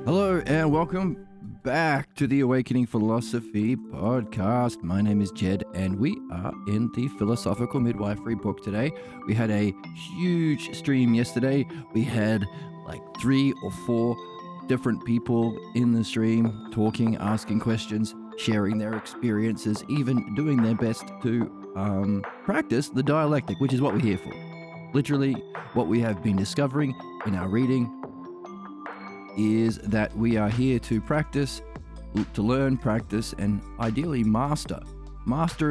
Hello and welcome back to the Awakening Philosophy podcast. My name is Jed and we are in the Philosophical Midwifery book today. We had a huge stream yesterday. We had like 3 or 4 different people in the stream talking, asking questions, sharing their experiences, even doing their best to practice the dialectic, which is what we're here for. Literally, what we have been discovering in our reading is that we are here to practice, to learn, practice, and ideally master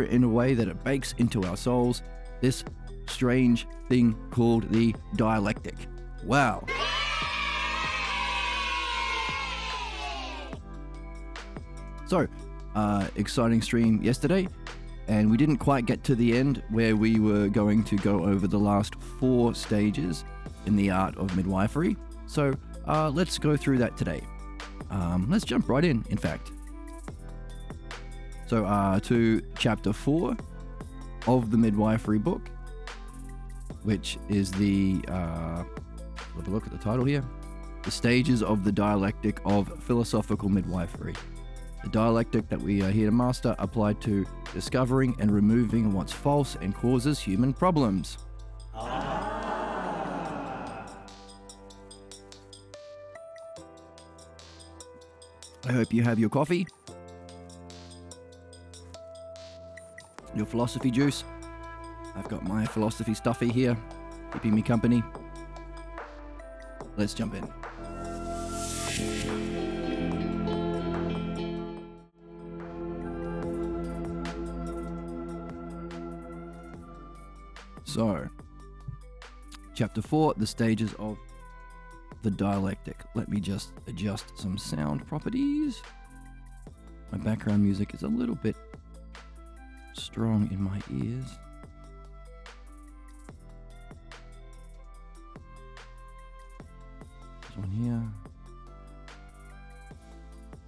in a way that it bakes into our souls this strange thing called the dialectic. Wow. So, exciting stream yesterday, and we didn't quite get to the end where we were going to go over the last 4 stages in the art of midwifery. So, let's go through that today. Let's jump right in fact. So, to chapter 4 of the midwifery book, which is the, have a look at the title here, The Stages of the Dialectic of Philosophical Midwifery. The dialectic that we are here to master applied to discovering and removing what's false and causes human problems. I hope you have your coffee, your philosophy juice. I've got my philosophy stuffy here, keeping me company. Let's jump in. So, chapter 4, the stages of the dialectic. Let me just adjust some sound properties. My background music is a little bit strong in my ears. There's one here.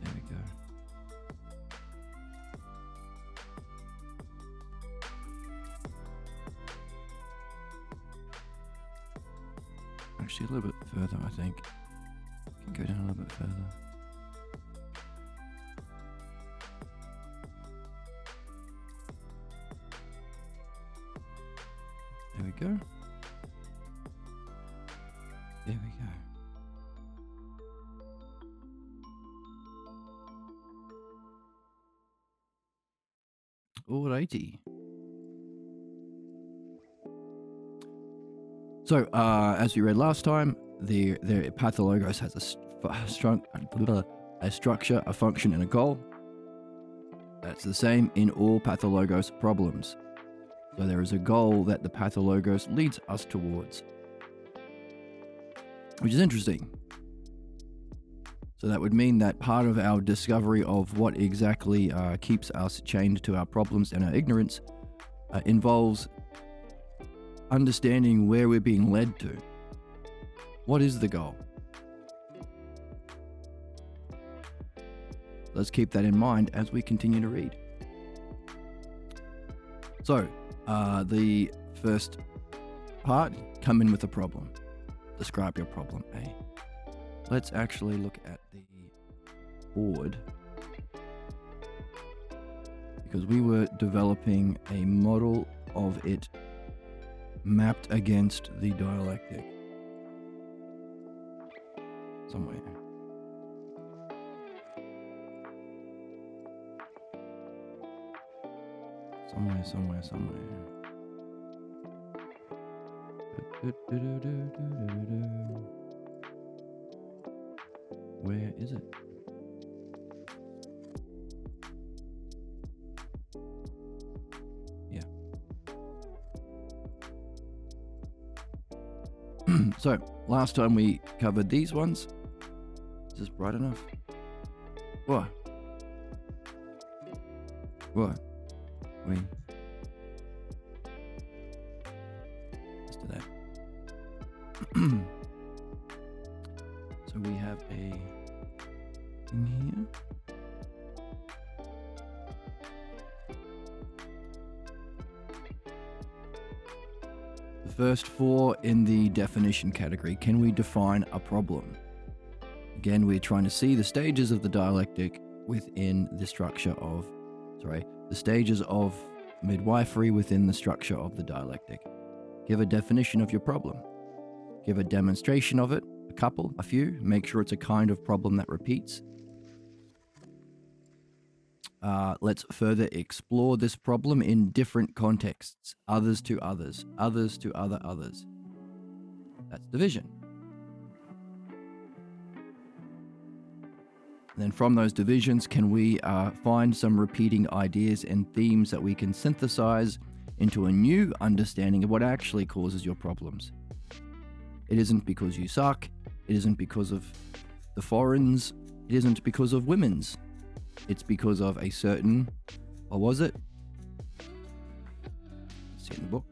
There we go. Actually, a little bit further, I think. Can go down a little bit further. There we go. There we go. Alrighty. So, as we read last time, the pathologos has a structure, a function, and a goal. That's the same in all pathologos problems. So there is a goal that the pathologos leads us towards, which is interesting. So that would mean that part of our discovery of what exactly keeps us chained to our problems and our ignorance involves understanding where we're being led to. What is the goal? Let's keep that in mind as we continue to read. So, the first part, come in with a problem. Describe your problem, eh? Let's actually look at the board, because we were developing a model of it mapped against the dialectic somewhere. Somewhere. Where is it? Yeah. So, last time we covered these ones. Is this bright enough? What? Wait. Let's do that. So we have a thing here. The first 4 in the definition category. Can we define a problem? Again, we're trying to see the stages of the dialectic within the structure of, the stages of midwifery within the structure of the dialectic. Give a definition of your problem. Give a demonstration of it, a couple, a few. Make sure it's a kind of problem that repeats. Let's further explore this problem in different contexts. Others to others, others to others. That's division. And then from those divisions, can we find some repeating ideas and themes that we can synthesize into a new understanding of what actually causes your problems? It isn't because you suck. It isn't because of the foreigners. It isn't because of women's. It's because of a certain, what was it? Let's see in the book.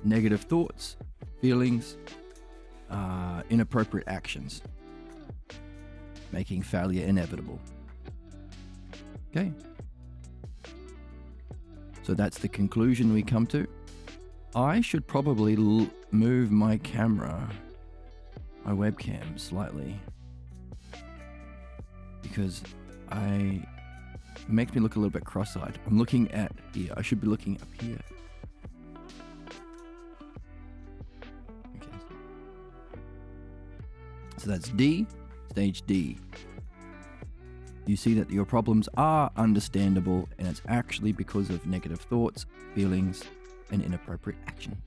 Negative thoughts, feelings, inappropriate actions, making failure inevitable. Okay. So that's the conclusion we come to. I should probably move my camera, my webcam slightly, because it makes me look a little bit cross-eyed. I'm looking at here. I should be looking up here. Okay. So that's D, stage D. You see that your problems are understandable, and it's actually because of negative thoughts, feelings, and inappropriate action,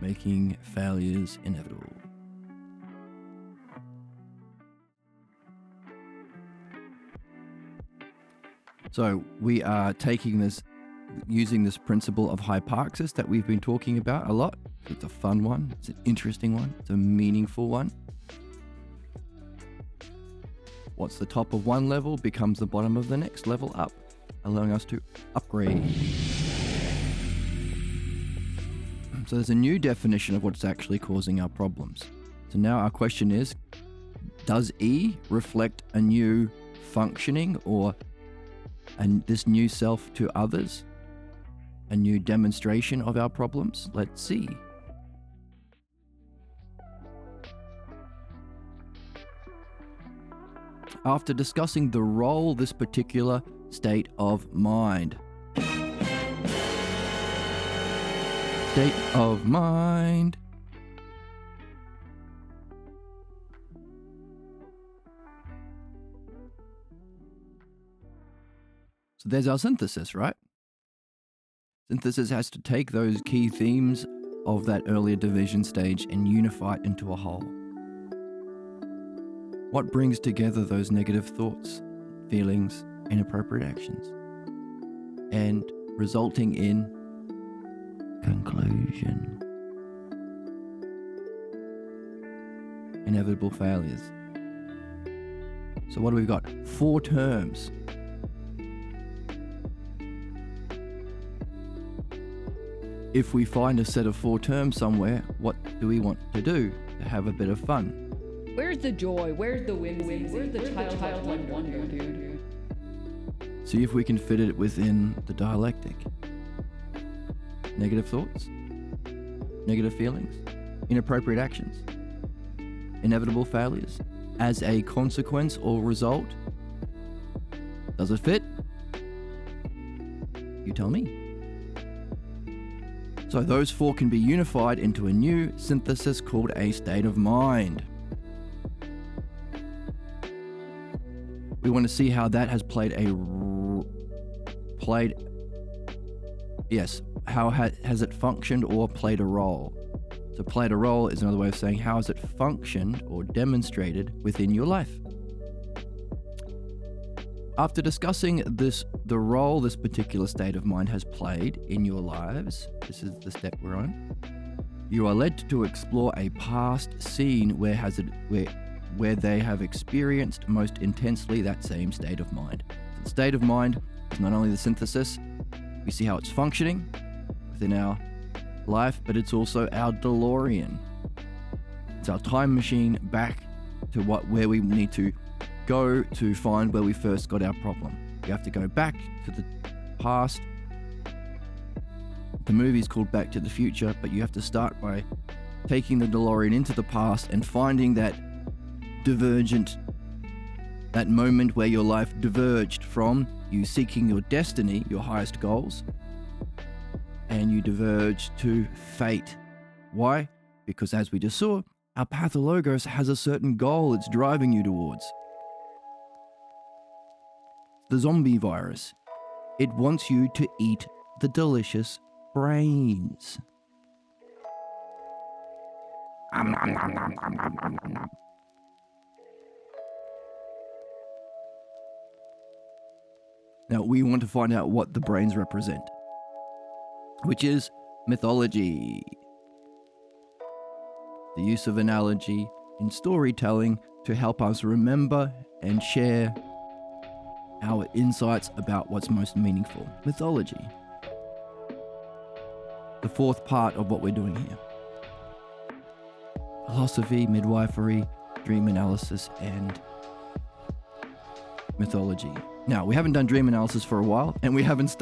making failures inevitable. So we are using this principle of hyparxis that we've been talking about a lot. It's a fun one, it's an interesting one, it's a meaningful one. What's the top of one level becomes the bottom of the next level up, allowing us to upgrade. So there's a new definition of what's actually causing our problems. So now our question is, does E reflect a new functioning or this new self to others? A new demonstration of our problems? Let's see. After discussing the role this particular state of mind. State of mind. So there's our synthesis, right? Synthesis has to take those key themes of that earlier division stage and unify it into a whole. What brings together those negative thoughts, feelings, inappropriate actions, and resulting in conclusion, inevitable failures. So what do we got? 4 terms. If we find a set of 4 terms somewhere, what do we want to do to have a bit of fun? Where's the joy? Where's the whimsy? Where's the childlike wonder, dude? See if we can fit it within the dialectic. Negative thoughts, negative feelings, inappropriate actions, inevitable failures as a consequence or result. Does it fit? You tell me. So those 4 can be unified into a new synthesis called a state of mind. We want to see how that has how has it functioned or played a role. So played a role is another way of saying how has it functioned or demonstrated within your life. After discussing the role this particular state of mind has played in your lives, this is the step we're on, you are led to explore a past scene where they have experienced most intensely that same state of mind. So the state of mind is not only the synthesis, we see how it's functioning within our life, but it's also our DeLorean. It's our time machine back to where we need to go to find where we first got our problem. We have to go back to the past, The movie's called Back to the Future, but you have to start by taking the DeLorean into the past and finding that moment where your life diverged from you seeking your destiny, your highest goals, and you diverge to fate. Why? Because as we just saw, our pathologos has a certain goal it's driving you towards. The zombie virus. It wants you to eat the delicious brains. Now, we want to find out what the brains represent, which is mythology. The use of analogy in storytelling to help us remember and share our insights about what's most meaningful. Mythology. The fourth part of what we're doing here. Philosophy, midwifery, dream analysis, and mythology. Now, we haven't done dream analysis for a while, and we haven't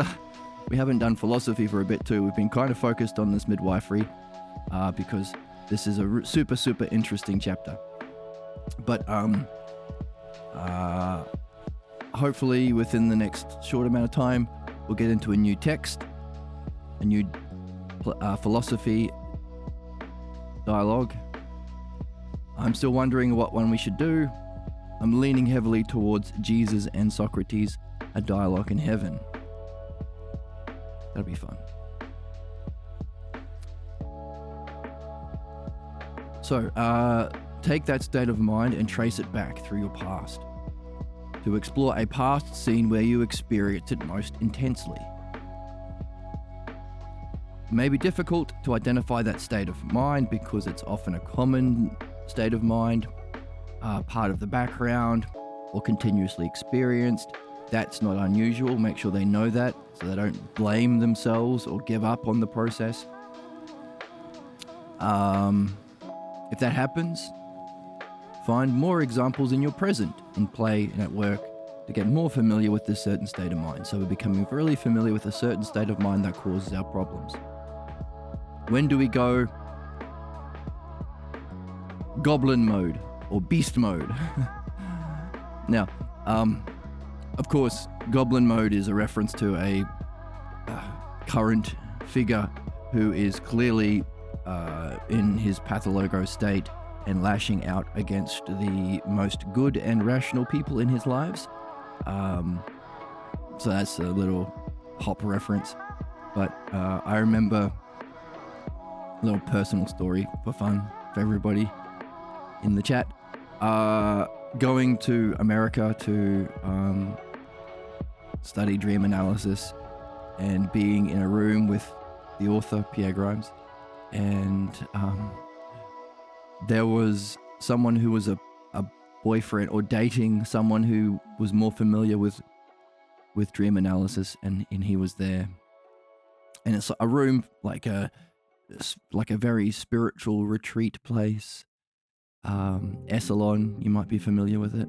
done philosophy for a bit too. We've been kind of focused on this midwifery because this is a super interesting chapter. But hopefully within the next short amount of time, we'll get into a new text, a new philosophy dialogue. I'm still wondering what one we should do. I'm leaning heavily towards Jesus and Socrates, a dialogue in heaven. That'll be fun. So, take that state of mind and trace it back through your past to explore a past scene where you experienced it most intensely. It may be difficult to identify that state of mind because it's often a common state of mind, part of the background, or continuously experienced. That's not unusual. Make sure they know that so they don't blame themselves or give up on the process. If that happens, find more examples in your present, in play and at work, to get more familiar with this certain state of mind. So we're becoming really familiar with a certain state of mind that causes our problems. When do we go goblin mode or beast mode? Now, of course, goblin mode is a reference to a current figure who is clearly in his pathologo state and lashing out against the most good and rational people in his lives. So that's a little hop reference. But I remember a little personal story for fun for everybody in the chat. Going to America to study dream analysis and being in a room with the author, Pierre Grimes. And there was someone who was a boyfriend or dating someone who was more familiar with dream analysis, and he was there. And it's a room like a very spiritual retreat place. Essalon, you might be familiar with it.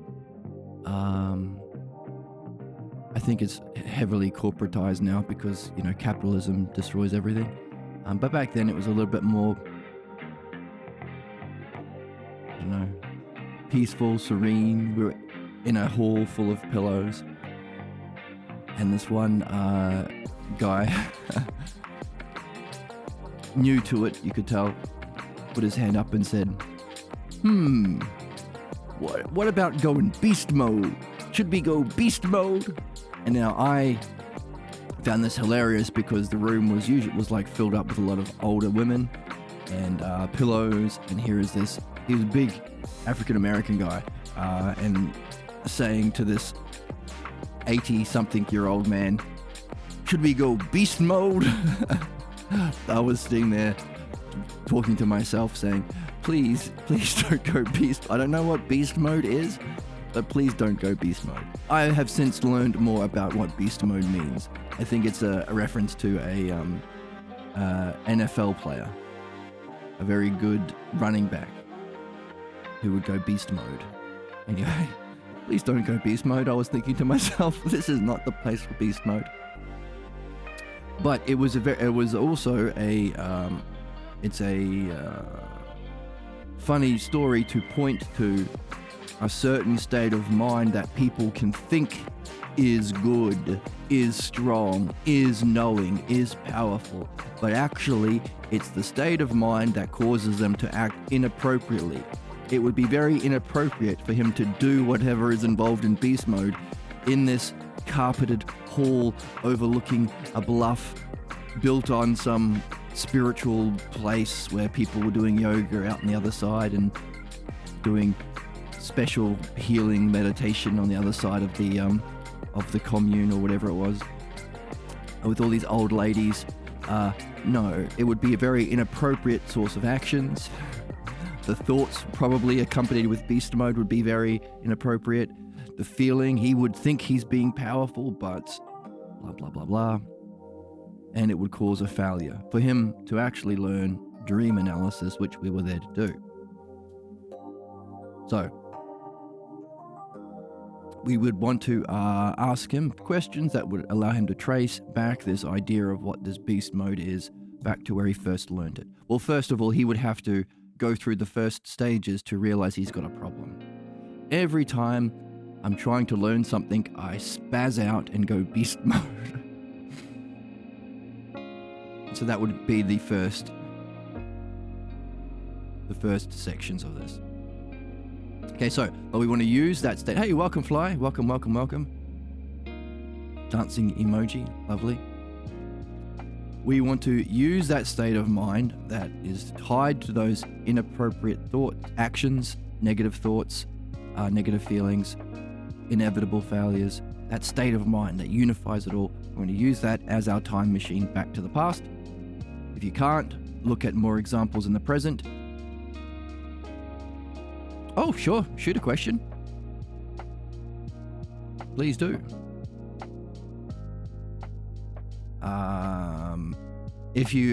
I think it's heavily corporatized now because, capitalism destroys everything. But back then it was a little bit more, peaceful, serene. We were in a hall full of pillows. And this one guy, new to it, you could tell, put his hand up and said, what about going beast mode? Should we go beast mode? And now I found this hilarious because the room was like filled up with a lot of older women and pillows, and he was a big African-American guy, and saying to this 80-something-year-old man, should we go beast mode? I was sitting there talking to myself saying, please don't go beast. I don't know what beast mode is, but please don't go beast mode. I have since learned more about what beast mode means. I think it's a reference to a NFL player, a very good running back who would go beast mode. Anyway, please don't go beast mode. I was thinking to myself, this is not the place for beast mode. But it was also a funny story to point to a certain state of mind that people can think is good, is strong, is knowing, is powerful, but actually it's the state of mind that causes them to act inappropriately. It would be very inappropriate for him to do whatever is involved in beast mode in this carpeted hall overlooking a bluff built on some spiritual place where people were doing yoga out on the other side and doing special healing meditation on the other side of the commune or whatever it was, with all these old ladies. No, it would be a very inappropriate source of actions. The thoughts probably accompanied with beast mode would be very inappropriate. The feeling, he would think he's being powerful, but blah, blah, blah, blah. And it would cause a failure for him to actually learn dream analysis, which we were there to do. So, we would want to ask him questions that would allow him to trace back this idea of what this beast mode is back to where he first learned it. Well, first of all, he would have to go through the first stages to realize he's got a problem. Every time I'm trying to learn something, I spaz out and go beast mode. So that would be the first sections of this. Okay, so we want to use that state. Hey, welcome, Fly. Welcome, welcome, welcome. Dancing emoji. Lovely. We want to use that state of mind that is tied to those inappropriate thoughts, actions, negative thoughts, negative feelings, inevitable failures. That state of mind that unifies it all. We're going to use that as our time machine back to the past. If you can't, look at more examples in the present. Oh, sure. Shoot a question. Please do.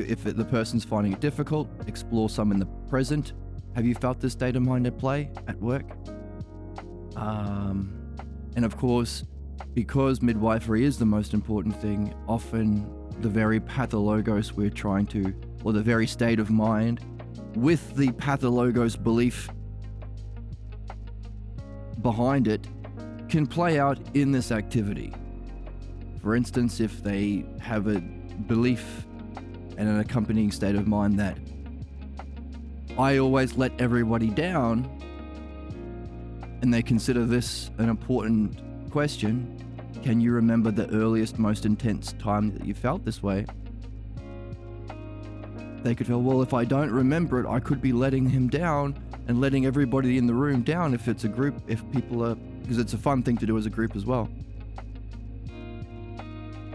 If the person's finding it difficult, explore some in the present. Have you felt this state of mind at play at work? And of course, because midwifery is the most important thing, often the very pathologos we're trying to, or the very state of mind with the pathologos belief behind it can play out in this activity. For instance, if they have a belief and an accompanying state of mind that I always let everybody down, and they consider this an important question, can you remember the earliest, most intense time that you felt this way? They could feel, well, if I don't remember it, I could be letting him down and letting everybody in the room down if it's a group, if people are, because it's a fun thing to do as a group as well.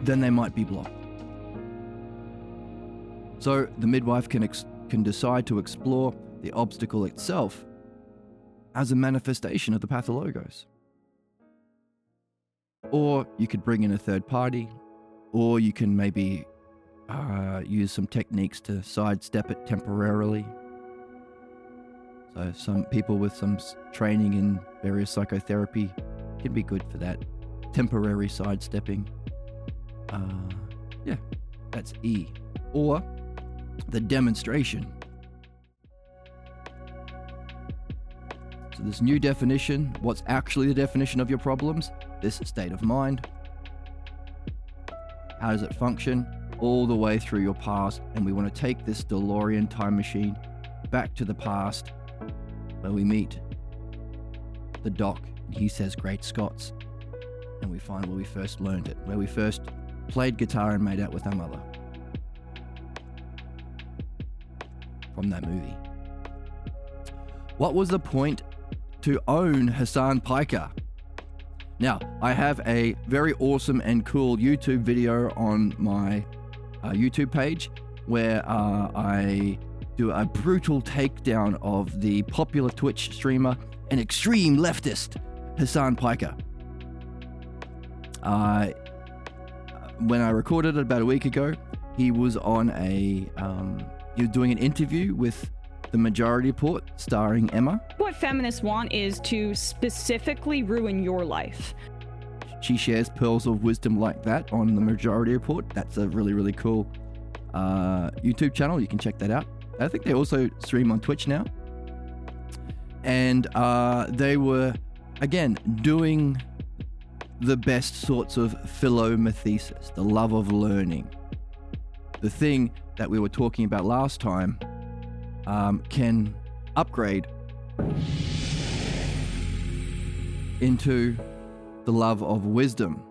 Then they might be blocked. So the midwife can decide to explore the obstacle itself as a manifestation of the pathologos. Or you could bring in a third party, or you can maybe use some techniques to sidestep it temporarily. So some people with some training in various psychotherapy can be good for that. Temporary sidestepping. Yeah, that's E. Or the demonstration. So this new definition, what's actually the definition of your problems? This state of mind. How does it function? All the way through your past. And we want to take this DeLorean time machine back to the past, where we meet the doc, and he says Great Scots, and we find where we first learned it, where we first played guitar and made out with our mother. From that movie. What was the point to own Hassan Piker? Now, I have a very awesome and cool YouTube video on my YouTube page where I do a brutal takedown of the popular Twitch streamer and extreme leftist Hassan Piker. When I recorded it about a week ago, he was on he was doing an interview with The Majority Report starring Emma. What feminists want is to specifically ruin your life. she shares pearls of wisdom like that on the Majority Report. That's a really, really cool YouTube channel. You can check that out. I think they also stream on Twitch now. And they were, again, doing the best sorts of philomathesis, the love of learning. The thing that we were talking about last time can upgrade into the love of wisdom.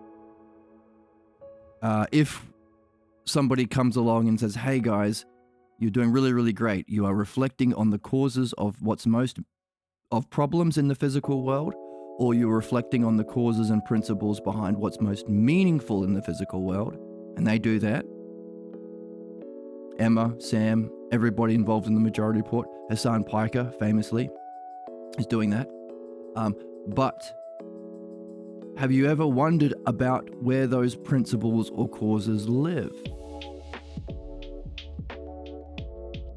If somebody comes along and says, hey guys, you're doing really, really great. You are reflecting on the causes of what's most of problems in the physical world, or you're reflecting on the causes and principles behind what's most meaningful in the physical world, and they do that. Emma, Sam, everybody involved in the Majority Report, Hassan Piker famously is doing that. But have you ever wondered about where those principles or causes live?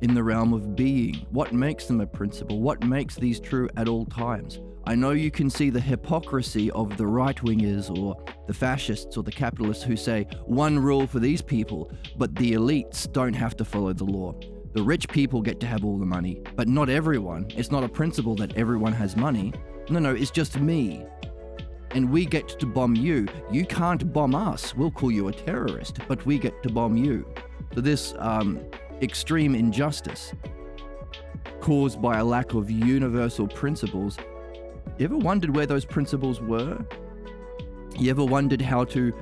In the realm of being. What makes them a principle? What makes these true at all times? I know you can see the hypocrisy of the right-wingers or the fascists or the capitalists who say one rule for these people, but the elites don't have to follow the law. The rich people get to have all the money, but not everyone. It's not a principle that everyone has money. No, it's just me. And we get to bomb you. You can't bomb us. We'll call you a terrorist, but we get to bomb you. So this extreme injustice caused by a lack of universal principles. You ever wondered where those principles were? You ever wondered how to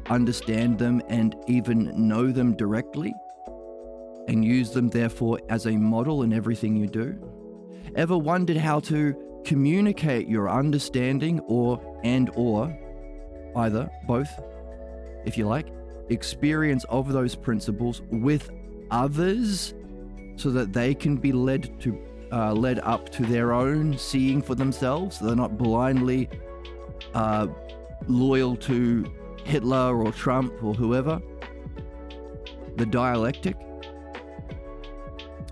understand them and even know them directly and use them therefore as a model in everything you do? Ever wondered how to communicate your understanding or either, both, if you like, experience of those principles with others so that they can be led up to their own seeing for themselves, so they're not blindly loyal to Hitler or Trump or whoever? The dialectic.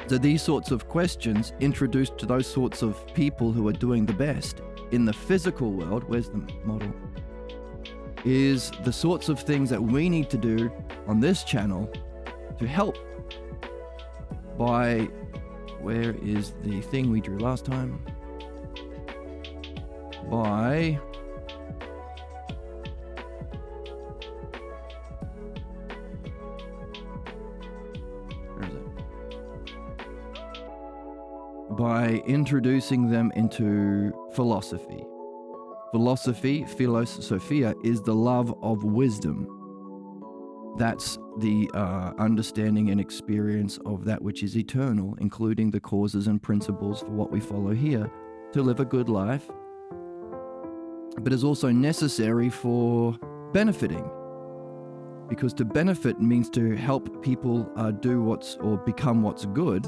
So these sorts of questions introduced to those sorts of people who are doing the best in the physical world, where's the model, is the sorts of things that we need to do on this channel to help by, where is the thing we drew last time? By introducing them into philosophy. Philosophy, philos sophia, is the love of wisdom. That's the understanding and experience of that which is eternal, including the causes and principles for what we follow here to live a good life, but is also necessary for benefiting. Because to benefit means to help people become what's good.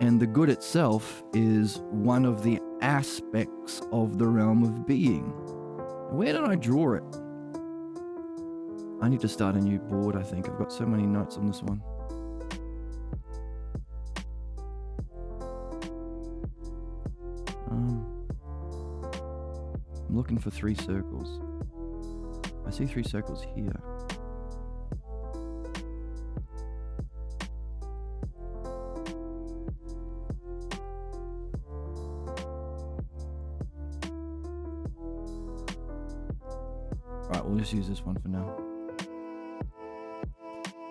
And the good itself is one of the aspects of the realm of being. Where did I draw it? I need to start a new board, I think. I've got so many notes on this one. I'm looking for 3 circles. I see 3 circles here. Alright, we'll just use this one for now.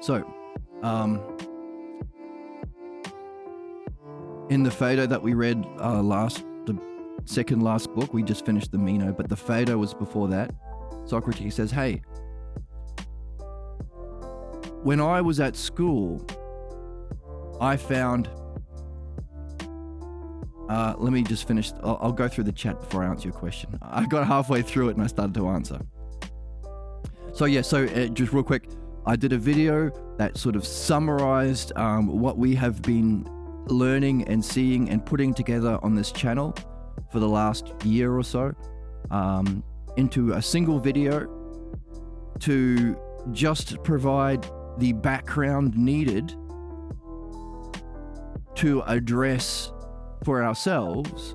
So, in the Phaedo that we read the second last book, we just finished the Meno, but the Phaedo was before that. Socrates says, hey, when I was at school, I found, let me just finish, I'll go through the chat before I answer your question. I got halfway through it and I started to answer. So just real quick, I did a video that sort of summarized what we have been learning and seeing and putting together on this channel for the last year or so into a single video to just provide the background needed to address for ourselves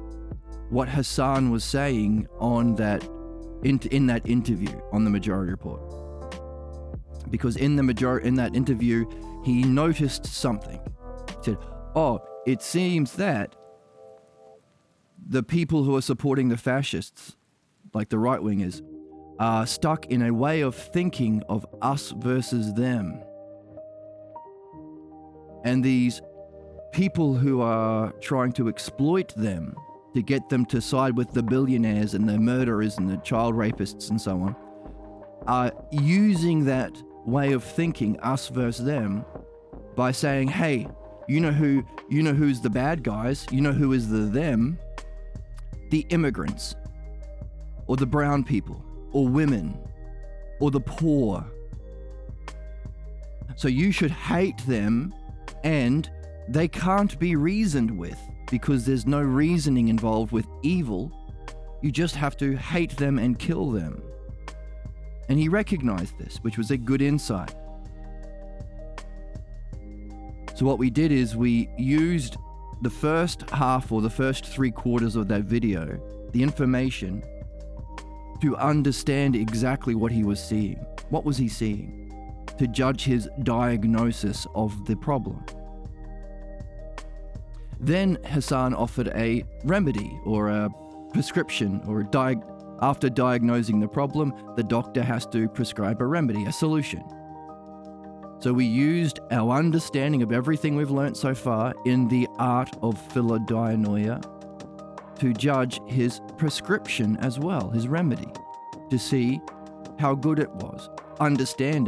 what Hassan was saying on that in that interview on the Majority Report. Because in that interview, he noticed something. He said, "Oh, it seems that the people who are supporting the fascists, like the right-wingers, are stuck in a way of thinking of us versus them. And these people who are trying to exploit them to get them to side with the billionaires and the murderers and the child rapists and so on, are using that way of thinking, us versus them, by saying, hey, you know who's the bad guys? You know who is the them? The immigrants, or the brown people, or women, or the poor. So you should hate them, and they can't be reasoned with because there's no reasoning involved with evil. You just have to hate them and kill them." And he recognized this, which was a good insight. So what we did is we used the first half or the first 3/4 of that video, the information, to understand exactly what he was seeing. What was he seeing? To judge his diagnosis of the problem. Then Hassan offered a remedy or a prescription, or after diagnosing the problem, the doctor has to prescribe a remedy, a solution. So we used our understanding of everything we've learnt so far in the art of philodianoia to judge his prescription as well, his remedy, to see how good it was. Understand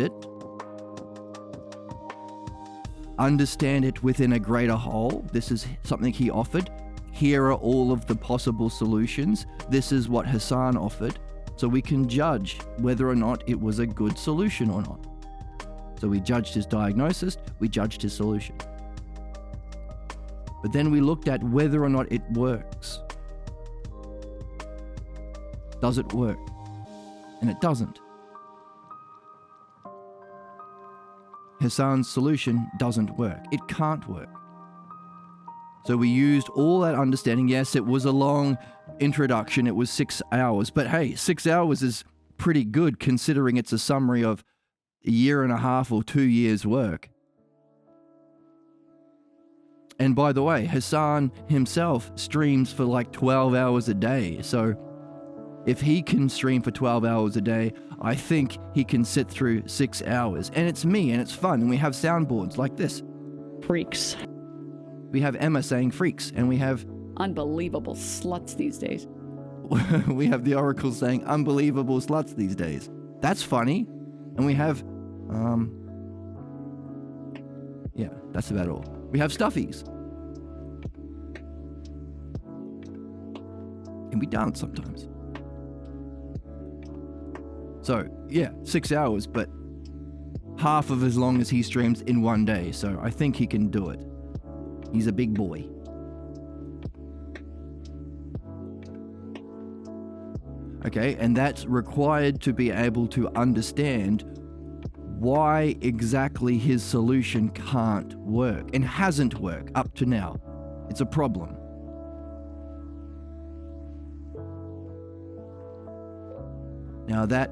it within a greater whole. This is something he offered. Here are all of the possible solutions. This is what Hassan offered. So we can judge whether or not it was a good solution or not. So we judged his diagnosis, we judged his solution. But then we looked at whether or not it works. Does it work? And it doesn't. Hassan's solution doesn't work. It can't work. So we used all that understanding. Yes, it was a long introduction. It was 6 hours. But hey, 6 hours is pretty good considering it's a summary of a year and a half or 2 years' work. And by the way, Hassan himself streams for like 12 hours a day. So if he can stream for 12 hours a day, I think he can sit through 6 hours. And it's me, and it's fun, and we have soundboards like this. Freaks. We have Emma saying freaks, and we have... Unbelievable sluts these days. we have the Oracle saying unbelievable sluts these days. That's funny. And we have... yeah, that's about all. We have stuffies. And we dance sometimes. So, yeah, 6 hours, but half of as long as he streams in one day. So I think he can do it. He's a big boy. Okay, and that's required to be able to understand why exactly his solution can't work and hasn't worked up to now. It's a problem. Now that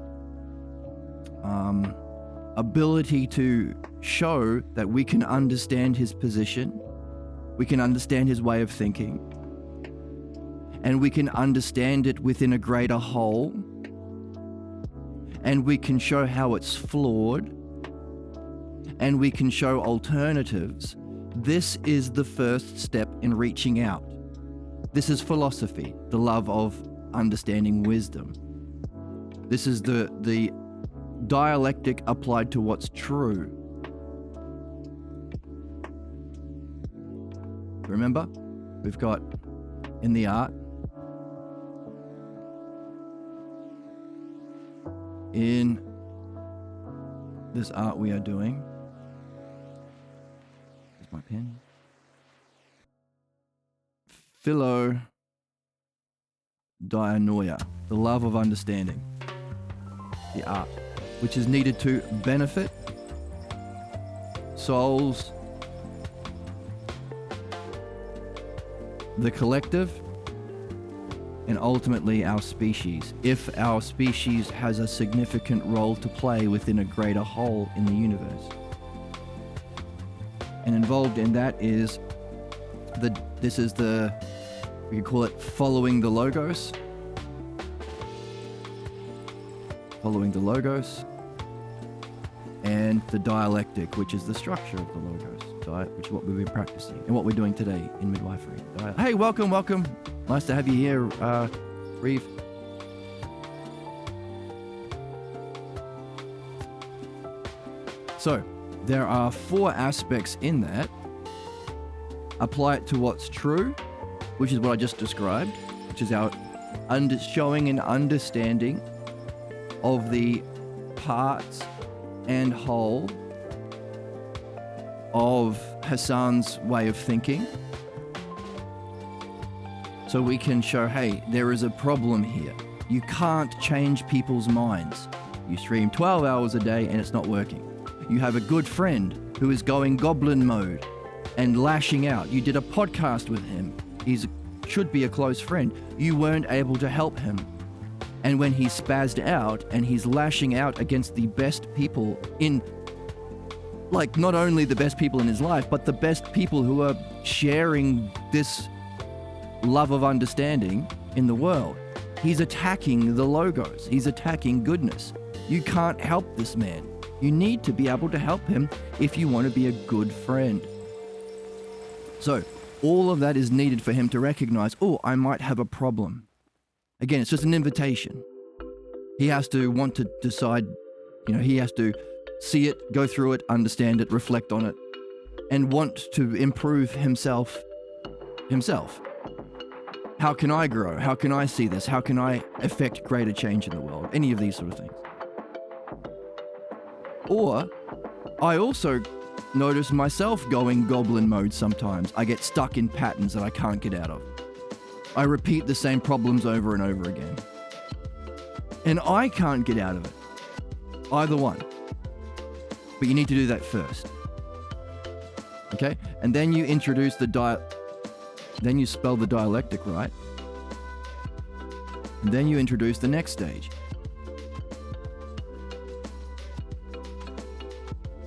ability to show that we can understand his position, we can understand his way of thinking, and we can understand it within a greater whole, and we can show how it's flawed, and we can show alternatives. This is the first step in reaching out. This is philosophy, the love of understanding wisdom. This is the dialectic applied to what's true. Remember, we've got in the art, in this art we are doing, here's my pen, philodianoia, the love of understanding, the art, which is needed to benefit souls, the collective, and ultimately our species, if our species has a significant role to play within a greater whole in the universe. And involved in that is we could call it following the logos. Following the logos. And the dialectic, which is the structure of the logos, which is what we've been practicing and what we're doing today in midwifery. Hey, welcome. Nice to have you here, Reeve. So, there are 4 aspects in that. Apply it to what's true, which is what I just described, which is our showing an understanding of the parts and whole of Hassan's way of thinking. So we can show, hey, there is a problem here. You can't change people's minds. You stream 12 hours a day and it's not working. You have a good friend who is going goblin mode and lashing out. You did a podcast with him. He should be a close friend. You weren't able to help him. And when he's spazzed out and he's lashing out against the best people not only the best people in his life, but the best people who are sharing this love of understanding in the world. He's attacking the logos. He's attacking goodness. You can't help this man. You need to be able to help him if you want to be a good friend. So, all of that is needed for him to recognize, oh, I might have a problem. Again, it's just an invitation. He has to want to decide, he has to see it, go through it, understand it, reflect on it, and want to improve himself. How can I grow? How can I see this? How can I affect greater change in the world? Any of these sort of things. Or, I also notice myself going goblin mode sometimes. I get stuck in patterns that I can't get out of. I repeat the same problems over and over again. And I can't get out of it. Either one. But you need to do that first. Okay? And then you introduce then you spell the dialectic right. And then you introduce the next stage.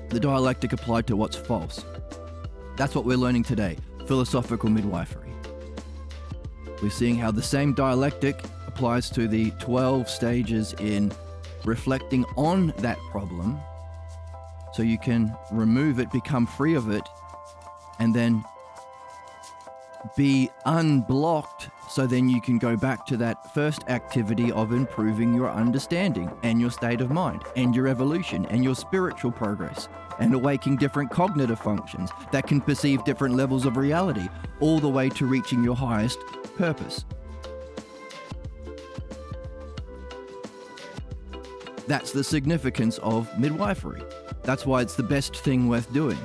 The dialectic applied to what's false. That's what we're learning today. Philosophical midwifery. We're seeing how the same dialectic applies to the 12 stages in reflecting on that problem so you can remove it, become free of it, and then be unblocked so then you can go back to that first activity of improving your understanding and your state of mind and your evolution and your spiritual progress and awakening different cognitive functions that can perceive different levels of reality, all the way to reaching your highest purpose. That's the significance of midwifery. That's why it's the best thing worth doing.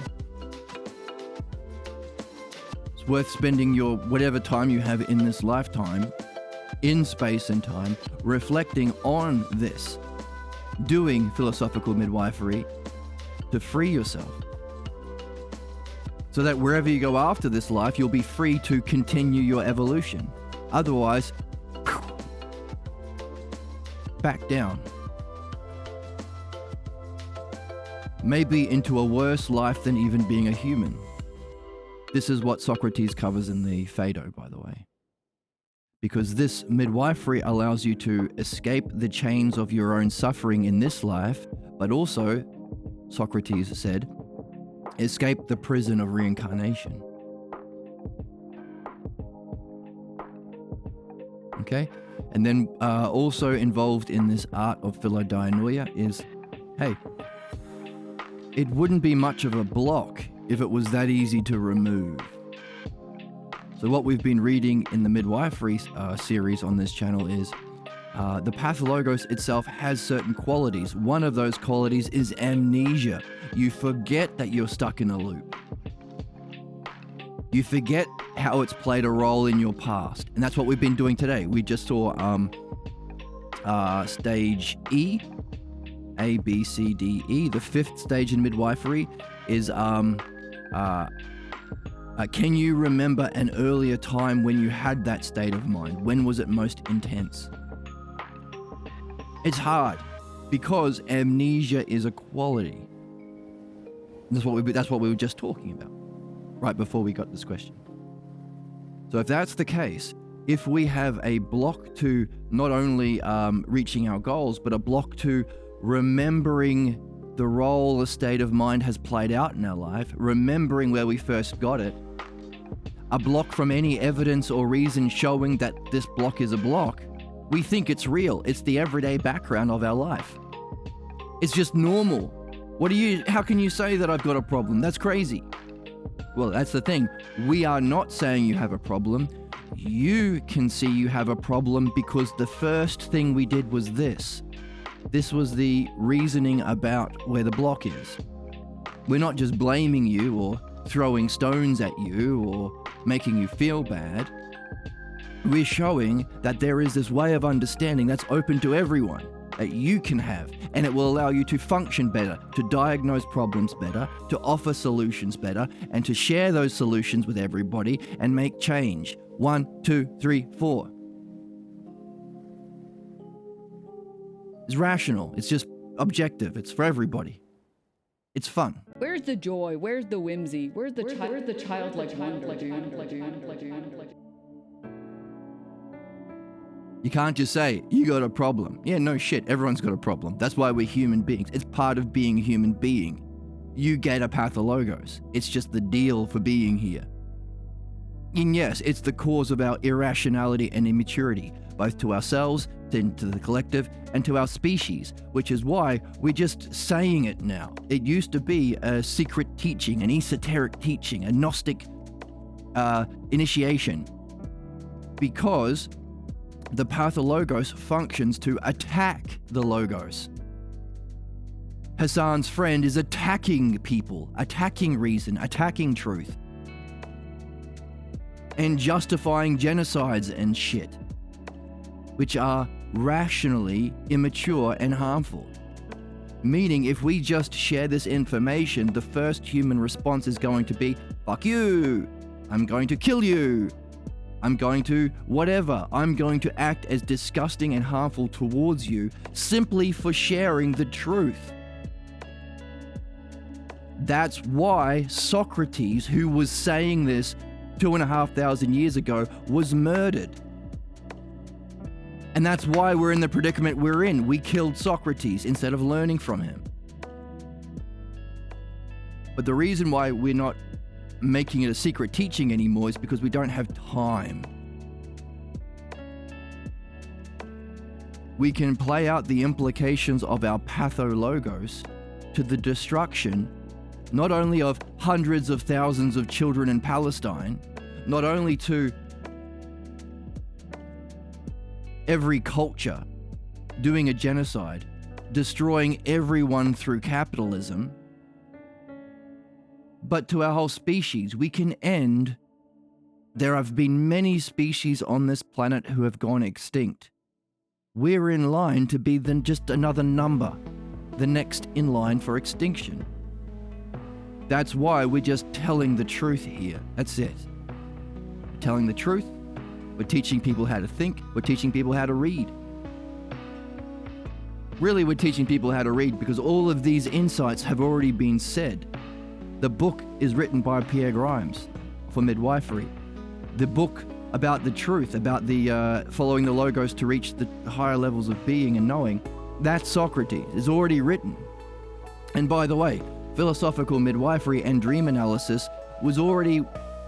It's worth spending your whatever time you have in this lifetime, in space and time, reflecting on this, doing philosophical midwifery to free yourself. So that wherever you go after this life, you'll be free to continue your evolution. Otherwise, back down. Maybe into a worse life than even being a human. This is what Socrates covers in the Phaedo, by the way. Because this midwifery allows you to escape the chains of your own suffering in this life, but also, Socrates said, escape the prison of reincarnation. Okay? And then also involved in this art of philodianoia is, hey, it wouldn't be much of a block if it was that easy to remove. So what we've been reading in the midwifery series on this channel is the pathologos itself has certain qualities. One of those qualities is amnesia. You forget that you're stuck in a loop. You forget how it's played a role in your past. And that's what we've been doing today. We just saw stage E, A, B, C, D, E. The fifth stage in midwifery is Can you remember an earlier time when you had that state of mind? When was it most intense? It's hard because amnesia is a quality. That's what we were just talking about right before we got this question. So if that's the case, if we have a block to not only reaching our goals, but a block to remembering the role a state of mind has played out in our life, remembering where we first got it, a block from any evidence or reason showing that this block is a block, we think it's real. It's the everyday background of our life. It's just normal. How can you say that I've got a problem? That's crazy. Well, that's the thing. We are not saying you have a problem. You can see you have a problem because the first thing we did was this. This was the reasoning about where the block is. We're not just blaming you or throwing stones at you or making you feel bad. We're showing that there is this way of understanding that's open to everyone that you can have, and it will allow you to function better, to diagnose problems better, to offer solutions better, and to share those solutions with everybody and make change. 1, 2, 3, 4. It's rational. It's just objective. It's for everybody. It's fun. Where's the joy? Where's the whimsy? Where's the childlike wonder, dude? You can't just say, you got a problem. Yeah, no shit, everyone's got a problem. That's why we're human beings. It's part of being a human being. You get a pathologos. It's just the deal for being here. And yes, it's the cause of our irrationality and immaturity, both to ourselves, to the collective, and to our species, which is why we're just saying it now. It used to be a secret teaching, an esoteric teaching, a Gnostic initiation, because the pathologos functions to attack the logos. Hassan's friend is attacking people, attacking reason, attacking truth, and justifying genocides and shit, which are rationally immature and harmful. Meaning, if we just share this information, the first human response is going to be, fuck you, I'm going to kill you, I'm going to whatever. I'm going to act as disgusting and harmful towards you simply for sharing the truth. That's why Socrates, who was saying this 2,500 years ago, was murdered. And that's why we're in the predicament we're in. We killed Socrates instead of learning from him. But the reason why we're not making it a secret teaching anymore is because we don't have time. We can play out the implications of our pathologos to the destruction not only of hundreds of thousands of children in Palestine, not only to every culture doing a genocide, destroying everyone through capitalism, but to our whole species. We can end. There have been many species on this planet who have gone extinct. We're in line to be then just another number, the next in line for extinction. That's why we're just telling the truth here. That's it. We're telling the truth. We're teaching people how to think. We're teaching people how to read. Really, we're teaching people how to read because all of these insights have already been said. The book is written by Pierre Grimes for midwifery. The book about the truth, about the following the logos to reach the higher levels of being and knowing, that's Socrates. Is already written. And by the way, philosophical midwifery and dream analysis was already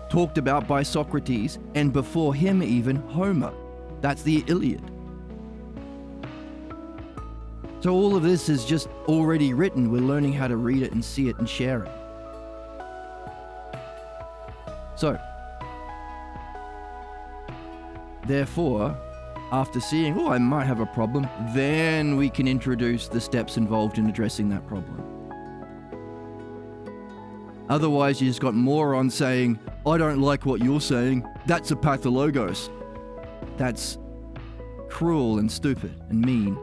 talked about by Socrates, and before him even Homer. That's the Iliad. So all of this is just already written. We're learning how to read it and see it and share it. So, therefore, after seeing, I might have a problem, then we can introduce the steps involved in addressing that problem. Otherwise, you just got morons saying, I don't like what you're saying, that's a pathologos. That's cruel and stupid and mean.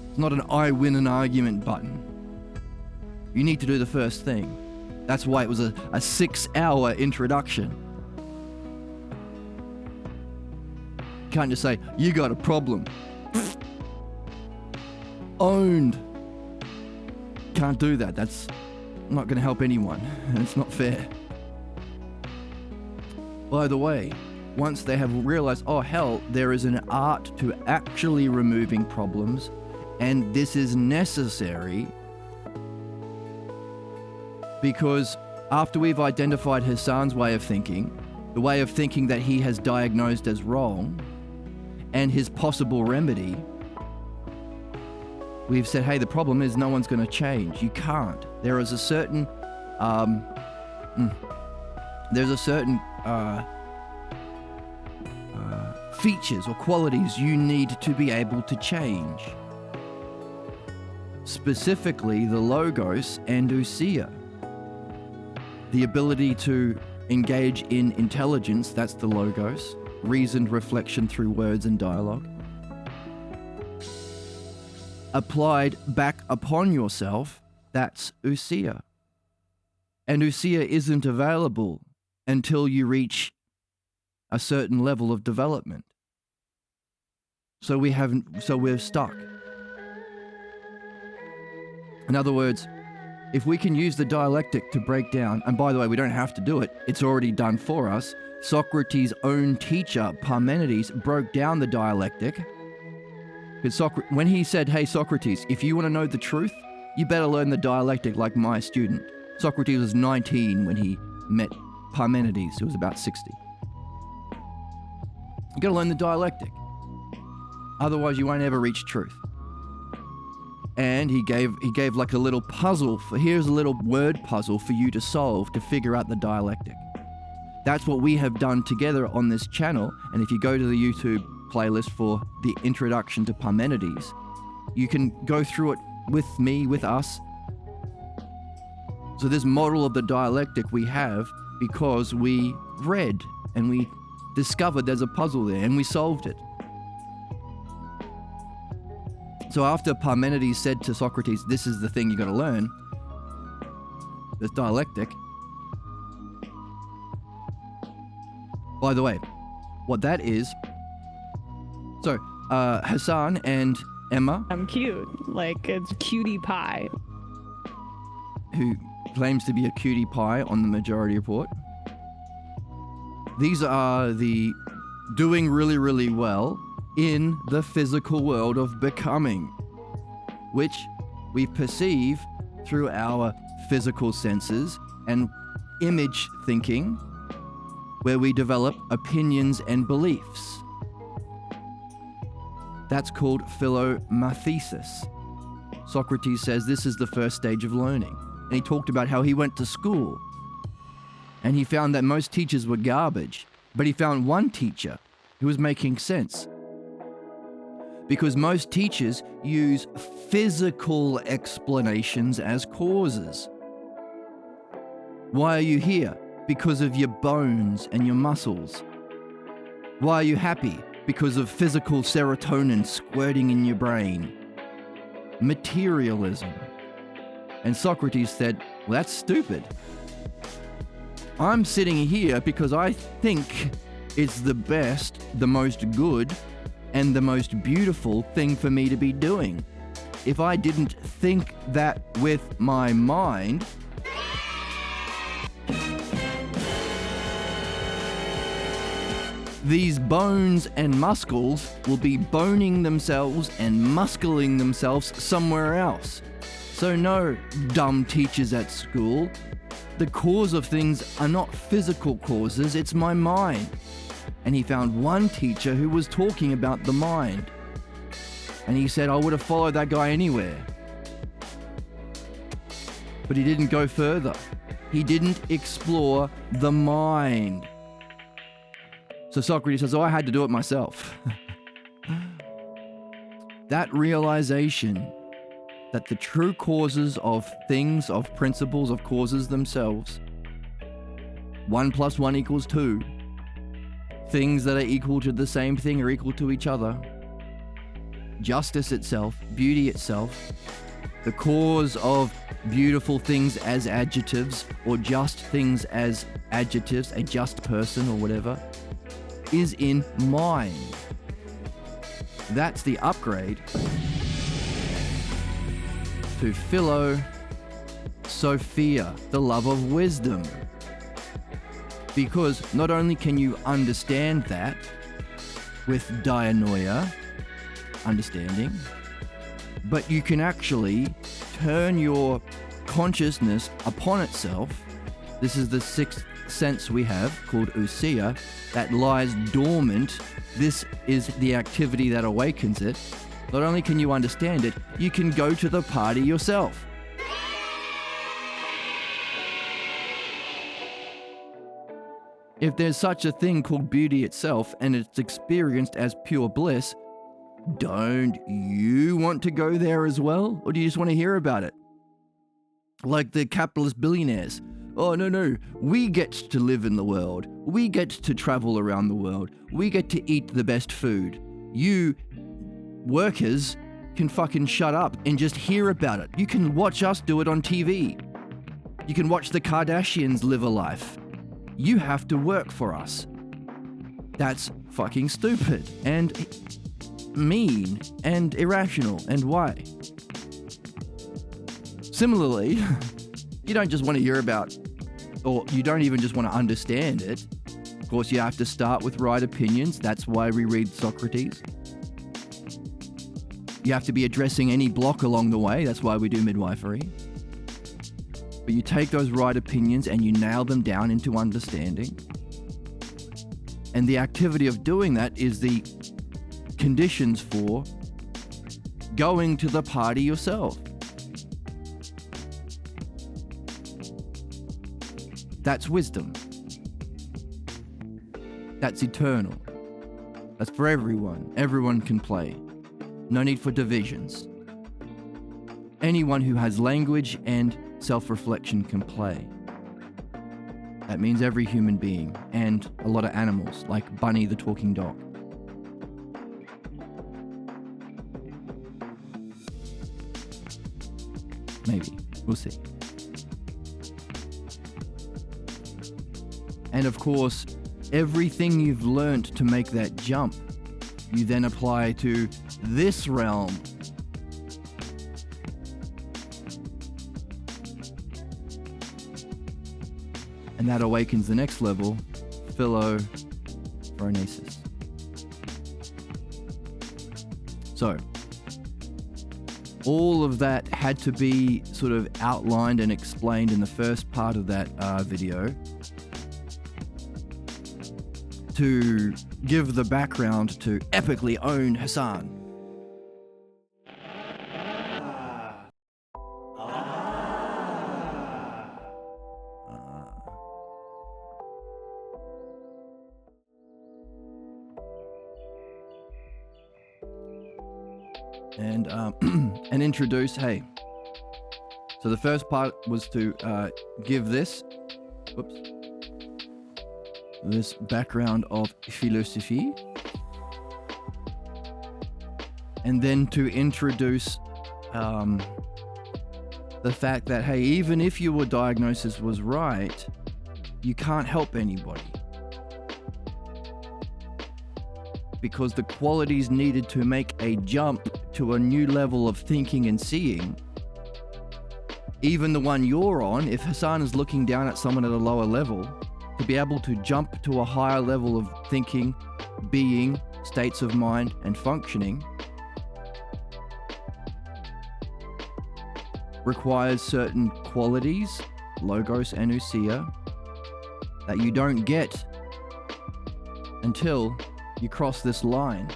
It's not an I win an argument button. You need to do the first thing. That's why it was a 6-hour introduction. Can't just say, you got a problem. Owned. Can't do that. That's not going to help anyone. It's not fair. By the way, once they have realized, oh hell, there is an art to actually removing problems, and this is necessary because after we've identified Hassan's way of thinking, the way of thinking that he has diagnosed as wrong, and his possible remedy, we've said, hey, the problem is no one's going to change. You can't. There is a certain, features or qualities you need to be able to change. Specifically, the logos and ousia. The ability to engage in intelligence, that's the logos. Reasoned reflection through words and dialogue. Applied back upon yourself, that's ousia. And ousia isn't available until you reach a certain level of development. So we're stuck. In other words, if we can use the dialectic to break down, and by the way, we don't have to do it, it's already done for us. Socrates' own teacher, Parmenides, broke down the dialectic. Because when he said, hey, Socrates, if you want to know the truth, you better learn the dialectic like my student. Socrates was 19 when he met Parmenides, who was about 60. You got to learn the dialectic. Otherwise, you won't ever reach truth. And he gave like a little puzzle here's a little word puzzle for you to solve to figure out the dialectic. That's what we have done together on this channel. And if you go to the YouTube playlist for the introduction to Parmenides, you can go through it with me, with us. So this model of the dialectic we have because we read and we discovered there's a puzzle there and we solved it. So after Parmenides said to Socrates, this is the thing you got to learn, this dialectic. By the way, what that is, so Hassan and Emma. I'm cute, like it's cutie pie. Who claims to be a cutie pie on the majority report. These are the doing really, really well in the physical world of becoming, which we perceive through our physical senses and image thinking, where we develop opinions and beliefs. That's called philomathesis. Socrates says this is the first stage of learning. And he talked about how he went to school and he found that most teachers were garbage, but he found one teacher who was making sense. Because most teachers use physical explanations as causes. Why are you here? Because of your bones and your muscles. Why are you happy? Because of physical serotonin squirting in your brain. Materialism. And Socrates said, well, that's stupid. I'm sitting here because I think it's the best, the most good, and the most beautiful thing for me to be doing. If I didn't think that with my mind, these bones and muscles will be boning themselves and muscling themselves somewhere else. So no, dumb teachers at school. The cause of things are not physical causes, it's my mind. And he found one teacher who was talking about the mind. And he said, I would have followed that guy anywhere. But he didn't go further. He didn't explore the mind. So Socrates says, oh, I had to do it myself. That realization that the true causes of things, of principles, of causes themselves, 1 + 1 = 2, things that are equal to the same thing are equal to each other, justice itself, beauty itself, The cause of beautiful things as adjectives, or just things as adjectives, a just person or whatever, is in mind. That's the upgrade to philosophia, the love of wisdom. Because not only can you understand that with dianoia, understanding, but you can actually turn your consciousness upon itself. This is the sixth sense we have, called ousia, that lies dormant. This is the activity that awakens it. Not only can you understand it, you can go to the party yourself. If there's such a thing called beauty itself and it's experienced as pure bliss, don't you want to go there as well? Or do you just want to hear about it? Like the capitalist billionaires. Oh, no, we get to live in the world. We get to travel around the world. We get to eat the best food. You workers can fucking shut up and just hear about it. You can watch us do it on TV. You can watch the Kardashians live a life. You have to work for us. That's fucking stupid and mean and irrational. And why? Similarly, you don't just want to hear about, or you don't even just want to understand it. Of course, you have to start with right opinions. That's why we read Socrates. You have to be addressing any block along the way. That's why we do midwifery. But you take those right opinions and you nail them down into understanding. And the activity of doing that is the conditions for going to the party yourself. That's wisdom. That's eternal. That's for everyone. Everyone can play. No need for divisions. Anyone who has language and self-reflection can play. That means every human being and a lot of animals, like Bunny the talking dog. Maybe. We'll see. And of course, everything you've learnt to make that jump, you then apply to this realm. And that awakens the next level, philophronesis. So, all of that had to be sort of outlined and explained in the first part of that video to give the background to epically own Hassan. And introduce, hey. So the first part was to give this background of philosophy, and then to introduce the fact that, hey, even if your diagnosis was right, you can't help anybody. Because the qualities needed to make a jump to a new level of thinking and seeing, even the one you're on, if Hassan is looking down at someone at a lower level, to be able to jump to a higher level of thinking, being, states of mind, and functioning, requires certain qualities, logos and ousia, that you don't get until you cross this line.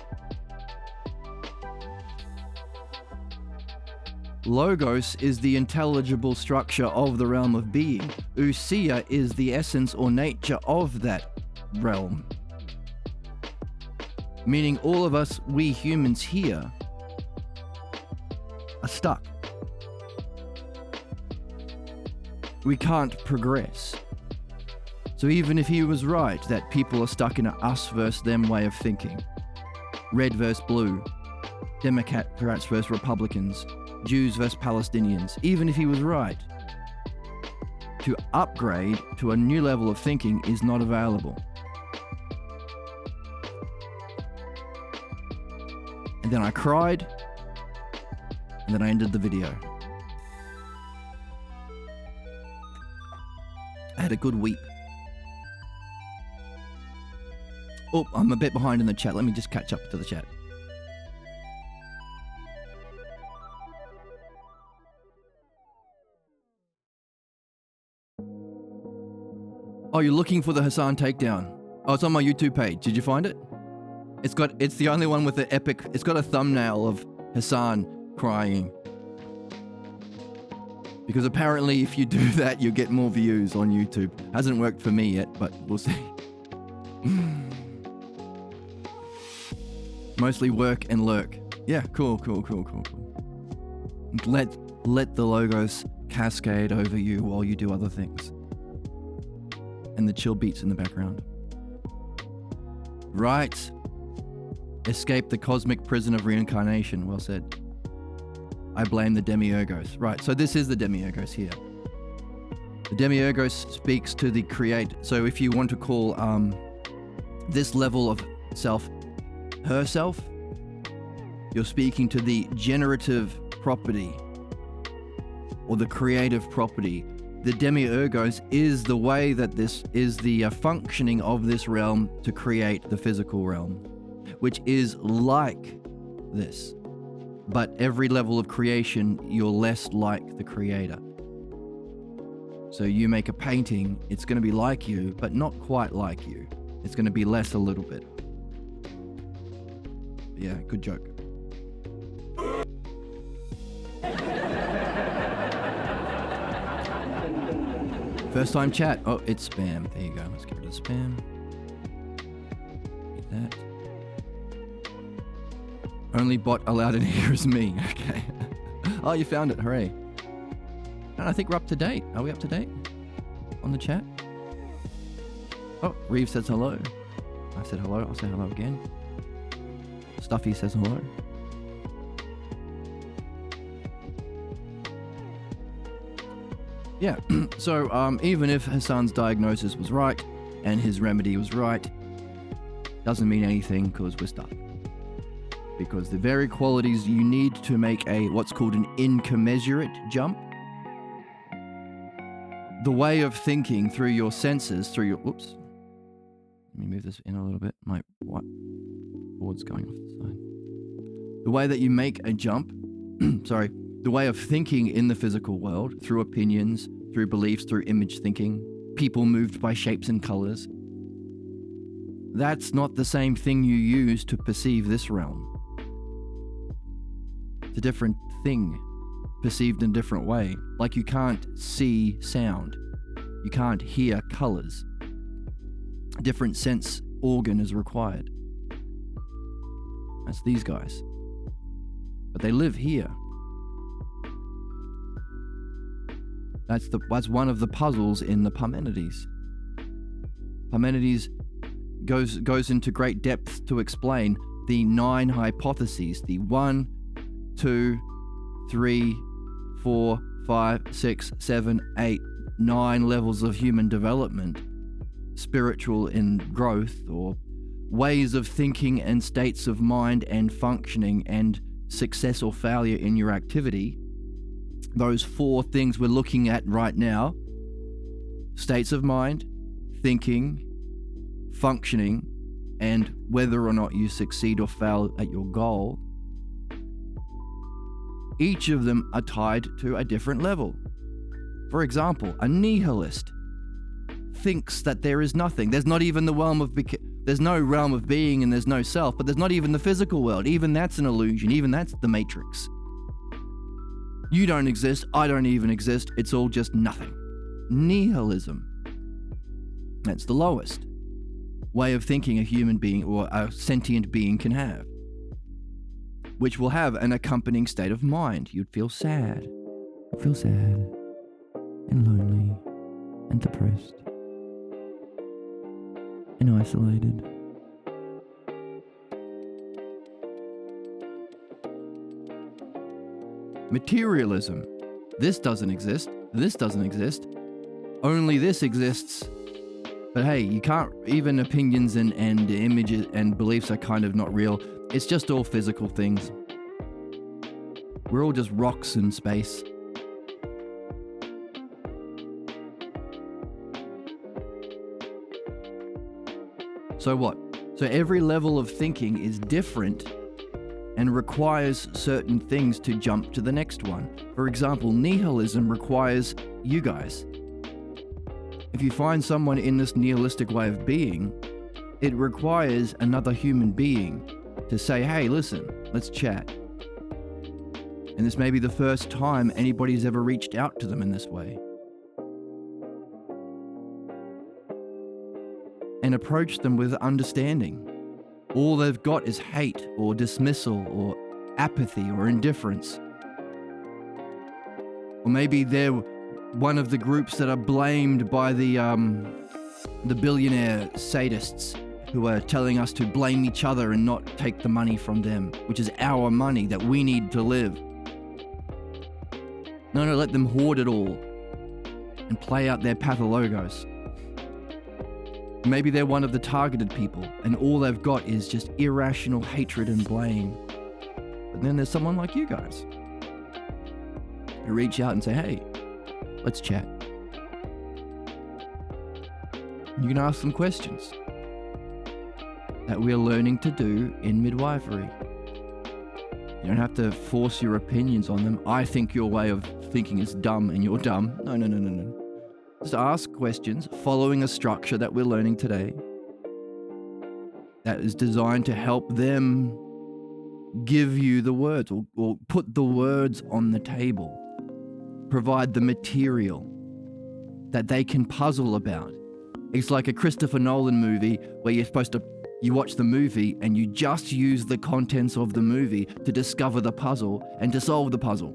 Logos is the intelligible structure of the realm of being. Ousia is the essence or nature of that realm. Meaning all of us, we humans here, are stuck. We can't progress. So even if he was right that people are stuck in a us versus them way of thinking, red versus blue, Democrats versus Republicans, Jews versus Palestinians, even if he was right. To upgrade to a new level of thinking is not available. And then I cried, and then I ended the video. I had a good weep. Oh, I'm a bit behind in the chat. Let me just catch up to the chat. Oh, you're looking for the Hassan takedown. Oh, it's on my YouTube page. Did you find it? It's the only one with the epic. It's got a thumbnail of Hassan crying. Because apparently if you do that, you get more views on YouTube. Hasn't worked for me yet, but we'll see. Mostly work and lurk. Yeah, cool. Let the logos cascade over you while you do other things. And the chill beats in the background. Right. Escape the cosmic prison of reincarnation. Well said. I blame the demiurgos. Right, so this is the demiurgos here. The demiurgos speaks to the create. So if you want to call this level of self herself, you're speaking to the generative property or the creative property. The demiurgos is the way that this is the functioning of this realm to create the physical realm, which is like this. But every level of creation, you're less like the creator. So you make a painting, it's going to be like you, but not quite like you. It's going to be less a little bit. Yeah, good joke. First time chat. Oh, it's spam. There you go. Let's get rid of the spam. Get that. Only bot allowed in here is me. Okay. Oh, you found it. Hooray. And I think we're up to date. Are we up to date on the chat? Oh, Reeve says hello. I said hello. I'll say hello again. Stuffy says hello. Yeah, so even if Hassan's diagnosis was right and his remedy was right, doesn't mean anything because we're stuck. Because the very qualities you need to make a what's called an incommensurate jump, the way of thinking through your senses, through your... Oops. Let me move this in a little bit. My board's going off the side. The way that you make a jump, sorry, the way of thinking in the physical world, through opinions, through beliefs, through image thinking, people moved by shapes and colors, that's not the same thing you use to perceive this realm. It's a different thing, perceived in a different way. Like you can't see sound. You can't hear colors. A different sense organ is required. That's these guys. But they live here. That's one of the puzzles in the Parmenides. Parmenides goes into great depth to explain the 9 hypotheses, the 1, 2, 3, 4, 5, 6, 7, 8, 9 levels of human development, spiritual in growth, or ways of thinking and states of mind and functioning and success or failure in your activity. Those 4 things we're looking at right now: states of mind, thinking, functioning, and whether or not you succeed or fail at your goal. Each of them are tied to a different level. For example, a nihilist thinks that there is nothing. There's not even the realm of there's no realm of being and there's no self, but there's not even the physical world. Even that's an illusion. Even that's the matrix. You don't exist. I don't even exist. It's all just nothing. Nihilism. That's the lowest way of thinking a human being or a sentient being can have, which will have an accompanying state of mind. You'd feel sad. Feel sad and lonely and depressed and isolated. Materialism. This doesn't exist. This doesn't exist. Only this exists. But hey, you can't, even opinions and images and beliefs are kind of not real. It's just all physical things. We're all just rocks in space. So what? So every level of thinking is different and requires certain things to jump to the next one. For example, nihilism requires you guys. If you find someone in this nihilistic way of being, it requires another human being to say, hey, listen, let's chat. And this may be the first time anybody's ever reached out to them in this way. And approach them with understanding. All they've got is hate or dismissal or apathy or indifference. Or maybe they're one of the groups that are blamed by the billionaire sadists who are telling us to blame each other and not take the money from them, which is our money that we need to live. No, let them hoard it all and play out their pathologos. Maybe they're one of the targeted people and all they've got is just irrational hatred and blame. But then there's someone like you guys who reach out and say, hey, let's chat. You can ask them questions that we're learning to do in midwifery. You don't have to force your opinions on them. I think your way of thinking is dumb and you're dumb. No. Just ask questions following a structure that we're learning today that is designed to help them give you the words or put the words on the table. Provide the material that they can puzzle about. It's like a Christopher Nolan movie where you watch the movie and you just use the contents of the movie to discover the puzzle and to solve the puzzle.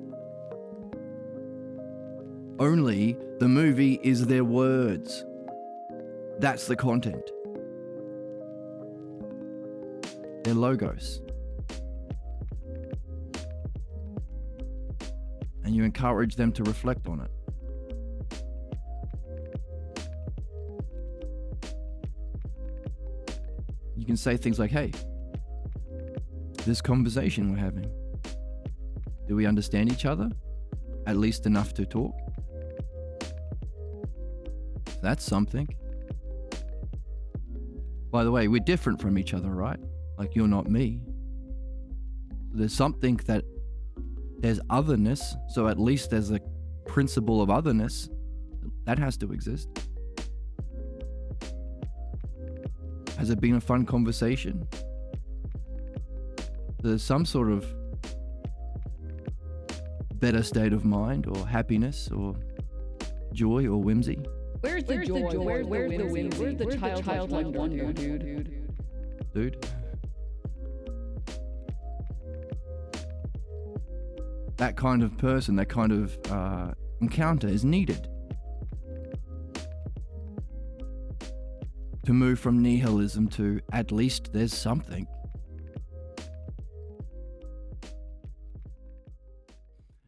Only the movie is their words. That's the content. Their logos. And you encourage them to reflect on it. You can say things like, hey, this conversation we're having, do we understand each other? At least enough to talk? That's something. By the way, we're different from each other, right? Like you're not me. There's something that there's otherness, so at least there's a principle of otherness. That has to exist. Has it been a fun conversation? There's some sort of better state of mind or happiness or joy or whimsy. Where's the joy? Where's the whimsy? Where's the childlike wonder, dude? That kind of person, that kind of encounter is needed to move from nihilism to at least there's something.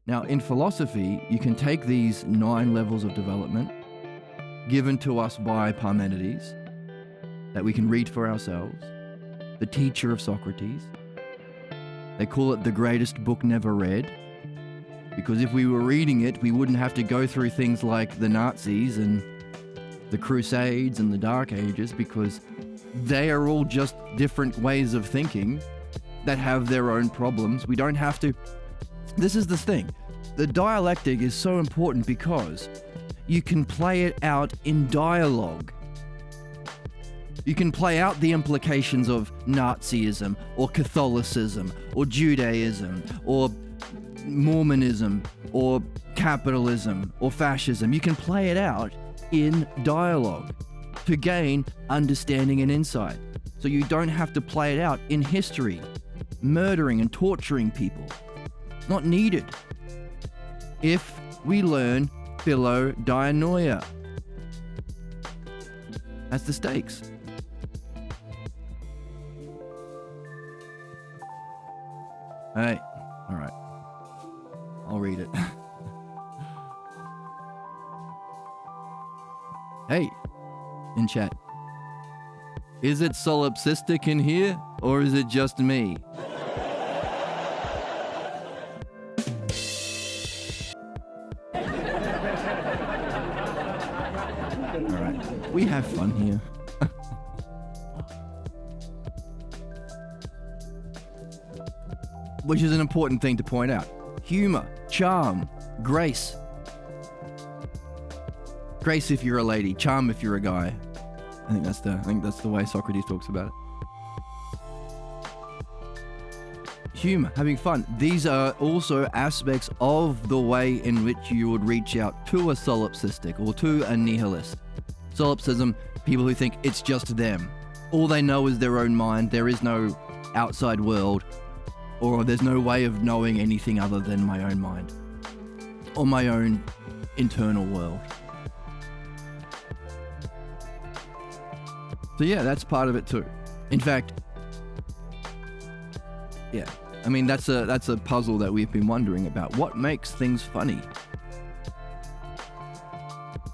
Now, in philosophy, you can take these 9 levels of development given to us by Parmenides that we can read for ourselves, the teacher of Socrates. They call it the greatest book never read, because if we were reading it, we wouldn't have to go through things like the Nazis and the Crusades and the Dark Ages, because they are all just different ways of thinking that have their own problems. We don't have to. This is the thing. The dialectic is so important because you can play it out in dialogue. You can play out the implications of Nazism or Catholicism or Judaism or Mormonism or capitalism or fascism. You can play it out in dialogue to gain understanding and insight. So you don't have to play it out in history, murdering and torturing people. Not needed. If we learn philodianoia. That's the stakes. Hey, all right. I'll read it. Hey, in chat. Is it solipsistic in here, or is it just me? Alright, we have fun here. Which is an important thing to point out. Humor, charm, grace. Grace if you're a lady, charm if you're a guy. I think that's the way Socrates talks about it. Humor, having fun. These are also aspects of the way in which you would reach out to a solipsistic or to a nihilist. Solipsism, people who think it's just them. All they know is their own mind. There is no outside world, or there's no way of knowing anything other than my own mind or my own internal world. So yeah, that's part of it too. In fact, yeah, I mean, that's a puzzle that we've been wondering about. What makes things funny?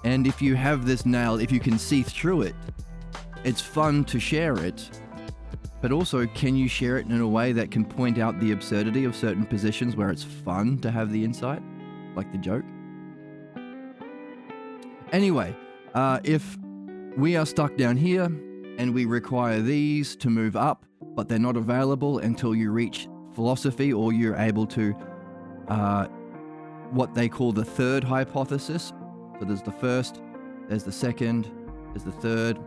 And if you have this nailed, if you can see through it, it's fun to share it. But also, can you share it in a way that can point out the absurdity of certain positions where it's fun to have the insight? Like the joke? Anyway, if we are stuck down here and we require these to move up, but they're not available until you reach philosophy, or you're able to what they call the third hypothesis. So there's the first, there's the second, there's the third.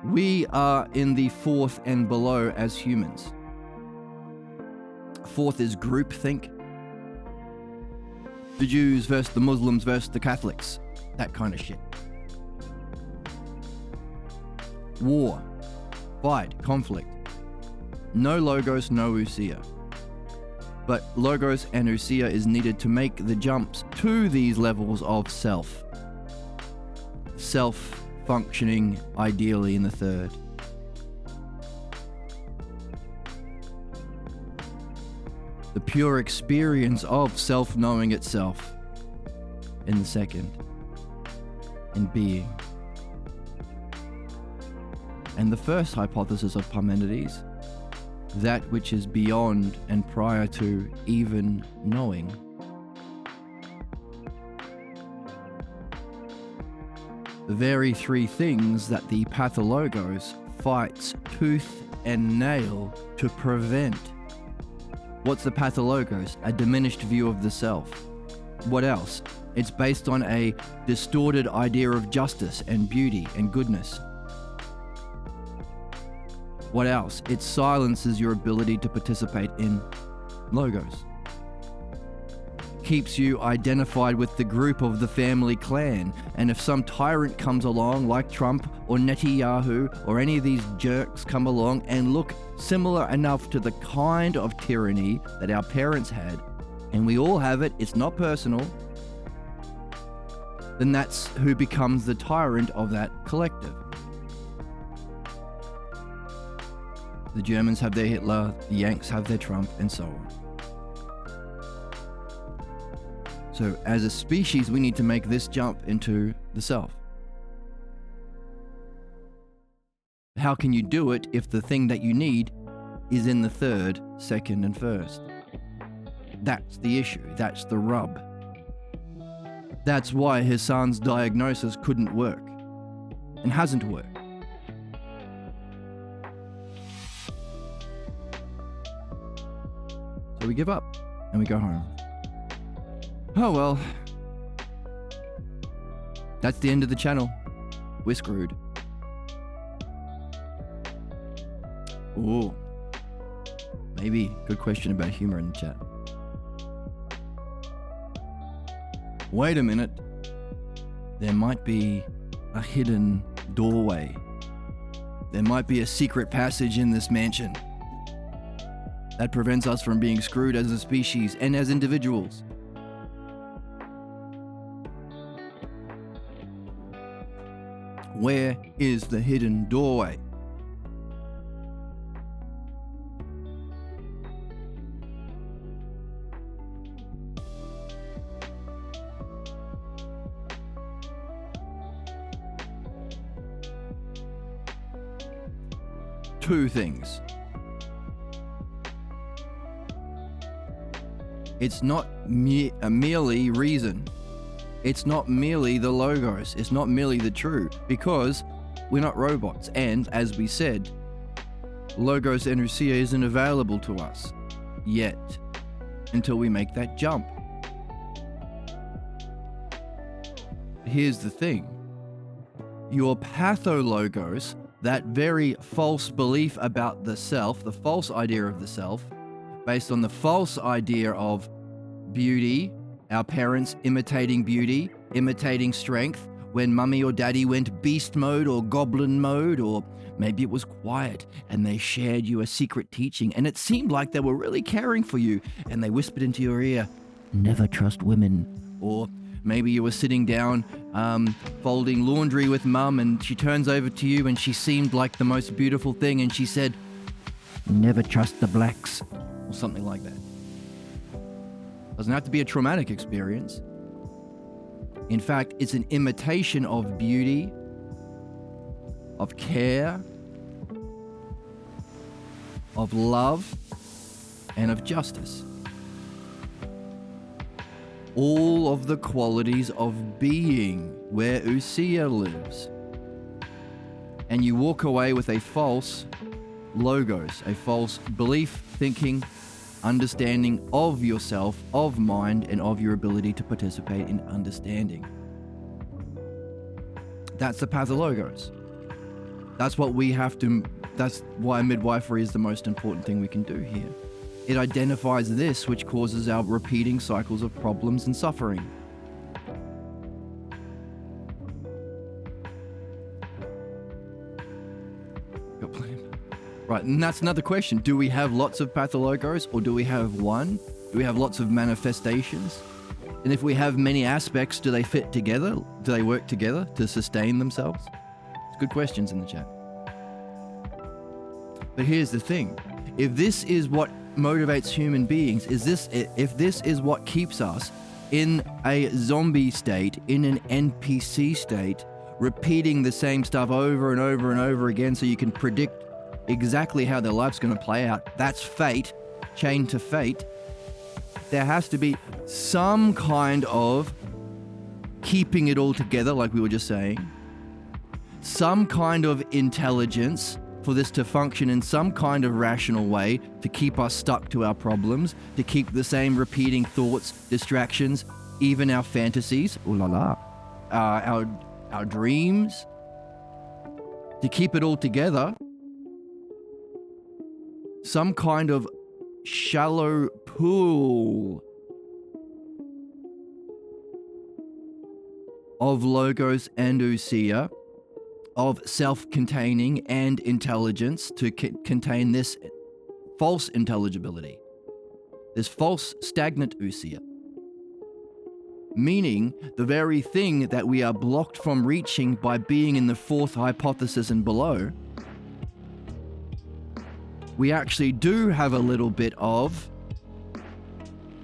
We are in the fourth and below as humans. Fourth is groupthink. The Jews versus the Muslims versus the Catholics. That kind of shit. War, fight, conflict. No logos, no ousia. But logos and ousia is needed to make the jumps to these levels of self. Self-functioning, ideally in the third. The pure experience of self-knowing itself in the second. In being. And the first hypothesis of Parmenides, that which is beyond and prior to even knowing. The very three things that the pathologos fights tooth and nail to prevent. What's the pathologos? A diminished view of the self. What else? It's based on a distorted idea of justice and beauty and goodness. What else? It silences your ability to participate in logos. Keeps you identified with the group of the family clan, and if some tyrant comes along like Trump or Netanyahu or any of these jerks come along and look similar enough to the kind of tyranny that our parents had, and we all have it, it's not personal, then that's who becomes the tyrant of that collective. The Germans have their Hitler, the Yanks have their Trump, and so on. So as a species, we need to make this jump into the self. How can you do it if the thing that you need is in the third, second, and first? That's the issue. That's the rub. That's why Hassan's diagnosis couldn't work and hasn't worked. So we give up and we go home. Oh well. That's the end of the channel. We're screwed. Ooh. Maybe. Good question about humor in the chat. Wait a minute. There might be a hidden doorway. There might be a secret passage in this mansion that prevents us from being screwed as a species and as individuals. Where is the hidden doorway? two things. It's not merely reason. It's not merely the logos. It's not merely the true, because we're not robots. And as we said, logos and Usia isn't available to us yet until we make that jump. Here's the thing. Your pathologos, that very false belief about the self, the false idea of the self, based on the false idea of beauty, our parents imitating beauty, imitating strength, when mummy or daddy went beast mode or goblin mode, or maybe it was quiet and they shared you a secret teaching and it seemed like they were really caring for you and they whispered into your ear, never trust women. Or maybe you were sitting down folding laundry with mum and she turns over to you and she seemed like the most beautiful thing and she said, never trust the blacks, or something like that. Doesn't have to be a traumatic experience. In fact, it's an imitation of beauty, of care, of love, and of justice. All of the qualities of being where Usia lives. And you walk away with a false logos, a false belief, thinking, understanding of yourself, of mind, and of your ability to participate in understanding. That's the pathologos. That's what we have to, that's why midwifery is the most important thing we can do here. It identifies this, which causes our repeating cycles of problems and suffering. Got plenty. Right, and that's another question. Do we have lots of pathologos, or do we have one? Do we have lots of manifestations? And if we have many aspects, do they fit together? Do they work together to sustain themselves? It's good questions in the chat. But here's the thing. If this is what motivates human beings, if this is what keeps us in a zombie state, in an NPC state, repeating the same stuff over and over and over again so you can predict exactly how their life's going to play out, that's fate, chained to fate. There has to be some kind of keeping it all together, like we were just saying, some kind of intelligence for this to function in some kind of rational way, to keep us stuck to our problems, to keep the same repeating thoughts, distractions, even our fantasies, ooh la la, our dreams, to keep it all together. Some kind of shallow pool of logos and Usia, of self-containing and intelligence to contain this false intelligibility, this false stagnant Usia. Meaning the very thing that we are blocked from reaching by being in the fourth hypothesis and below, we actually do have a little bit of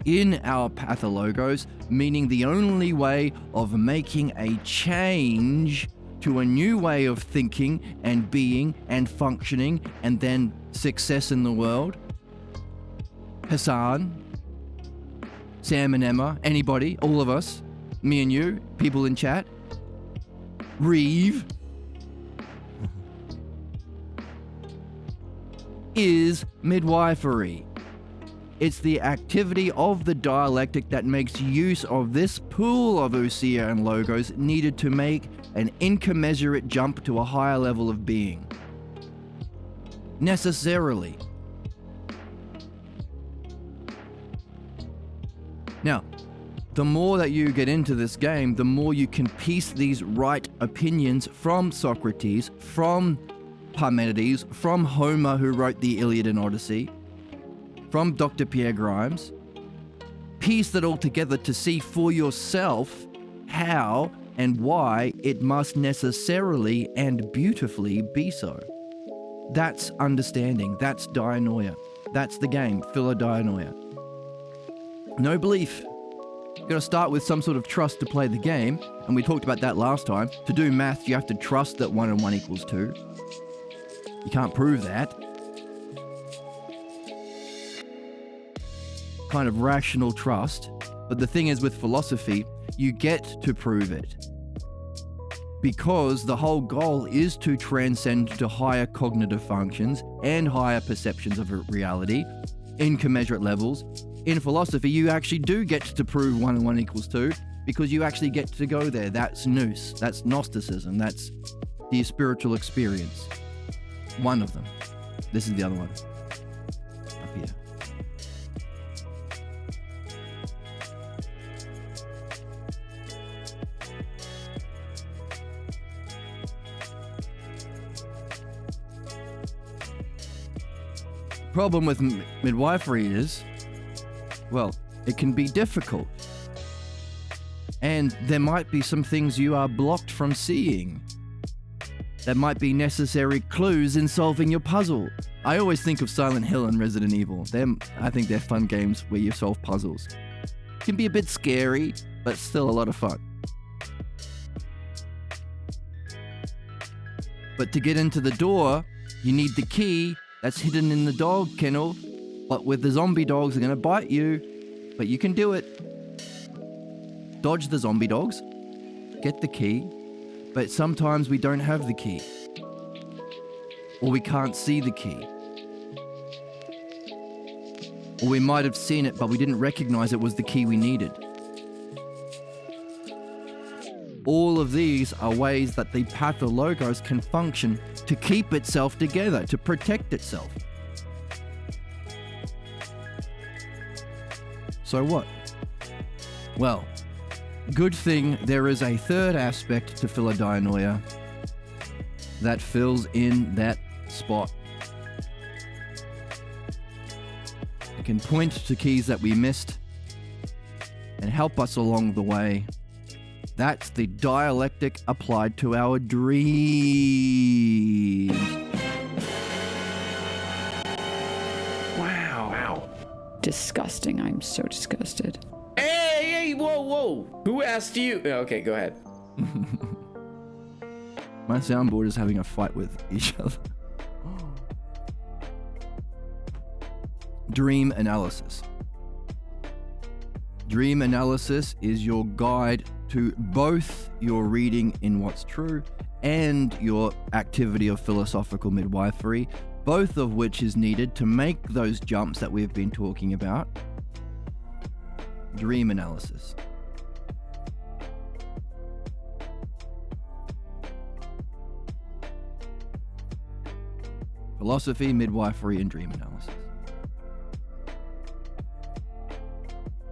in our pathologos, meaning the only way of making a change to a new way of thinking and being and functioning and then success in the world. Hassan, Sam and Emma, anybody, all of us, me and you, people in chat, Reeve, is midwifery. It's the activity of the dialectic that makes use of this pool of Usia and logos needed to make an incommensurate jump to a higher level of being. Necessarily. Now, the more that you get into this game, the more you can piece these right opinions from Socrates, from Parmenides, from Homer, who wrote the Iliad and Odyssey, from Dr. Pierre Grimes, piece that all together to see for yourself how and why it must necessarily and beautifully be so. That's understanding. That's dianoia. That's the game, philodianoia. No belief. You've got to start with some sort of trust to play the game, and we talked about that last time. To do math, you have to trust that 1 and 1 equals 2. You can't prove that. Kind of rational trust. But the thing is, with philosophy, you get to prove it. Because the whole goal is to transcend to higher cognitive functions and higher perceptions of reality in commensurate levels. In philosophy, you actually do get to prove 1 and 1 equals 2 because you actually get to go there. That's nous, that's Gnosticism, that's the spiritual experience. One of them. This is the other one. Up here. Problem with midwifery is, well, it can be difficult. And there might be some things you are blocked from seeing. That might be necessary clues in solving your puzzle. I always think of Silent Hill and Resident Evil. I think they're fun games where you solve puzzles. Can be a bit scary, but still a lot of fun. But to get into the door, you need the key that's hidden in the dog kennel. But with the zombie dogs, they're gonna bite you. But you can do it. Dodge the zombie dogs. Get the key. But sometimes we don't have the key. Or we can't see the key. Or we might have seen it, but we didn't recognize it was the key we needed. All of these are ways that the pathologos can function to keep itself together, to protect itself. So what? Well, good thing there is a third aspect to philodianoia that fills in that spot. It can point to keys that we missed and help us along the way. That's the dialectic applied to our dreams. Wow. Disgusting. I'm so disgusted. Hey, whoa. Who asked you? Okay, go ahead. My soundboard is having a fight with each other. Dream analysis. Dream analysis is your guide to both your reading in what's true and your activity of philosophical midwifery, both of which is needed to make those jumps that we've been talking about. Dream analysis. Philosophy, midwifery, and dream analysis.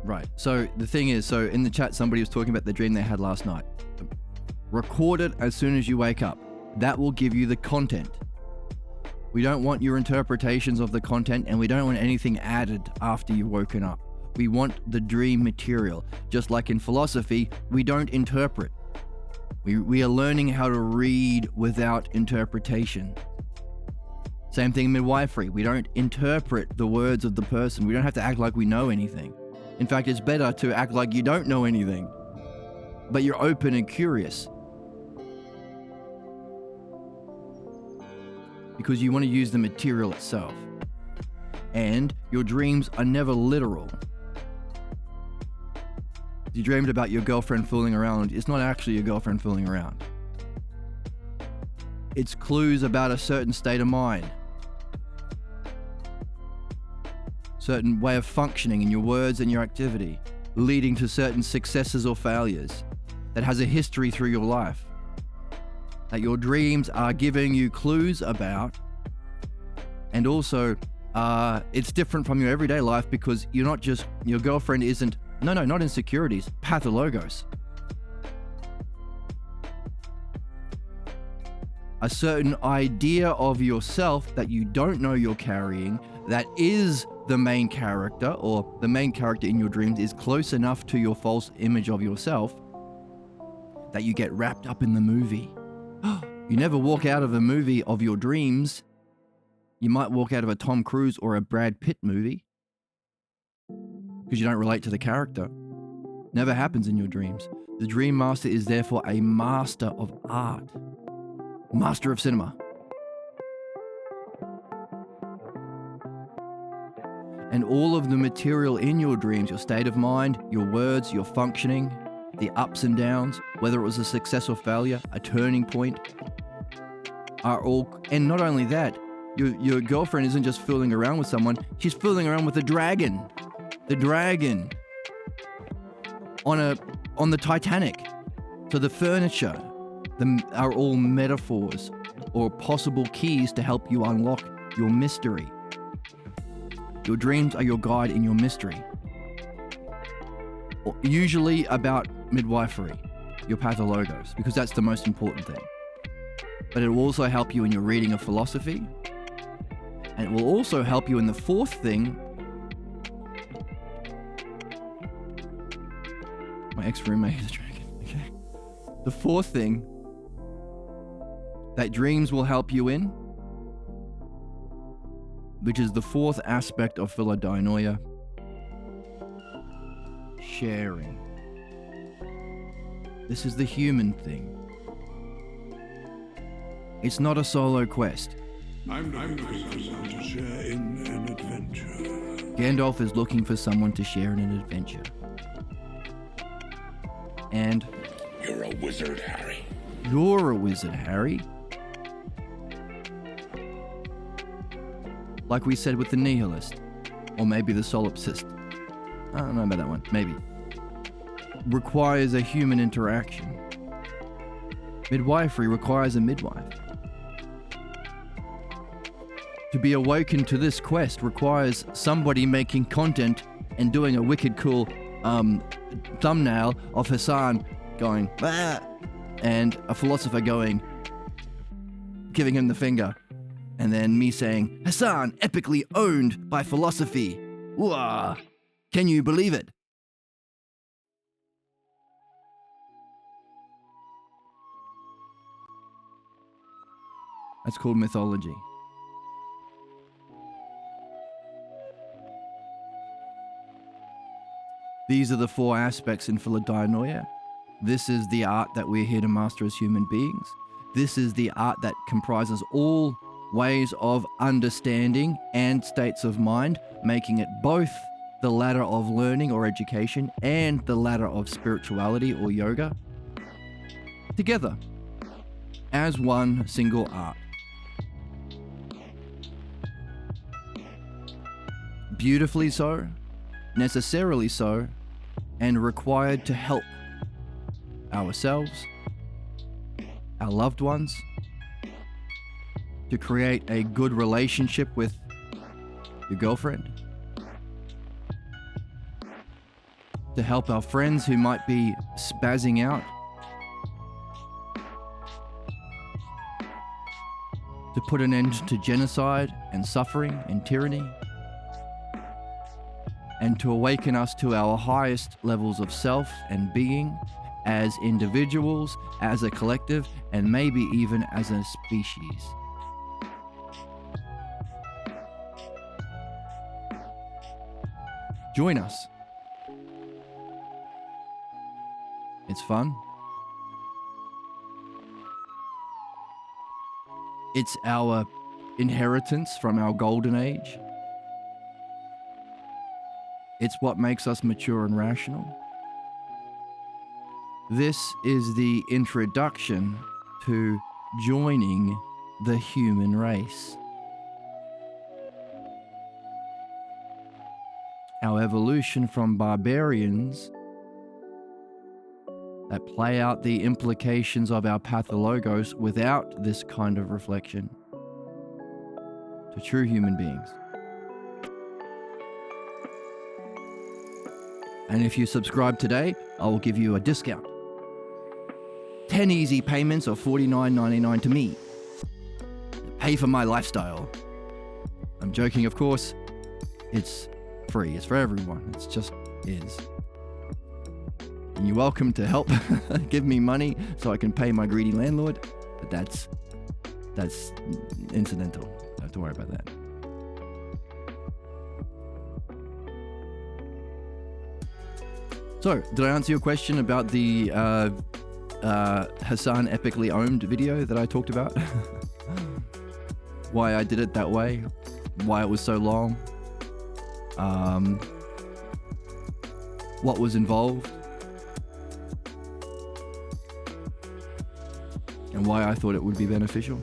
Right. So the thing is, in the chat, somebody was talking about the dream they had last night. Record it as soon as you wake up. That will give you the content. We don't want your interpretations of the content, and we don't want anything added after you've woken up. We want the dream material. Just like in philosophy, we don't interpret. We are learning how to read without interpretation. Same thing in midwifery. We don't interpret the words of the person. We don't have to act like we know anything. In fact, it's better to act like you don't know anything, but you're open and curious. Because you want to use the material itself. And your dreams are never literal. You dreamed about your girlfriend fooling around. It's not actually your girlfriend fooling around. It's clues about a certain state of mind. Certain way of functioning in your words and your activity, leading to certain successes or failures that has a history through your life. That your dreams are giving you clues about. And also, it's different from your everyday life because you're not just, your girlfriend isn't, not insecurities, pathologos. A certain idea of yourself that you don't know you're carrying, that is the main character, or the main character in your dreams is close enough to your false image of yourself that you get wrapped up in the movie. You never walk out of a movie of your dreams. You might walk out of a Tom Cruise or a Brad Pitt movie because you don't relate to the character. Never happens in your dreams. The dream master is therefore a master of art. Master of cinema. And all of the material in your dreams, your state of mind, your words, your functioning, the ups and downs, whether it was a success or failure, a turning point, are all, and not only that, your girlfriend isn't just fooling around with someone, she's fooling around with the dragon. The dragon on the Titanic. So the furniture are all metaphors or possible keys to help you unlock your mystery. Your dreams are your guide in your mystery. Usually about midwifery, your pathologos, because that's the most important thing. But it will also help you in your reading of philosophy. And it will also help you in the fourth thing. My ex-roommate is a dragon. Okay. The fourth thing that dreams will help you in, which is the fourth aspect of philodianoia, sharing. This is the human thing. It's not a solo quest. I'm looking for someone to share in an adventure. Gandalf is looking for someone to share in an adventure. And You're a wizard, Harry. you're a wizard, Harry. Like we said with the nihilist, or maybe the solipsist. I don't know about that one, maybe. Requires a human interaction. Midwifery requires a midwife. To be awakened to this quest requires somebody making content and doing a wicked cool thumbnail of Hassan going, "Ah," and a philosopher going, giving him the finger, and then me saying, "Hassan, epically owned by philosophy. Wah! Can you believe it?" That's called mythology. These are the four aspects in philodianoia. This is the art that we're here to master as human beings. This is the art that comprises all ways of understanding and states of mind, making it both the ladder of learning or education and the ladder of spirituality or yoga together as one single art. Beautifully so, necessarily so, and required to help ourselves, our loved ones, to create a good relationship with your girlfriend, to help our friends who might be spazzing out, to put an end to genocide and suffering and tyranny, and to awaken us to our highest levels of self and being as individuals, as a collective, and maybe even as a species. Join us. It's fun. It's our inheritance from our golden age. It's what makes us mature and rational. This is the introduction to joining the human race. Our evolution from barbarians that play out the implications of our pathologos without this kind of reflection to true human beings. And if you subscribe today, I will give you a discount. 10 easy payments of $49.99 to me. Pay for my lifestyle. I'm joking, of course. It's free. It's for everyone. It's just is. And you're welcome to help give me money so I can pay my greedy landlord. But that's incidental. Don't have to worry about that. So, did I answer your question about the Hassan epically owned video that I talked about? Why I did it that way? Why it was so long? what was involved, and why I thought it would be beneficial.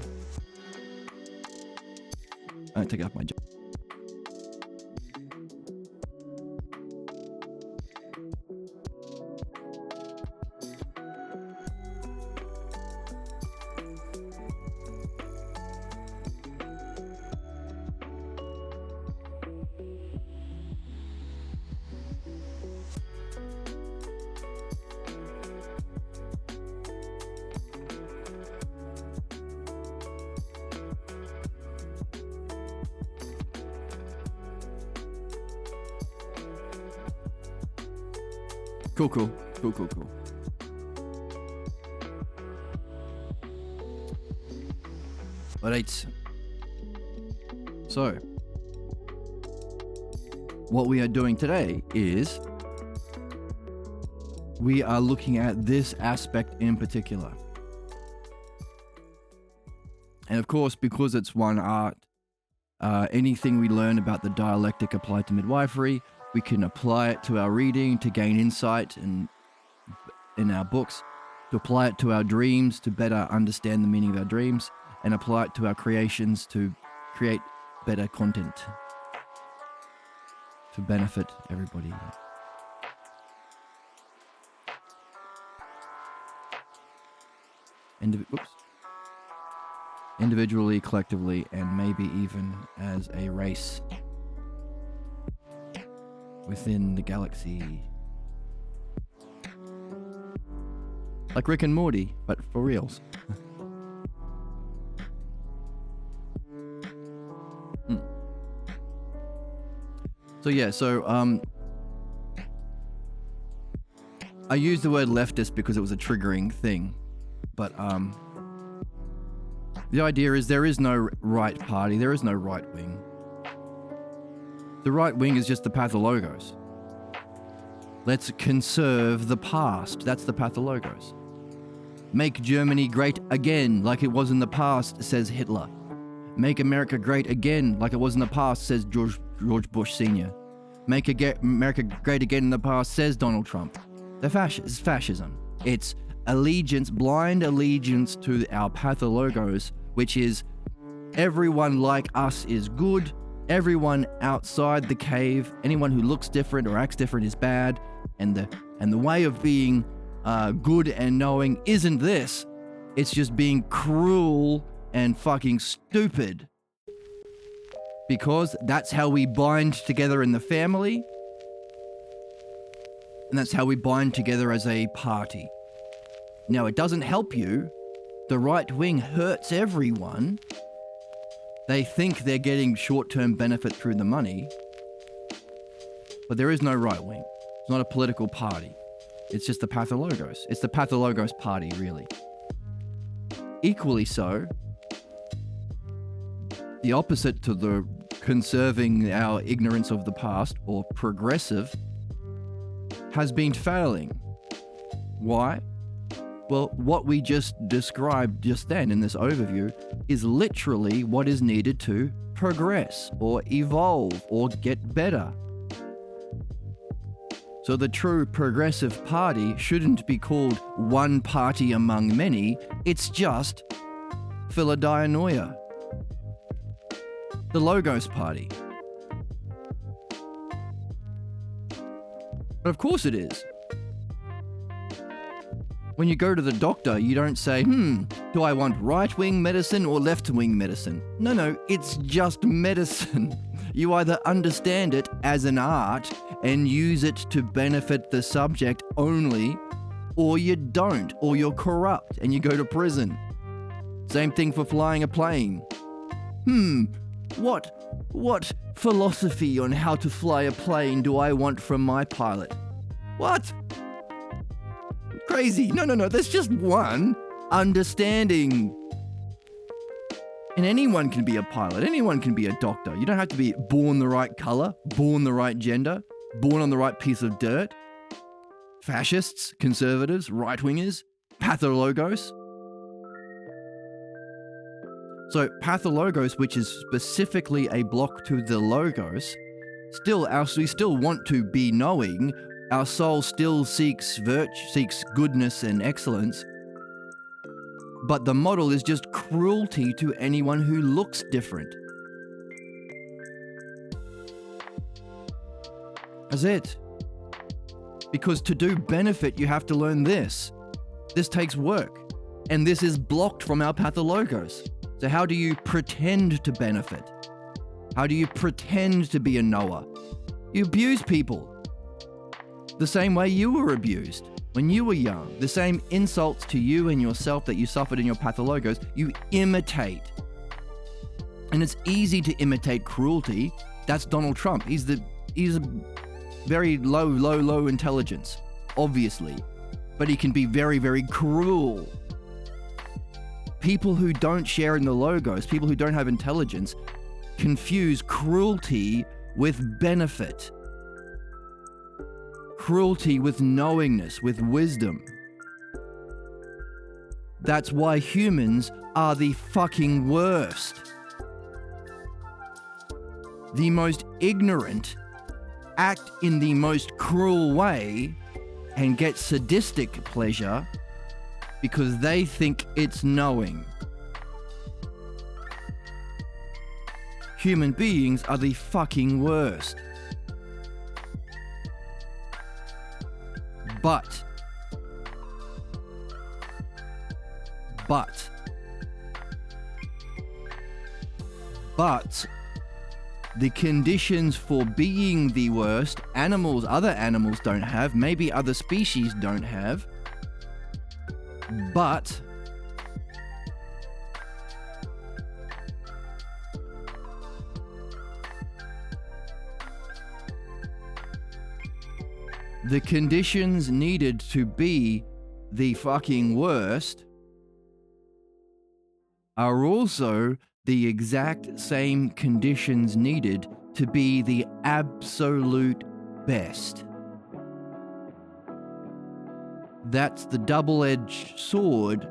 I don't take off my jacket. Cool. Alright. So, what we are doing today is we are looking at this aspect in particular. And of course, because it's one art, anything we learn about the dialectic applied to midwifery, we can apply it to our reading to gain insight in our books, to apply it to our dreams to better understand the meaning of our dreams, and apply it to our creations to create better content to benefit everybody. Individually, collectively, and maybe even as a race within the galaxy. Like Rick and Morty, but for reals. So I used the word leftist because it was a triggering thing, but the idea is there is no right party, there is no right wing. The right wing is just the pathologos. Let's conserve the past. That's the pathologos. Make Germany great again like it was in the past, says Hitler. Make America great again like it was in the past, says George Bush Sr. Make America great again in the past, says Donald Trump. It's fascism. It's allegiance, blind allegiance to our pathologos, which is everyone like us is good. Everyone outside the cave, anyone who looks different or acts different is bad, and the way of being good and knowing isn't this. It's just being cruel and fucking stupid. Because that's how we bind together in the family, and that's how we bind together as a party. Now, it doesn't help you. The right wing hurts everyone. They think they're getting short-term benefit through the money, but there is no right wing. It's not a political party. It's just the pathologos. It's the pathologos party, really. Equally so, the opposite to the conserving our ignorance of the past, or progressive, has been failing. Why? Well, what we just described just then in this overview is literally what is needed to progress or evolve or get better. So the true progressive party shouldn't be called one party among many, it's just Philadelphia, the Logos Party. But of course it is. When you go to the doctor, you don't say, do I want right-wing medicine or left-wing medicine? No, it's just medicine. You either understand it as an art and use it to benefit the subject only, or you don't, or you're corrupt and you go to prison. Same thing for flying a plane. What philosophy on how to fly a plane do I want from my pilot? What? Crazy. No, there's just one understanding. And anyone can be a pilot, anyone can be a doctor. You don't have to be born the right color, born the right gender, born on the right piece of dirt. Fascists, conservatives, right-wingers, pathologos. So pathologos, which is specifically a block to the logos, we still want to be knowing. Our soul still seeks virtue, seeks goodness and excellence. But the model is just cruelty to anyone who looks different. That's it. Because to do benefit, you have to learn this. This takes work. And this is blocked from our pathologos. So how do you pretend to benefit? How do you pretend to be a knower? You abuse people. The same way you were abused when you were young. The same insults to you and yourself that you suffered in your pathologos, you imitate. And it's easy to imitate cruelty. That's Donald Trump. He's a very low intelligence, obviously. But he can be very, very cruel. People who don't share in the logos, people who don't have intelligence, confuse cruelty with benefit. Cruelty with knowingness, with wisdom. That's why humans are the fucking worst. The most ignorant act in the most cruel way and get sadistic pleasure because they think it's knowing. Human beings are the fucking worst. But the conditions for being the worst, other animals don't have, maybe other species don't have, but the conditions needed to be the fucking worst are also the exact same conditions needed to be the absolute best. That's the double-edged sword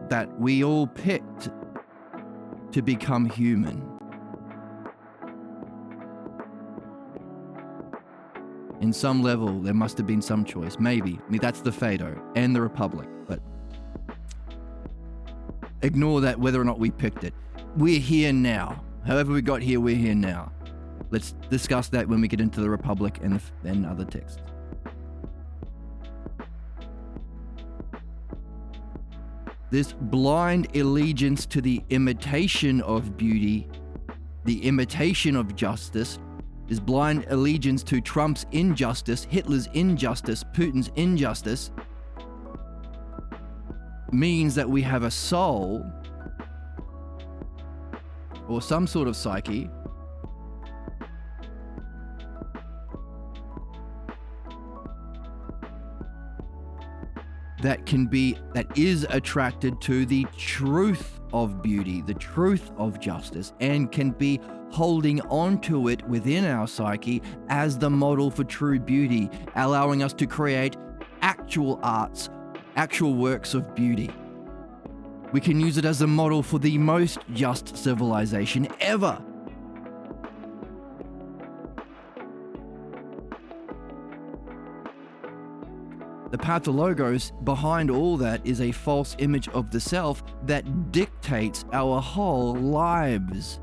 that we all picked to become human. In some level, there must have been some choice. Maybe. I mean, that's the Phaedo and the Republic. But ignore that whether or not we picked it. We're here now. However we got here, we're here now. Let's discuss that when we get into the Republic and other texts. This blind allegiance to the imitation of beauty, the imitation of justice, this blind allegiance to Trump's injustice, Hitler's injustice, Putin's injustice, means that we have a soul or some sort of psyche that is attracted to the truth of beauty, the truth of justice, and can be holding on to it within our psyche as the model for true beauty, allowing us to create actual arts, actual works of beauty. We can use it as a model for the most just civilization ever. The pathologos behind all that is a false image of the self that dictates our whole lives.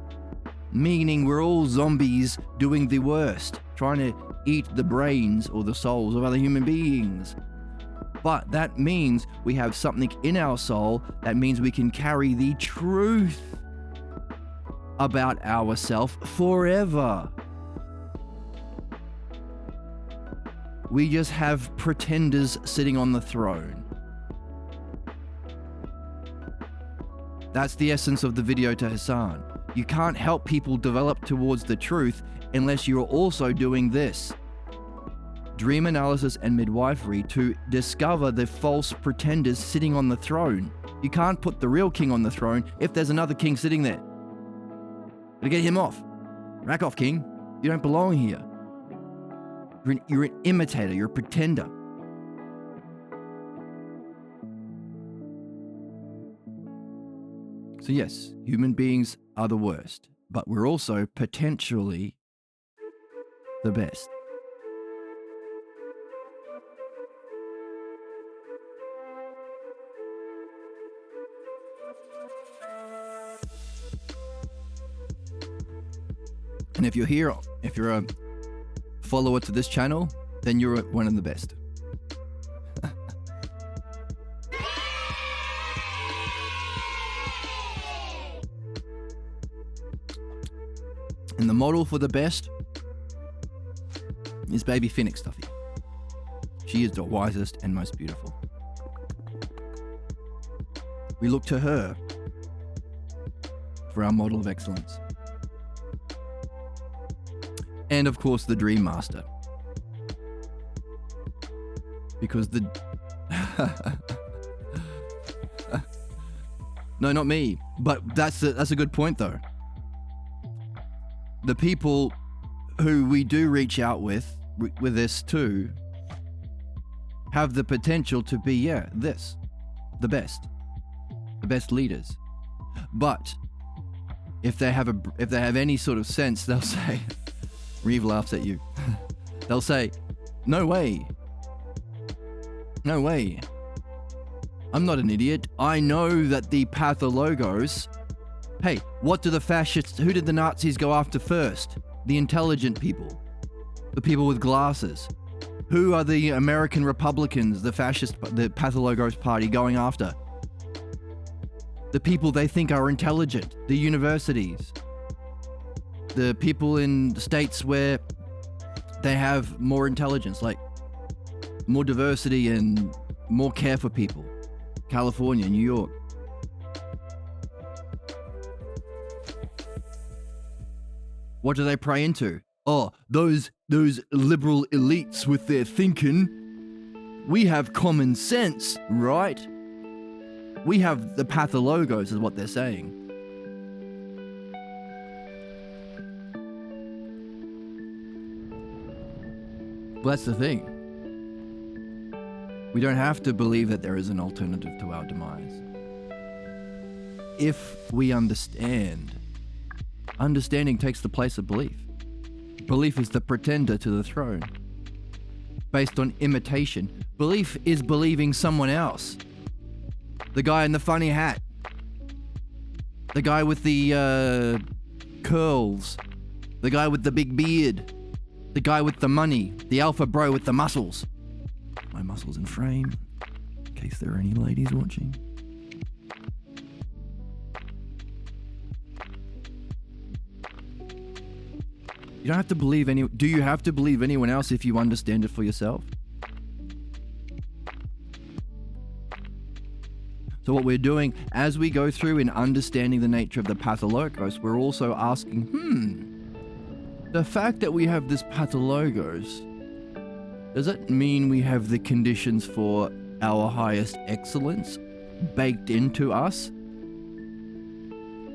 Meaning we're all zombies doing the worst, trying to eat the brains or the souls of other human beings. But that means we have something in our soul that means we can carry the truth about ourselves forever. We just have pretenders sitting on the throne. That's the essence of the video to Hassan. You can't help people develop towards the truth unless you're also doing this. Dream analysis and midwifery to discover the false pretenders sitting on the throne. You can't put the real king on the throne if there's another king sitting there. Gotta get him off. Rack off, king. You don't belong here. You're an imitator, you're a pretender. So yes, human beings are the worst, but we're also potentially the best. And if you're a follower to this channel, then you're one of the best. And the model for the best is baby Phoenix Stuffy. She is the wisest and most beautiful. We look to her for our model of excellence. And of course, the Dream Master. Because the... No, not me. But that's a good point, though. The people who we do reach out with this too, have the potential to be, the best leaders. But if they have any sort of sense, they'll say, Reeve laughs at you. They'll say, no way. I'm not an idiot. I know that the pathologos, hey, what do the fascists, who did the Nazis go after first? The intelligent people. The people with glasses. Who are the American Republicans, the pathologos party going after? The people they think are intelligent. The universities. The people in states where they have more intelligence, like more diversity and more care for people. California, New York. What do they pray into? Oh, those liberal elites with their thinking. We have common sense, right? We have the pathologos, is what they're saying. Well, that's the thing. We don't have to believe that there is an alternative to our demise. If we understand, understanding takes the place of belief. Belief is the pretender to the throne. Based on imitation. Belief is believing someone else. The guy in the funny hat. The guy with the curls. The guy with the big beard. The guy with the money. The alpha bro with the muscles. My muscles in frame, in case there are any ladies watching. You don't have to believe do you have to believe anyone else if you understand it for yourself? So what we're doing as we go through in understanding the nature of the pathologos, we're also asking, the fact that we have this pathologos, does it mean we have the conditions for our highest excellence baked into us?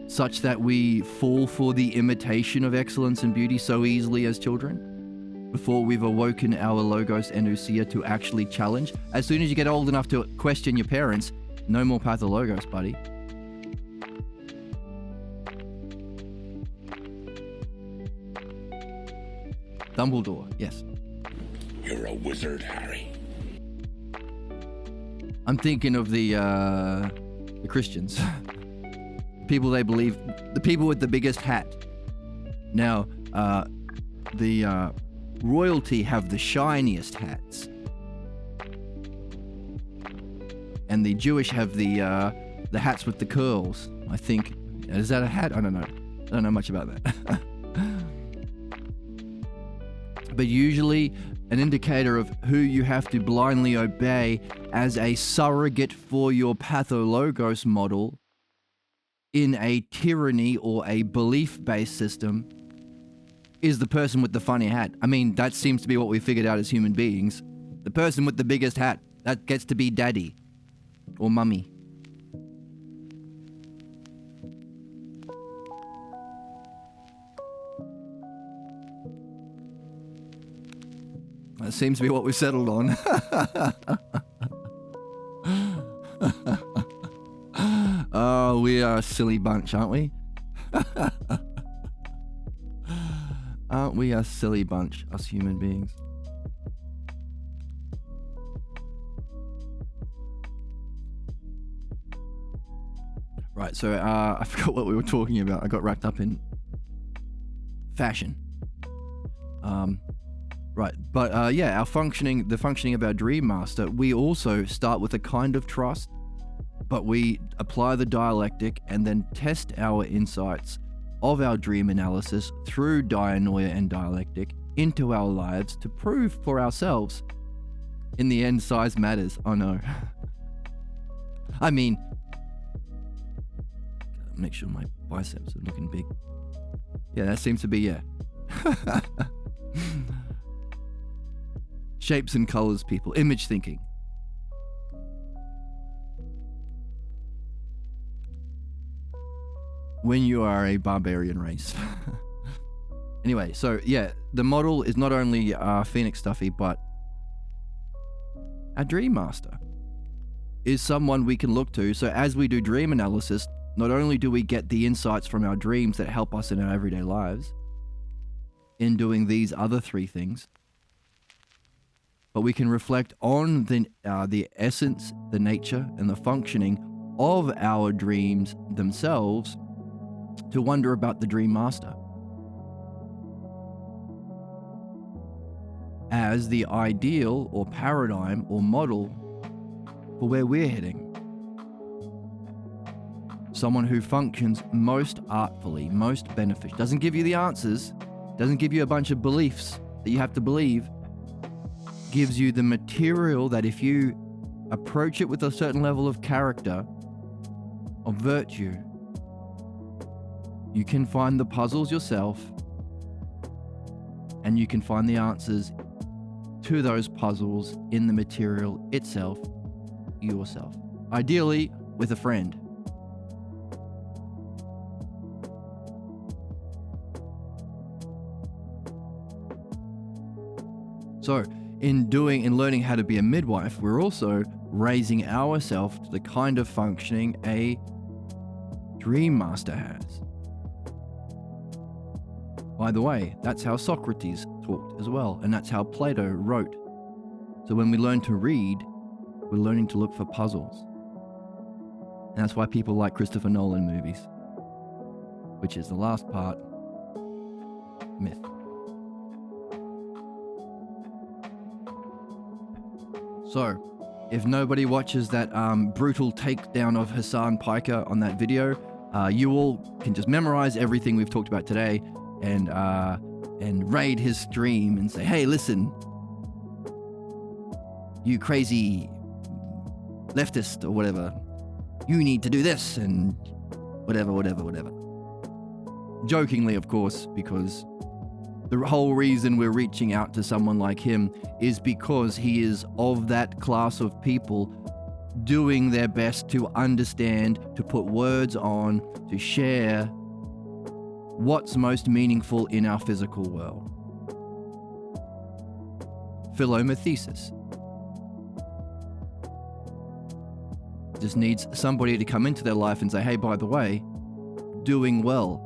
Such that we fall for the imitation of excellence and beauty so easily as children? Before we've awoken our logos and ousia to actually challenge? As soon as you get old enough to question your parents, no more pathologos, buddy. Dumbledore, yes. You're a wizard, Harry. I'm thinking of the Christians. People they believe, the people with the biggest hat. Now, the royalty have the shiniest hats. And the Jewish have the hats with the curls, I think. Is that a hat? I don't know. I don't know much about that. But usually an indicator of who you have to blindly obey as a surrogate for your pathologos model in a tyranny or a belief-based system is the person with the funny hat. I mean, that seems to be what we figured out as human beings. The person with the biggest hat, that gets to be daddy or mummy. That seems to be what we've settled on. Oh, we are a silly bunch, aren't we? Aren't Aren't we a silly bunch, us human beings? Right, so I forgot what we were talking about. I got wrapped up in fashion. Right, but yeah, the functioning of our Dream Master, we also start with a kind of trust, but we apply the dialectic and then test our insights of our dream analysis through dianoia and dialectic into our lives to prove for ourselves. In the end, size matters. Oh no. I mean, make sure my biceps are looking big. Yeah, that seems to be, yeah. Shapes and colors, people. Image thinking. When you are a barbarian race. Anyway, so yeah, the model is not only Phoenix Stuffy, but our Dream Master is someone we can look to. So as we do dream analysis, not only do we get the insights from our dreams that help us in our everyday lives in doing these other three things, but we can reflect on the essence, the nature, and the functioning of our dreams themselves to wonder about the Dream Master as the ideal or paradigm or model for where we're heading. Someone who functions most artfully, most beneficial. Doesn't give you the answers, doesn't give you a bunch of beliefs that you have to believe, gives you the material that if you approach it with a certain level of character, of virtue, you can find the puzzles yourself and you can find the answers to those puzzles in the material itself, yourself. Ideally, with a friend. So, in learning how to be a midwife, we're also raising ourselves to the kind of functioning a Dream Master has. By the way, that's how Socrates talked as well, and that's how Plato wrote. So when we learn to read, we're learning to look for puzzles. And that's why people like Christopher Nolan movies, which is the last part, myth. So, if nobody watches that brutal takedown of Hassan Piker on that video, you all can just memorize everything we've talked about today and raid his stream and say, hey, listen, you crazy leftist or whatever, you need to do this and whatever. Jokingly, of course, because the whole reason we're reaching out to someone like him is because he is of that class of people doing their best to understand, to put words on, to share what's most meaningful in our physical world. Philomathesis. Just needs somebody to come into their life and say, hey, by the way, doing well.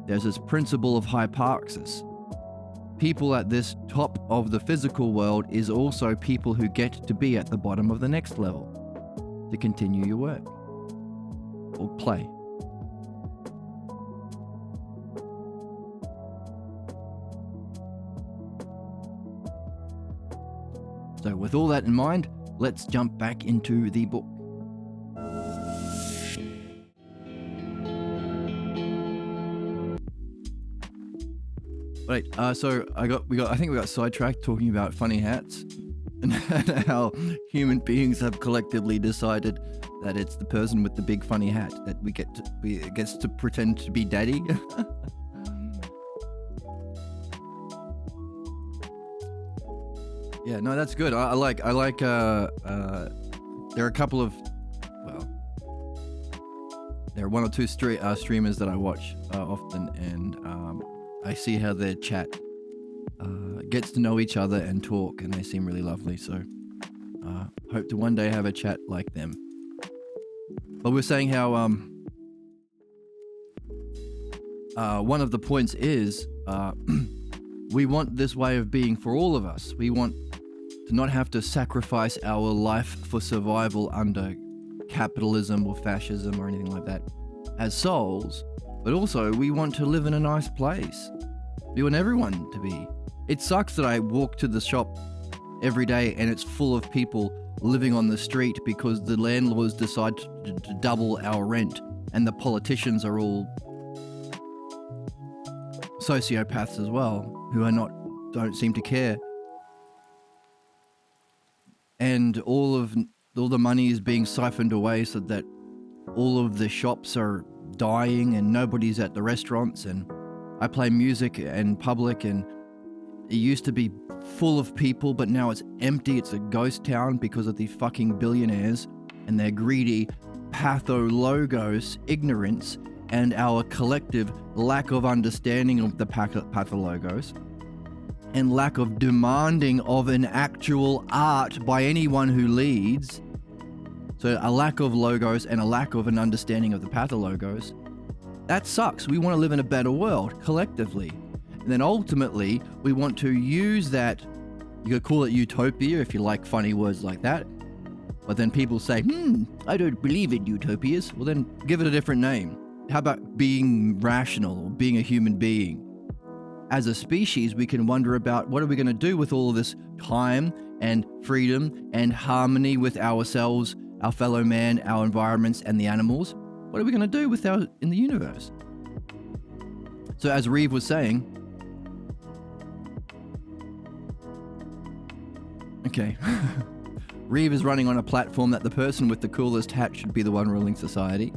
There's this principle of hyparxis. People at this top of the physical world is also people who get to be at the bottom of the next level to continue your work or play. So with all that in mind, let's jump back into the book. Right, so I think we got sidetracked talking about funny hats and how human beings have collectively decided that it's the person with the big funny hat that gets to pretend to be daddy. Yeah, no, that's good. I like there are a couple of, there are one or two streamers that I watch often, and I see how their chat gets to know each other and talk, and they seem really lovely. So hope to one day have a chat like them. But we're saying how one of the points is We want this way of being for all of us. We want to not have to sacrifice our life for survival under capitalism or fascism or anything like that as souls, but also we want to live in a nice place. We want everyone to be. It sucks that I walk to the shop every day and it's full of people living on the street because the landlords decide to double our rent and the politicians are all sociopaths as well, who don't seem to care. And all the money is being siphoned away so that all of the shops are dying and nobody's at the restaurants, and I play music in public and it used to be full of people, but now it's empty. It's a ghost town because of the fucking billionaires and their greedy pathologos ignorance and our collective lack of understanding of the pathologos and lack of demanding of an actual art by anyone who leads. So a lack of logos and a lack of an understanding of the pathologos. That sucks. We want to live in a better world collectively. And then ultimately, we want to use that, you could call it utopia if you like funny words like that. But then people say, I don't believe in utopias. Well then give it a different name. How about being rational or being a human being? As a species, we can wonder about what are we going to do with all of this time and freedom and harmony with ourselves, our fellow man, our environments, and the animals. What are we going to do in the universe? So as Reeve was saying, okay, Reeve is running on a platform that the person with the coolest hat should be the one ruling society.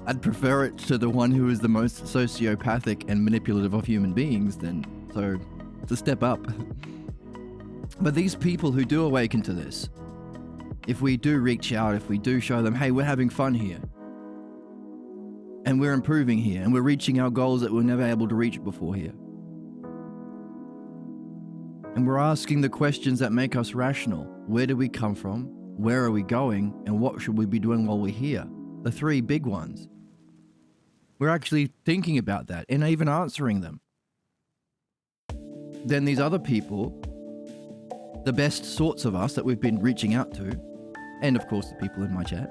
I'd prefer it to the one who is the most sociopathic and manipulative of human beings then, so it's a step up. But these people who do awaken to this, if we do reach out, if we do show them, hey, we're having fun here, and we're improving here, and we're reaching our goals that we were never able to reach before here, and we're asking the questions that make us rational. Where do we come from? Where are we going? And what should we be doing while we're here? The three big ones. We're actually thinking about that and even answering them. Then these other people, the best sorts of us that we've been reaching out to, and of course the people in my chat,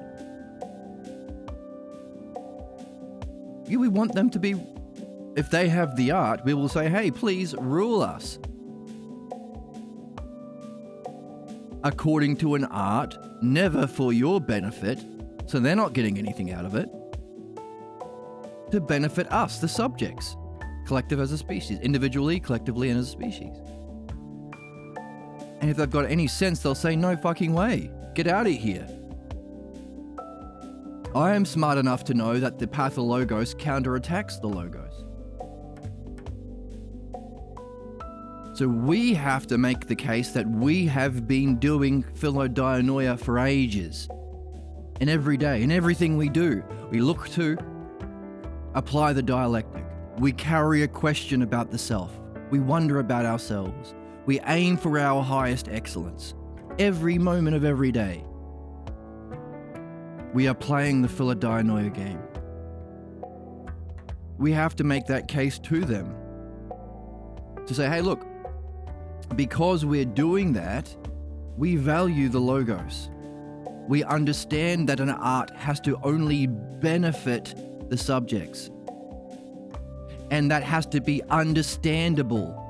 we want them to be, if they have the art, we will say, hey, please rule us according to an art, never for your benefit, so they're not getting anything out of it, to benefit us, the subjects, collective as a species, individually, collectively, and as a species. And if they've got any sense, they'll say, no fucking way, get out of here. I am smart enough to know that the pathologos counterattacks the logos. So we have to make the case that we have been doing philodianoia for ages. And every day, in everything we do, we look to apply the dialectic. We carry a question about the self. We wonder about ourselves. We aim for our highest excellence. Every moment of every day, we are playing the philodianoia game. We have to make that case to them. To say, hey, look, because we're doing that, we value the logos. We understand that an art has to only benefit the subjects. And that has to be understandable,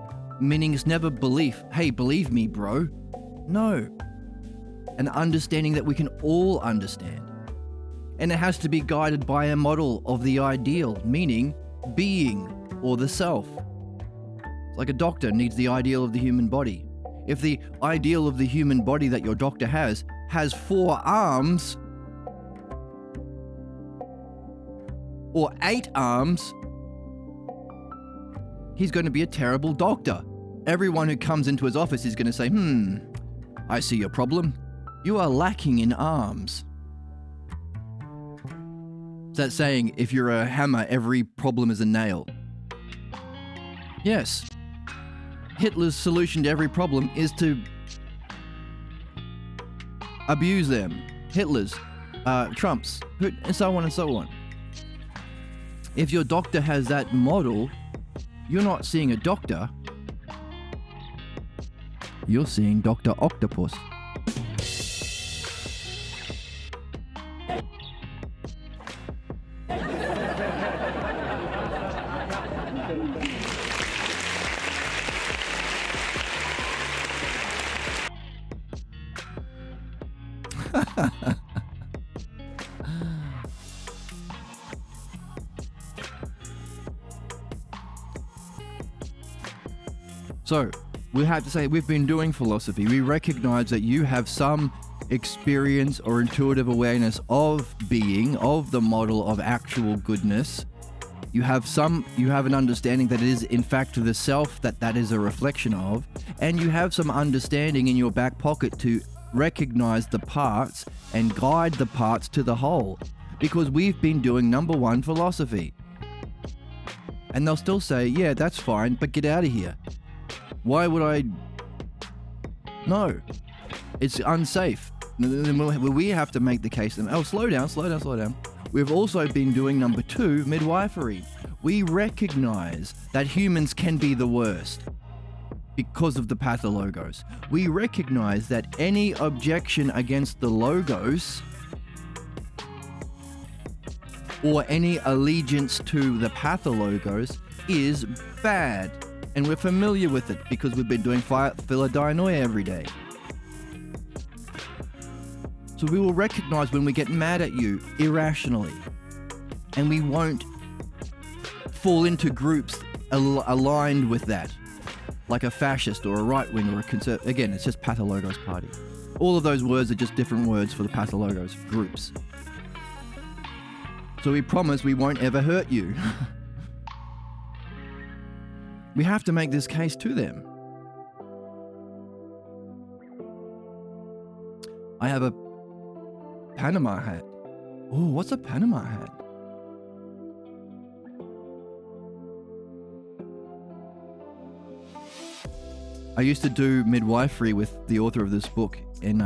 meaning it's never belief. Hey, believe me, bro. No. An understanding that we can all understand. And it has to be guided by a model of the ideal, meaning being or the self. Like a doctor needs the ideal of the human body. If the ideal of the human body that your doctor has 4 arms or 8 arms, he's going to be a terrible doctor. Everyone who comes into his office is going to say, I see your problem. You are lacking in arms. Is that saying, if you're a hammer, every problem is a nail? Yes. Hitler's solution to every problem is to abuse them. Hitler's, Trump's, and so on and so on. If your doctor has that model, you're not seeing a doctor. You're seeing Dr. Octopus. So, we have to say we've been doing philosophy. We recognize that you have some experience or intuitive awareness of being, of the model of actual goodness. You have an understanding that it is in fact the self that is a reflection of, and you have some understanding in your back pocket to recognize the parts and guide the parts to the whole. Because we've been doing number one philosophy. And they'll still say, yeah, that's fine, but get out of here. Why would I? No, it's unsafe. We have to make the case. Oh, slow down. We've also been doing number two, midwifery. We recognize that humans can be the worst because of the pathologos. We recognize that any objection against the logos or any allegiance to the pathologos is bad. And we're familiar with it because we've been doing philodianoia every day. So we will recognize when we get mad at you irrationally. And we won't fall into groups aligned with that. Like a fascist or a right wing or a conservative. Again, it's just pathologos party. All of those words are just different words for the pathologos groups. So we promise we won't ever hurt you. We have to make this case to them. I have a Panama hat. Oh, what's a Panama hat? I used to do midwifery with the author of this book in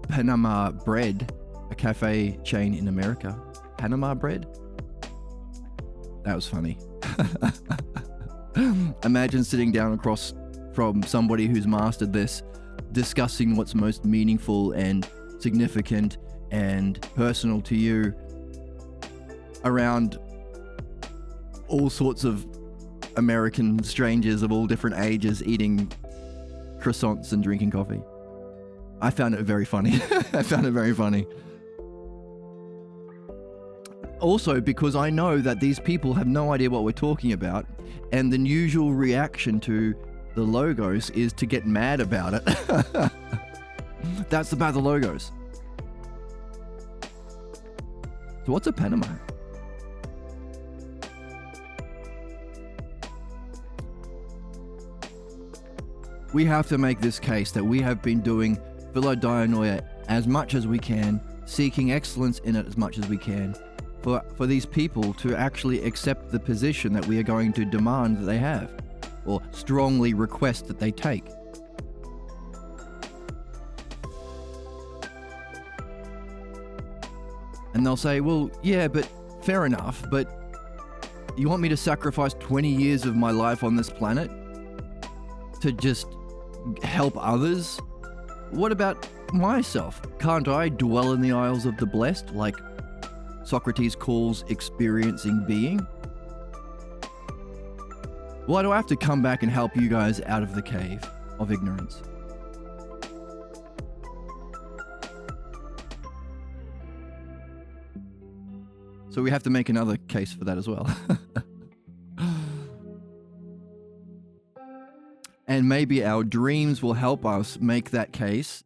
Panama Bread, a cafe chain in America. Panama Bread? That was funny. Imagine sitting down across from somebody who's mastered this, discussing what's most meaningful and significant and personal to you around all sorts of American strangers of all different ages eating croissants and drinking coffee. I found it very funny. Also, because I know that these people have no idea what we're talking about, and the usual reaction to the logos is to get mad about it. That's about the logos. So what's a Panama? We have to make this case that we have been doing philodianoia as much as we can, seeking excellence in it as much as we can, for these people to actually accept the position that we are going to demand that they have, or strongly request that they take. And they'll say, well, yeah, but fair enough, but you want me to sacrifice 20 years of my life on this planet to just help others? What about myself? Can't I dwell in the Isles of the Blessed like Socrates calls experiencing being? Why do I have to come back and help you guys out of the cave of ignorance? So we have to make another case for that as well. And maybe our dreams will help us make that case.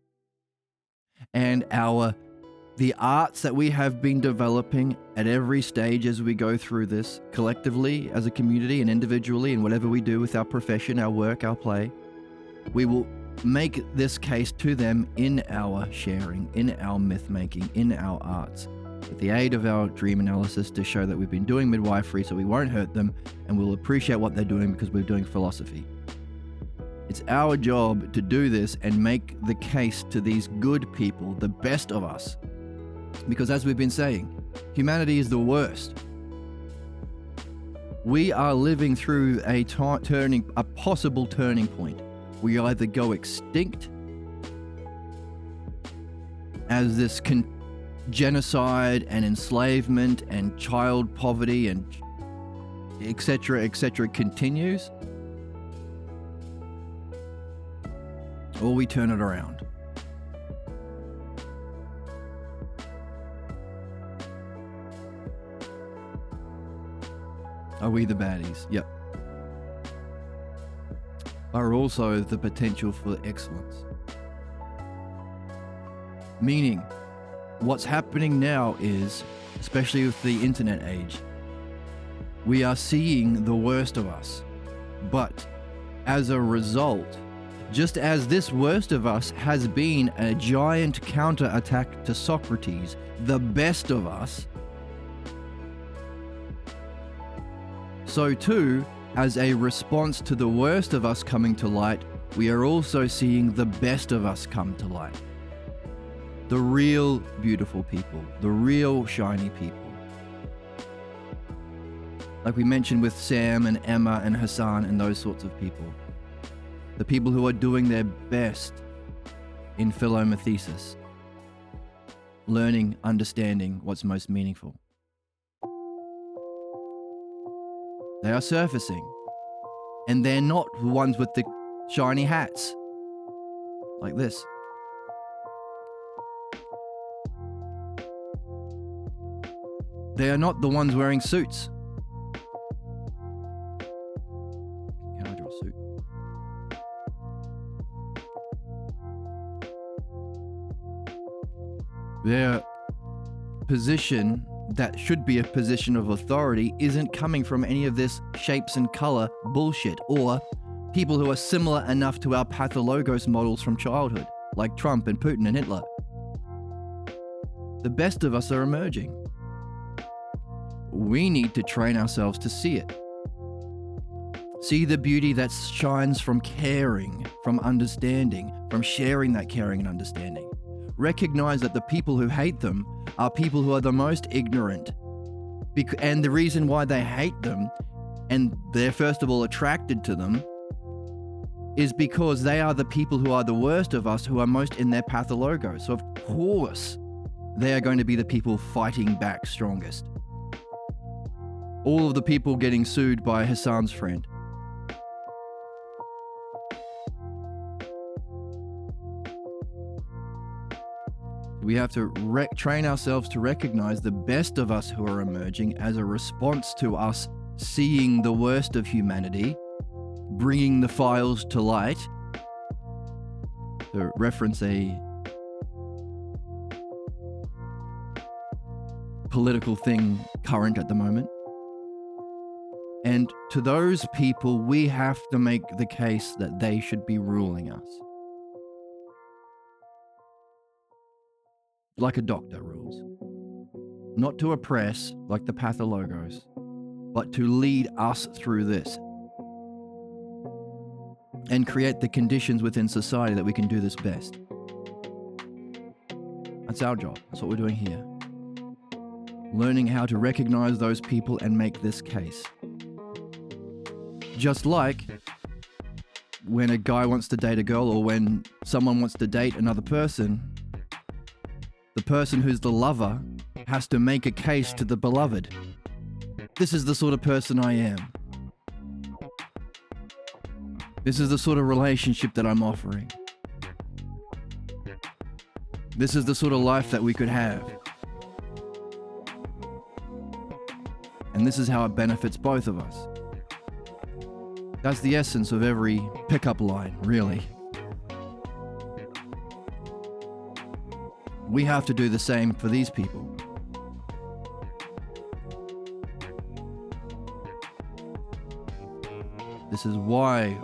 And the arts that we have been developing at every stage as we go through this, collectively, as a community and individually, and whatever we do with our profession, our work, our play, we will make this case to them in our sharing, in our myth making, in our arts, with the aid of our dream analysis to show that we've been doing midwifery so we won't hurt them, and we'll appreciate what they're doing because we're doing philosophy. It's our job to do this and make the case to these good people, the best of us. Because as we've been saying, Humanity is the worst. We are living through a possible turning point. We either go extinct as this genocide and enslavement and child poverty and etc. continues, or we turn it around. Are we the baddies? Yep. Are also the potential for excellence. Meaning, what's happening now is, especially with the internet age, we are seeing the worst of us. But as a result, just as this worst of us has been a giant counterattack to Socrates, the best of us, so too, as a response to the worst of us coming to light, we are also seeing the best of us come to light. The real beautiful people, the real shiny people. Like we mentioned with Sam and Emma and Hassan and those sorts of people. The people who are doing their best in philomathesis. Learning, understanding what's most meaningful. They are surfacing. And they're not the ones with the shiny hats. Like this. They are not the ones wearing suits. Can I draw a suit? Their position that should be a position of authority isn't coming from any of this shapes and color bullshit, or people who are similar enough to our pathologos models from childhood, like Trump and Putin and Hitler. The best of us are emerging. We need to train ourselves to see it. See the beauty that shines from caring, from understanding, from sharing that caring and understanding. Recognize that the people who hate them are people who are the most ignorant. And the reason why they hate them, and they're first of all attracted to them, is because they are the people who are the worst of us, who are most in their pathologos. So of course, they are going to be the people fighting back strongest. All of the people getting sued by Hassan's friend. We have to train ourselves to recognize the best of us who are emerging as a response to us seeing the worst of humanity, bringing the files to light. To reference a political thing current at the moment. And to those people, we have to make the case that they should be ruling us. Like a doctor rules. Not to oppress, like the pathologos, but to lead us through this. And create the conditions within society that we can do this best. That's our job. That's what we're doing here. Learning how to recognize those people and make this case. Just like when a guy wants to date a girl, or when someone wants to date another person, the person who's the lover has to make a case to the beloved. This is the sort of person I am. This is the sort of relationship that I'm offering. This is the sort of life that we could have. And this is how it benefits both of us. That's the essence of every pickup line, really. We have to do the same for these people. This is why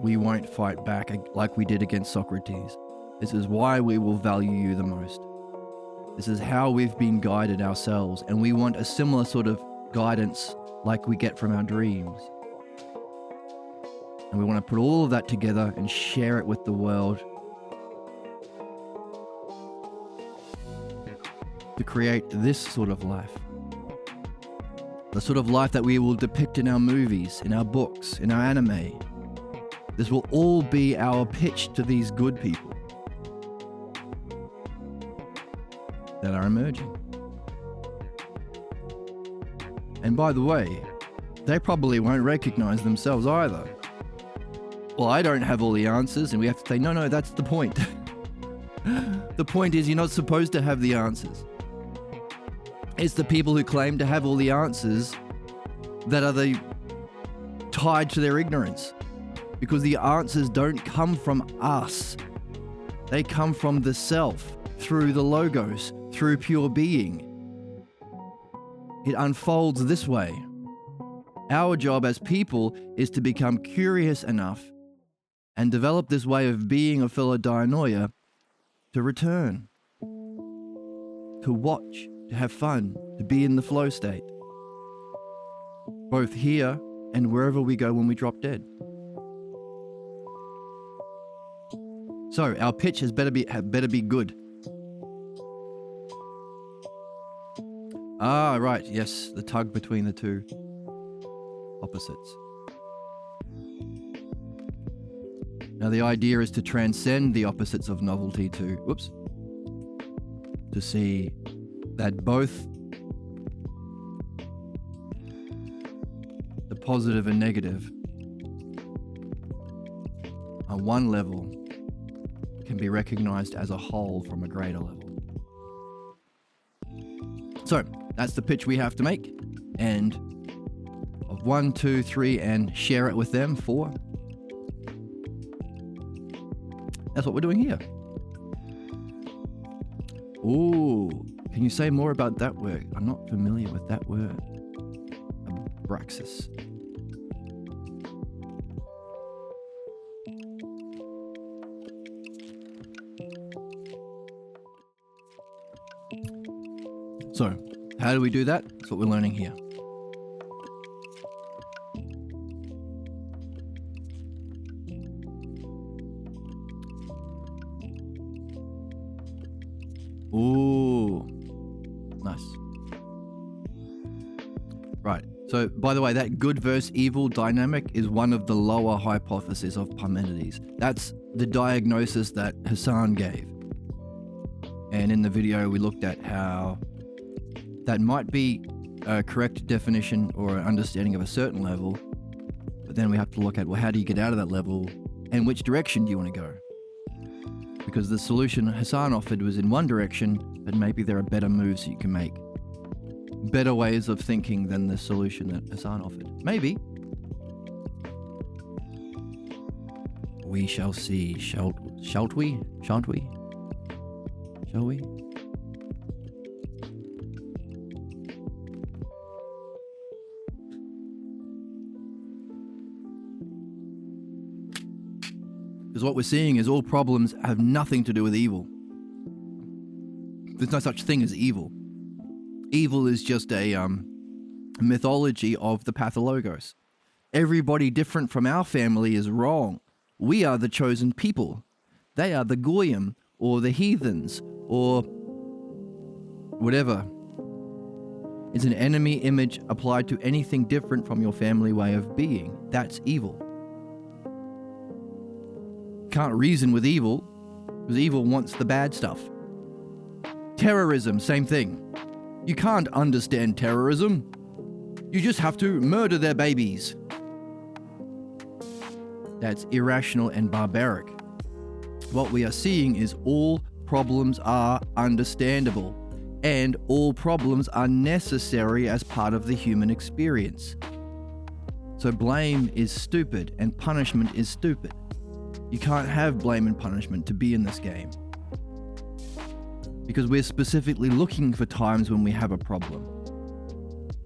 we won't fight back like we did against Socrates. This is why we will value you the most. This is how we've been guided ourselves, and we want a similar sort of guidance like we get from our dreams. And we want to put all of that together and share it with the world. to create this sort of life. The sort of life that we will depict in our movies, in our books, in our anime. This will all be our pitch to these good people that are emerging. And by the way, they probably won't recognize themselves either. Well, I don't have all the answers, and we have to say, no, that's the point. The point is, you're not supposed to have the answers. It's the people who claim to have all the answers that are tied to their ignorance. Because the answers don't come from us. They come from the self, through the logos, through pure being. It unfolds this way. Our job as people is to become curious enough and develop this way of being of Philodainoia to return, to watch, to have fun, to be in the flow state, both here and wherever we go when we drop dead. So our pitch had better be good. Ah, right, yes, the tug between the two opposites. Now the idea is to transcend the opposites of novelty to see that both the positive and negative on one level can be recognized as a whole from a greater level. So that's the pitch we have to make, and of 1, 2, 3, and share it with them 4. That's what we're doing here. Ooh, can you say more about that word? I'm not familiar with that word. Abraxas. So, how do we do that? That's what we're learning here. Ooh, nice. Right, so by the way, that good versus evil dynamic is one of the lower hypotheses of Parmenides. That's the diagnosis that Hassan gave. And in the video, we looked at how that might be a correct definition or an understanding of a certain level, but then we have to look at, well, how do you get out of that level and which direction do you want to go? Because the solution Hassan offered was in one direction, but maybe there are better moves you can make. Better ways of thinking than the solution that Hassan offered. Maybe. We shall see. Shall we? Shan't we? Shall we? Because what we're seeing is all problems have nothing to do with evil. There's no such thing as evil. Evil is just a mythology of the pathologos. Everybody different from our family is wrong. We are the chosen people. They are the goyim, or the heathens, or whatever. It's an enemy image applied to anything different from your family way of being. That's evil. Can't reason with evil, because evil wants the bad stuff. Terrorism, same thing. You can't understand terrorism. You just have to murder their babies. That's irrational and barbaric. What we are seeing is all problems are understandable, and all problems are necessary as part of the human experience. So blame is stupid, and punishment is stupid. You can't have blame and punishment to be in this game. Because we're specifically looking for times when we have a problem.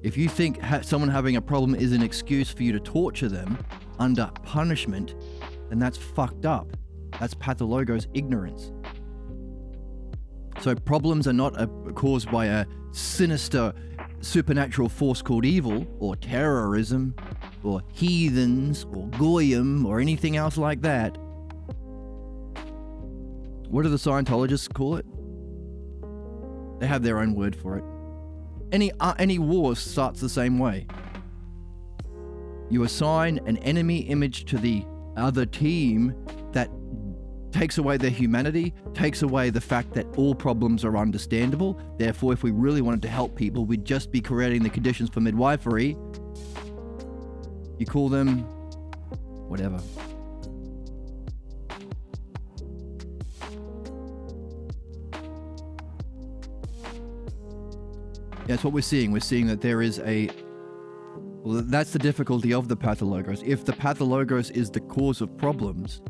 If you think someone having a problem is an excuse for you to torture them under punishment, then that's fucked up. That's pathologos ignorance. So problems are not caused by a sinister supernatural force called evil, or terrorism, or heathens, or goyim, or anything else like that. What do the Scientologists call it? They have their own word for it. Any war starts the same way. You assign an enemy image to the other team that takes away their humanity, takes away the fact that all problems are understandable. Therefore, if we really wanted to help people, we'd just be creating the conditions for midwifery. You call them whatever. That's what we're seeing. We're seeing that there is well, that's the difficulty of the pathologos. If the pathologos is the cause of problems,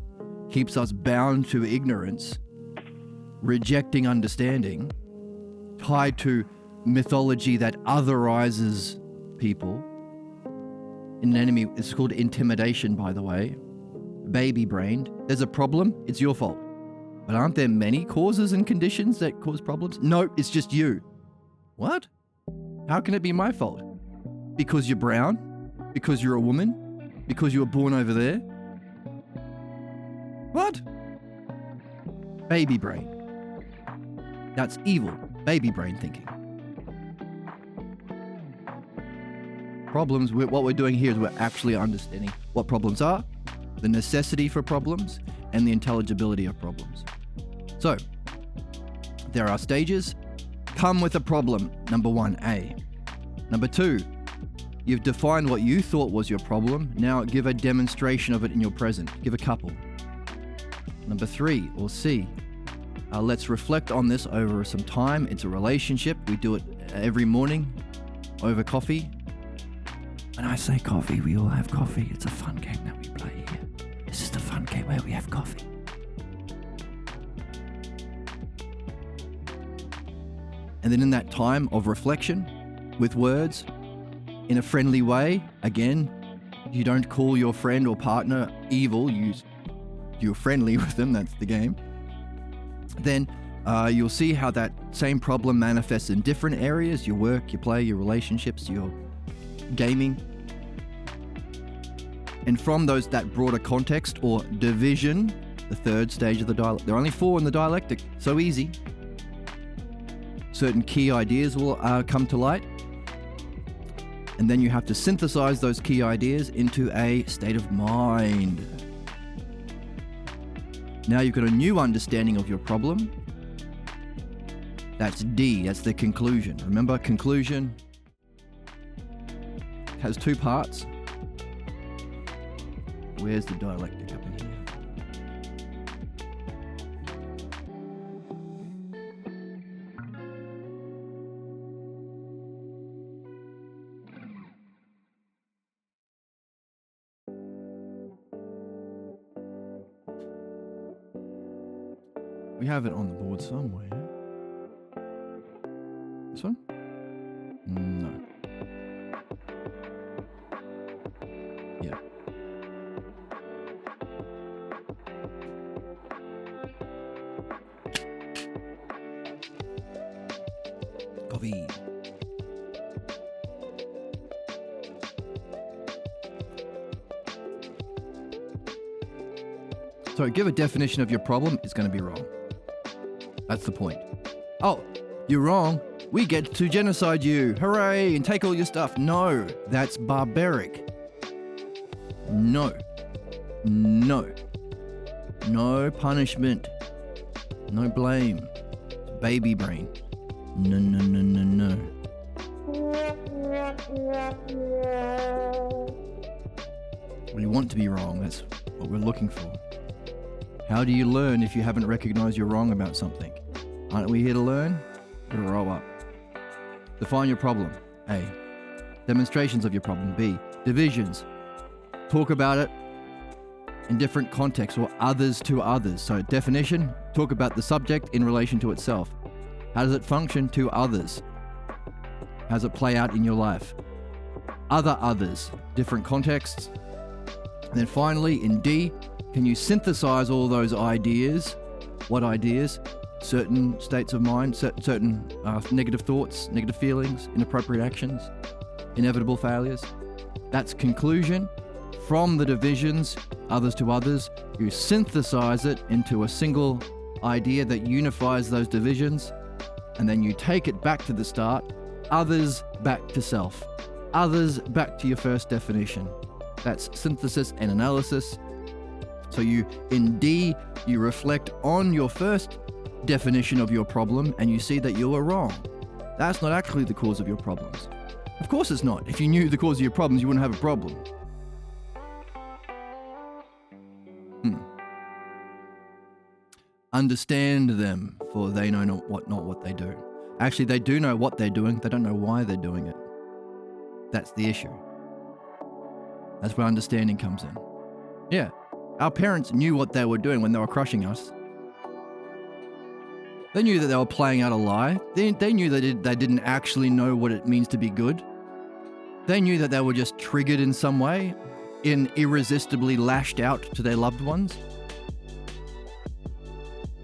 keeps us bound to ignorance, rejecting understanding, tied to mythology that otherizes people. An enemy, it's called intimidation, by the way. Baby-brained. There's a problem, it's your fault. But aren't there many causes and conditions that cause problems? No, it's just you. What? How can it be my fault? Because you're brown? Because you're a woman? Because you were born over there? What? Baby brain. That's evil. Baby brain thinking. Problems, what we're doing here is we're actually understanding what problems are, the necessity for problems, and the intelligibility of problems. So, there are stages. Come with a problem. Number 1A. Number 2, you've defined what you thought was your problem. Now give a demonstration of it in your present. Give a couple. Number 3, or C, let's reflect on this over some time. It's a relationship. We do it every morning over coffee. When I say coffee, we all have coffee. It's a fun game that we play here. This is the fun game where we have coffee. And then in that time of reflection, with words, in a friendly way, again, you don't call your friend or partner evil, you're friendly with them, that's the game. Then you'll see how that same problem manifests in different areas, your work, your play, your relationships, your gaming. And from that broader context or division, the third stage of the dialectic, there are only 4 in the dialectic, so easy. Certain key ideas will come to light. And then you have to synthesize those key ideas into a state of mind. Now you've got a new understanding of your problem. That's D, that's the conclusion. Remember, conclusion has 2 parts. Where's the dialectic up in here? We have it on the board somewhere. This one? No. Yeah. Coffee. So give a definition of your problem, it's going to be wrong. That's the point. Oh, you're wrong. We get to genocide you. Hooray, and take all your stuff. No, that's barbaric. No. No. No punishment. No blame. Baby brain. No, no, no, no, no. We want to be wrong. That's what we're looking for. How do you learn if you haven't recognized you're wrong about something? Aren't we here to learn? Or to roll up? Define your problem. A. Demonstrations of your problem. B. Divisions. Talk about it in different contexts or others to others. So definition, talk about the subject in relation to itself. How does it function to others? How does it play out in your life? Other others, different contexts. And then finally, in D, can you synthesize all those ideas? What ideas? Certain states of mind, certain negative thoughts, negative feelings, inappropriate actions, inevitable failures. That's conclusion. From the divisions, others to others, you synthesize it into a single idea that unifies those divisions. and then you take it back to the start, others back to self, others back to your first definition. That's synthesis and analysis. So in D, you reflect on your first definition of your problem and you see that you were wrong. That's not actually the cause of your problems. Of course it's not. If you knew the cause of your problems, you wouldn't have a problem. Understand them, for they know not what they do. Actually, they do know what they're doing. They don't know why they're doing it. That's the issue. That's where understanding comes in. Yeah, our parents knew what they were doing when they were crushing us. They knew that they were playing out a lie. They knew that they didn't actually know what it means to be good. They knew that they were just triggered in some way, irresistibly lashed out to their loved ones.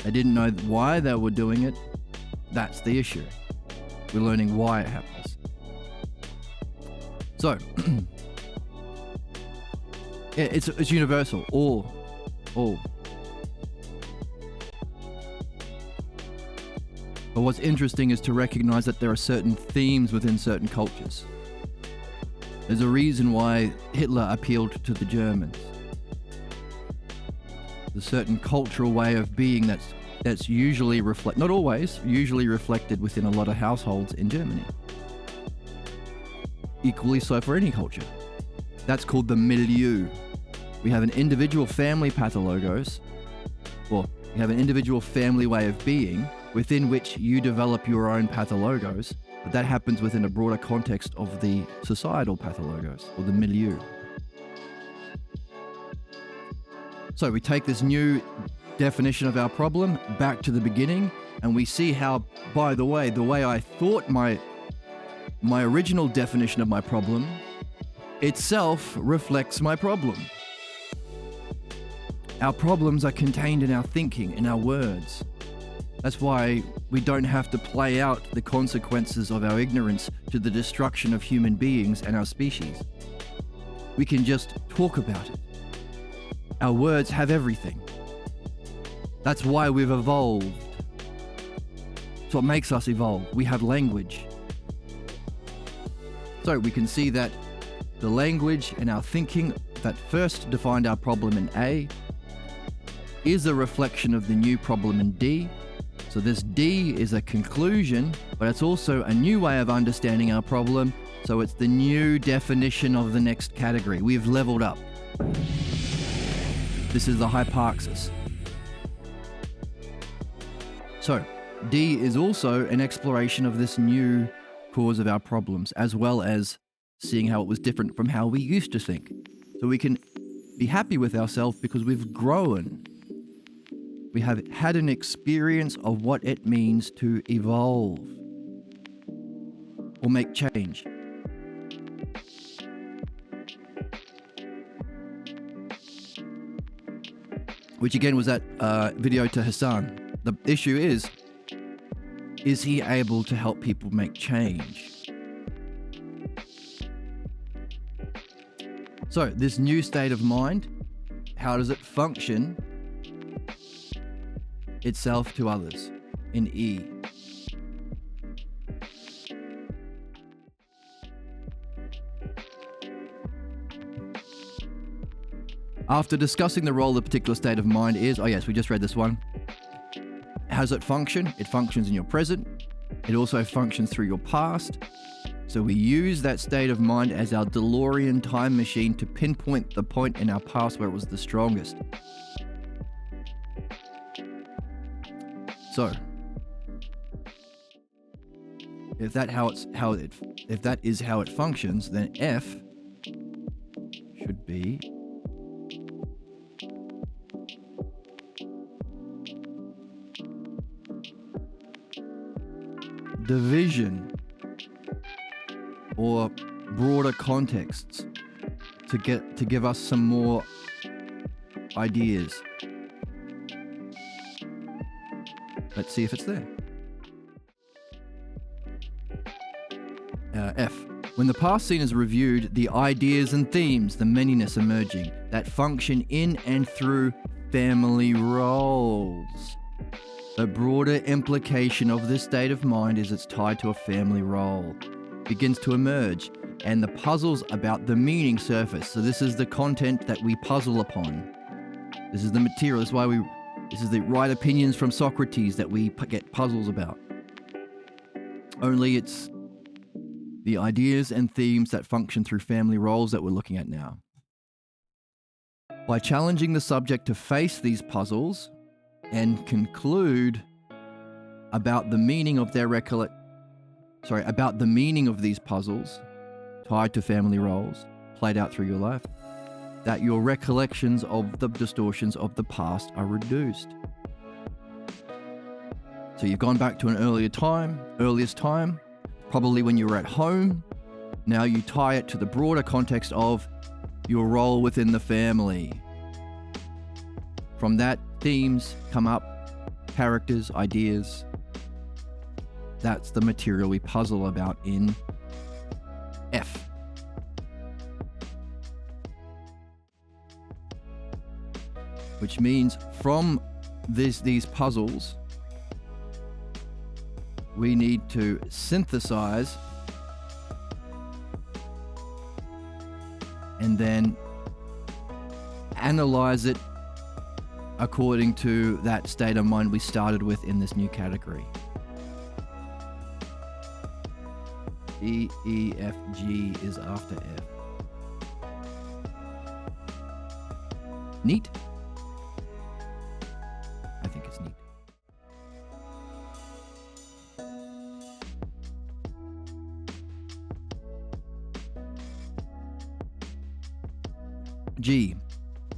They didn't know why they were doing it. That's the issue. We're learning why it happens. So, yeah, it's universal. All. But what's interesting is to recognize that there are certain themes within certain cultures. There's a reason why Hitler appealed to the Germans. There's a certain cultural way of being that's usually not always, usually reflected within a lot of households in Germany. Equally so for any culture. That's called the milieu. We have an individual family pathologos, or we have an individual family way of being within which you develop your own pathologos, but that happens within a broader context of the societal pathologos, or the milieu. So we take this new definition of our problem back to the beginning, and we see how, by the way I thought my original definition of my problem itself reflects my problem. Our problems are contained in our thinking, in our words. That's why we don't have to play out the consequences of our ignorance to the destruction of human beings and our species. We can just talk about it. Our words have everything. That's why we've evolved. It's what makes us evolve. We have language. So we can see that the language and our thinking that first defined our problem in A is a reflection of the new problem in D. So this D is a conclusion, but it's also a new way of understanding our problem. So it's the new definition of the next category. We've leveled up. This is the hyparxis. So D is also an exploration of this new cause of our problems, as well as seeing how it was different from how we used to think. So we can be happy with ourselves because we've grown. We have had an experience of what it means to evolve or make change. Which again was that video to Hassan. The issue is he able to help people make change? So this new state of mind, how does it function itself to others in E? After discussing the role the particular state of mind is, oh yes, we just read this one. How does it function? It functions in your present. It also functions through your past. So we use that state of mind as our DeLorean time machine to pinpoint the point in our past where it was the strongest. So, if that is how it functions, then F should be division or broader contexts to give us some more ideas. Let's see if it's there. F. When the past scene is reviewed, the ideas and themes, the manyness emerging, that function in and through family roles. The broader implication of this state of mind is it's tied to a family role. Begins to emerge, and the puzzles about the meaning surface. So this is the content that we puzzle upon. This is the material. This is the right opinions from Socrates that we get puzzles about. Only it's the ideas and themes that function through family roles that we're looking at now. By challenging the subject to face these puzzles and conclude about the meaning of about the meaning of these puzzles tied to family roles played out through your life, that your recollections of the distortions of the past are reduced. So you've gone back to an earliest time, probably when you were at home. Now you tie it to the broader context of your role within the family. From that, themes come up, characters, ideas. That's the material we puzzle about in F. Which means from these puzzles, we need to synthesize and then analyze it according to that state of mind we started with in this new category. E, E, F, G is after F. Neat? I think it's neat. G.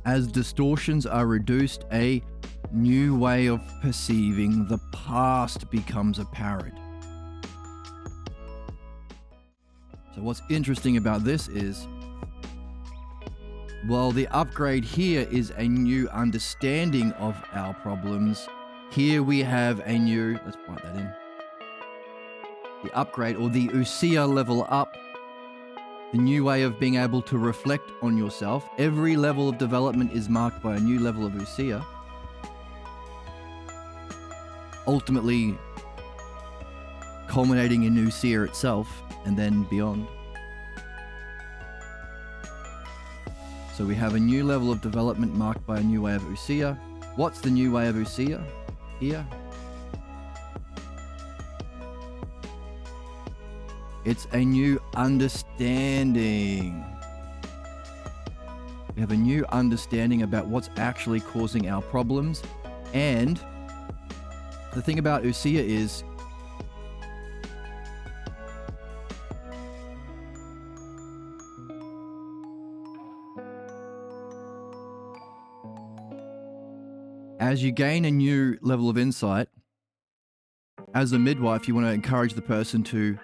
As distortions are reduced, a new way of perceiving the past becomes apparent. So what's interesting about this is, while the upgrade here is a new understanding of our problems, here we have a new, let's write that in, the upgrade or the Usia level up, the new way of being able to reflect on yourself. Every level of development is marked by a new level of Usia. Ultimately culminating in Usia itself and then beyond. So we have a new level of development marked by a new way of Usia. What's the new way of Usia here? It's a new understanding. We have a new understanding about what's actually causing our problems. And the thing about Usia is, as you gain a new level of insight, as a midwife, you want to encourage the person to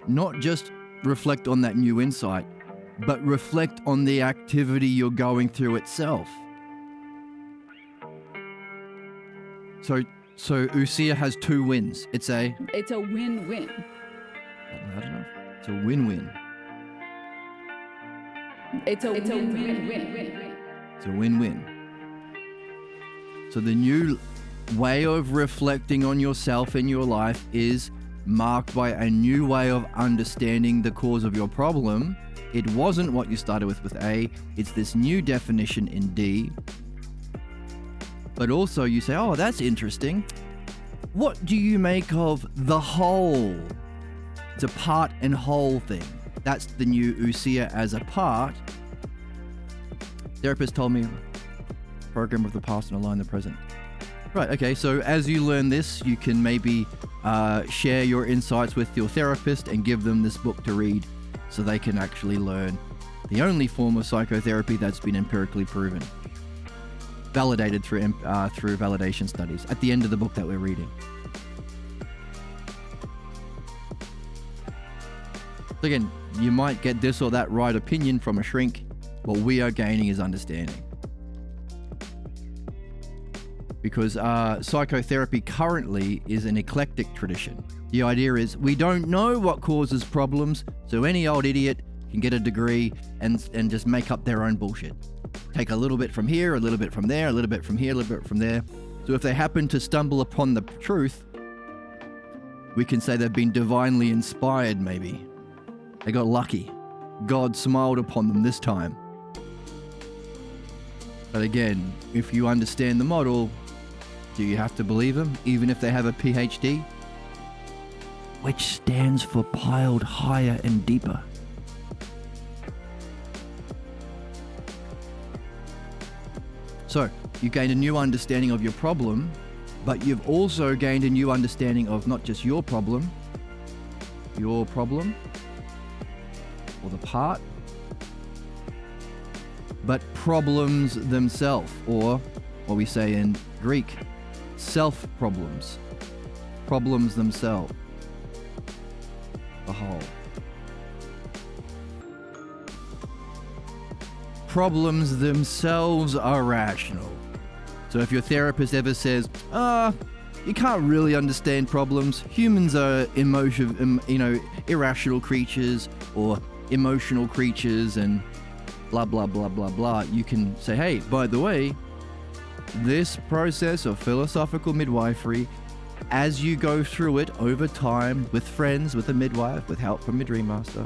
not just reflect on that new insight, but reflect on the activity you're going through itself. So Usia has two wins. It's a win-win. Loud enough? It's a win-win. It's a win-win. It's a win-win. So the new way of reflecting on yourself and your life is marked by a new way of understanding the cause of your problem. It wasn't what you started with A. It's this new definition in D. But also you say, oh, that's interesting. What do you make of the whole? It's a part and whole thing. That's the new Usia as a part. Therapist told me, program of the past and align the present. Right, okay, so as you learn this, you can maybe share your insights with your therapist and give them this book to read so they can actually learn the only form of psychotherapy that's been empirically proven. Validated through validation studies at the end of the book that we're reading. So again, you might get this or that right opinion from a shrink. What we are gaining is understanding. Because psychotherapy currently is an eclectic tradition. The idea is we don't know what causes problems, so any old idiot can get a degree and just make up their own bullshit. take a little bit from here, a little bit from there, a little bit from here, a little bit from there. So if they happen to stumble upon the truth, we can say they've been divinely inspired, maybe. They got lucky. God smiled upon them this time. But again, if you understand the model, do you have to believe them, even if they have a PhD? Which stands for piled higher and deeper. So, you gained a new understanding of your problem, but you've also gained a new understanding of not just your problem, or the part, but problems themselves, or what we say in Greek, self-problems. Problems themselves. The whole. Problems themselves are rational. So if your therapist ever says, you can't really understand problems, humans are irrational creatures or emotional creatures and blah, blah, blah, blah, blah, you can say, hey, by the way, this process of philosophical midwifery, as you go through it over time with friends, with a midwife, with help from a dream master,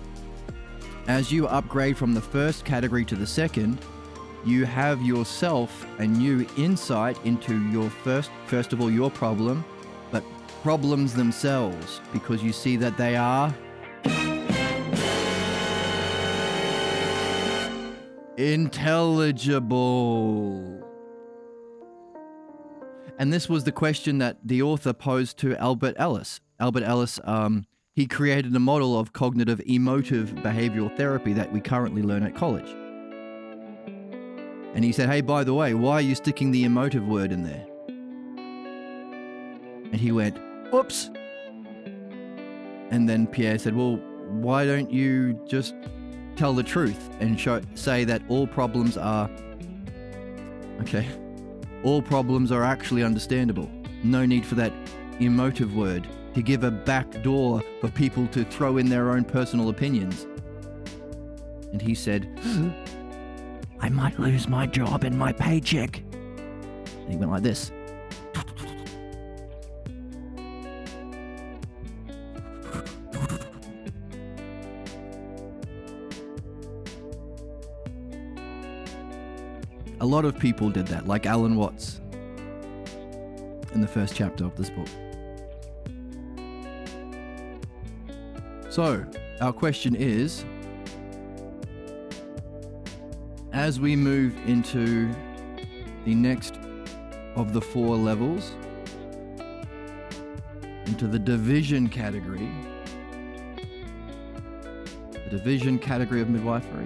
as you upgrade from the first category to the second, you have yourself a new insight into your first of all, your problem, but problems themselves, because you see that they are intelligible. And this was the question that the author posed to Albert Ellis. Albert Ellis, he created a model of cognitive emotive behavioral therapy that we currently learn at college. And he said, hey, by the way, why are you sticking the emotive word in there? And he went, oops. And then Pierre said, well, why don't you just tell the truth and say that all problems are actually understandable. No need for that emotive word to give a back door for people to throw in their own personal opinions. And he said, I might lose my job and my paycheck. And he went like this. A lot of people did that, like Alan Watts in the first chapter of this book. So, our question is, as we move into the next of the 4 levels, into the division category of midwifery,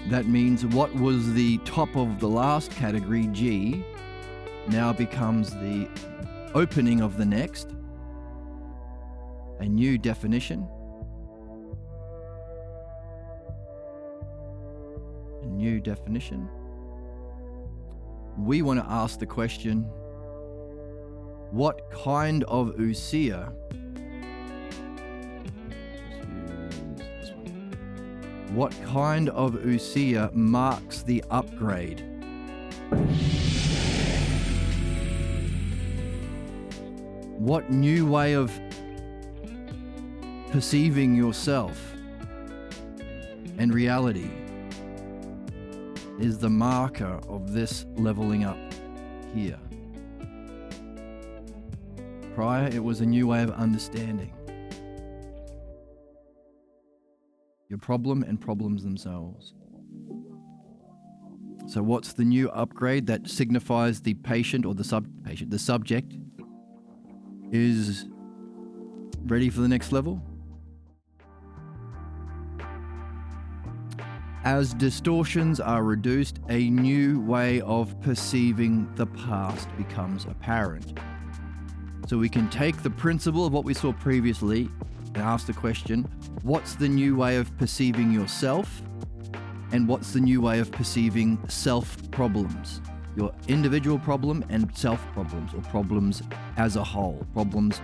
that means what was the top of the last category, G, now becomes the opening of the next, a new definition. A new definition. We want to ask the question, what kind of ousia marks the upgrade? What new way of perceiving yourself and reality is the marker of this leveling up here? Prior, it was a new way of understanding your problem and problems themselves. So what's the new upgrade that signifies the patient or the subject is ready for the next level? As distortions are reduced, a new way of perceiving the past becomes apparent. So we can take the principle of what we saw previously and ask the question, what's the new way of perceiving yourself? And what's the new way of perceiving self-problems? Your individual problem and self-problems, or problems as a whole, problems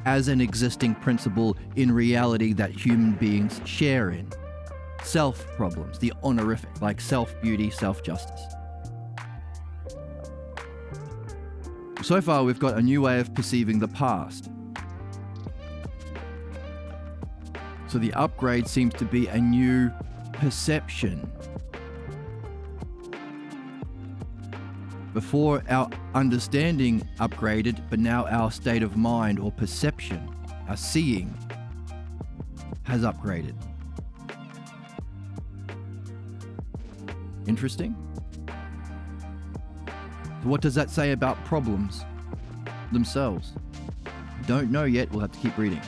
as an existing principle in reality that human beings share in. self problems, the honorific, like self-beauty, self-justice. So far, we've got a new way of perceiving the past. So the upgrade seems to be a new perception. Before, our understanding upgraded, but now our state of mind or perception, our seeing, has upgraded. Interesting. So what does that say about problems themselves? Don't know yet, we'll have to keep reading.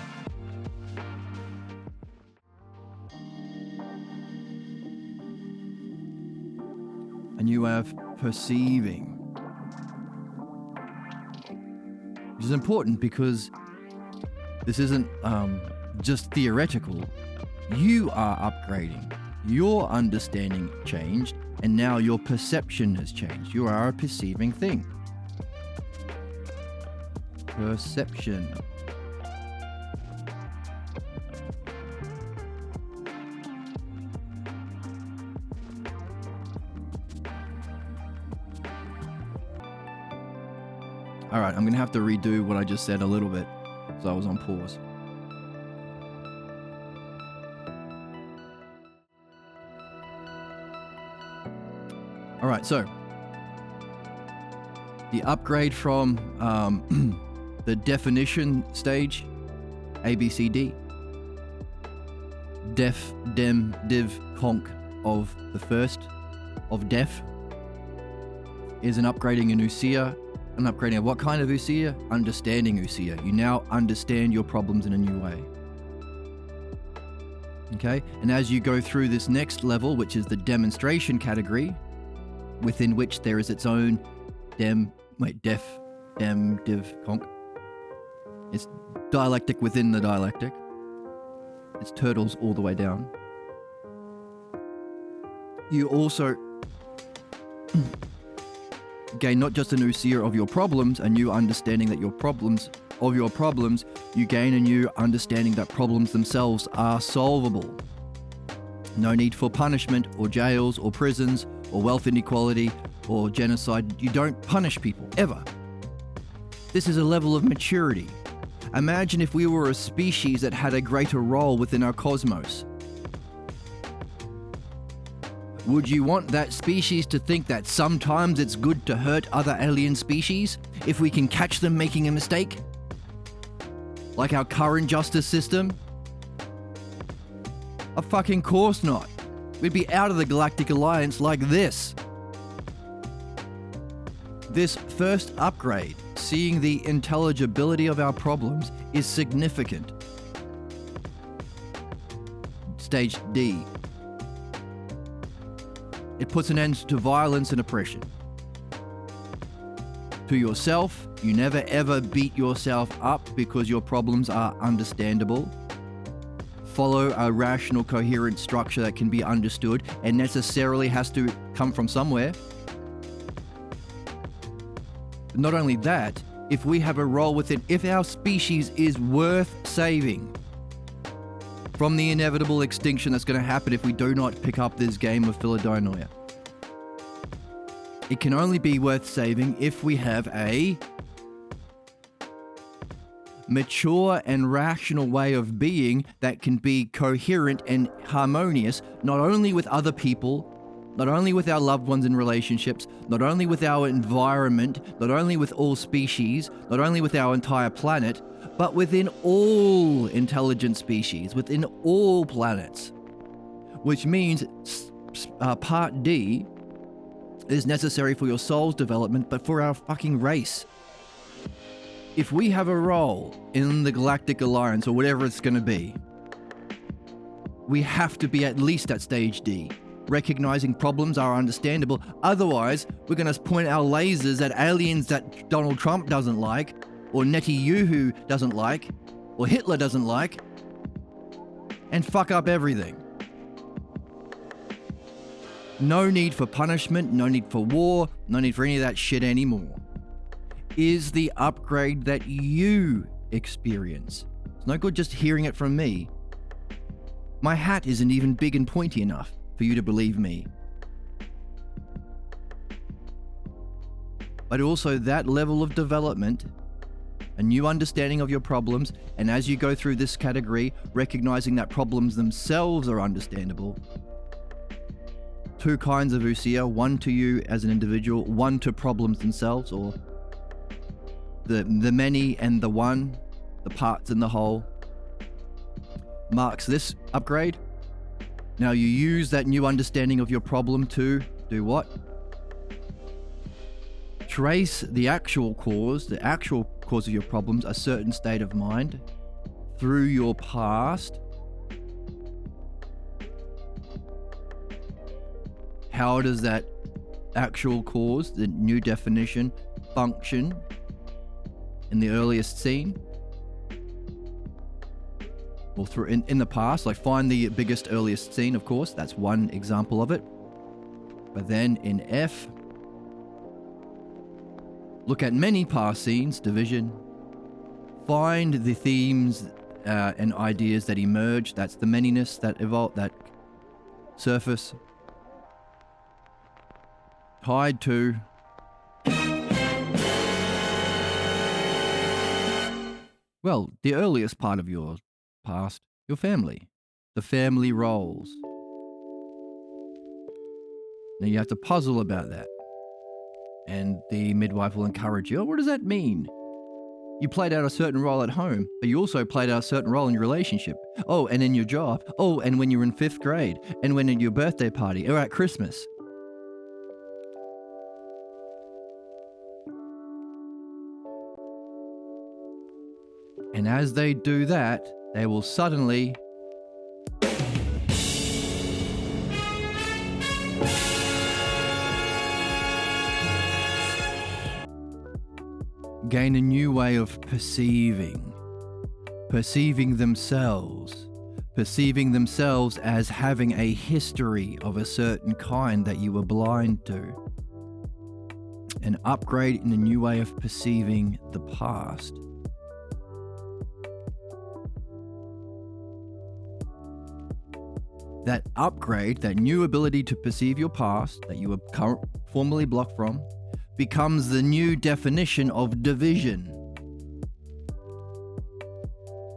A new way of perceiving. Which is important because this isn't just theoretical. You are upgrading. Your understanding changed, and now your perception has changed. You are a perceiving thing. Perception. All right, I'm going to have to redo what I just said a little bit, so I was on pause. All right, so the upgrade from the definition stage, A, B, C, D, def, dem, div, conc of the first of def is an upgrading in Usia. An upgrading of what kind of Usia? Understanding Usia. You now understand your problems in a new way. Okay, and as you go through this next level, which is the demonstration category, within which there is its own def, dem, div, conc. It's dialectic within the dialectic. It's turtles all the way down. You also gain not just an Usia of your problems, a new understanding that your problems, you gain a new understanding that problems themselves are solvable. No need for punishment or jails or prisons or wealth inequality or genocide. You don't punish people, ever. This is a level of maturity. Imagine if we were a species that had a greater role within our cosmos. Would you want that species to think that sometimes it's good to hurt other alien species if we can catch them making a mistake? Like our current justice system? Of fucking course not. We'd be out of the Galactic Alliance like this. This first upgrade, seeing the intelligibility of our problems, is significant. Stage D. It puts an end to violence and oppression. To yourself, you never ever beat yourself up because your problems are understandable. Follow a rational, coherent structure that can be understood and necessarily has to come from somewhere. Not only that, if we have a role within, if our species is worth saving from the inevitable extinction that's going to happen if we do not pick up this game of Philodonoia. It can only be worth saving if we have a mature and rational way of being that can be coherent and harmonious, not only with other people, not only with our loved ones in relationships, not only with our environment, not only with all species, not only with our entire planet, but within all intelligent species, within all planets. Which means part D is necessary for your soul's development, but for our fucking race. If we have a role in the Galactic Alliance, or whatever it's going to be, we have to be at least at stage D. Recognizing problems are understandable. Otherwise, we're going to point our lasers at aliens that Donald Trump doesn't like, or Netanyahu doesn't like, or Hitler doesn't like, and fuck up everything. No need for punishment, no need for war, no need for any of that shit anymore. Is the upgrade that you experience. It's no good just hearing it from me. My hat isn't even big and pointy enough for you to believe me. But also that level of development, a new understanding of your problems, and as you go through this category, recognizing that problems themselves are understandable. Two kinds of usia, one to you as an individual, one to problems themselves, or the many and the one, the parts and the whole, marks this upgrade. Now you use that new understanding of your problem to do what? Trace the actual cause of your problems, a certain state of mind, through your past. How does that actual cause, the new definition, function in the earliest scene? Or through in the past, like find the biggest earliest scene, of course, that's one example of it. But then in F, look at many past scenes, division. Find the themes and ideas that emerge. That's the manyness that evolve, that surface. Tied to well, the earliest part of your past, your family, the family roles. Now you have to puzzle about that. And the midwife will encourage you, oh, what does that mean? You played out a certain role at home, but you also played out a certain role in your relationship. Oh, and in your job. Oh, and when you were in 5th grade. And when at your birthday party or at Christmas. And as they do that, they will suddenly gain a new way of perceiving themselves as having a history of a certain kind that you were blind to. An upgrade in a new way of perceiving the past. That upgrade, that new ability to perceive your past that you were formerly blocked from, becomes the new definition of division.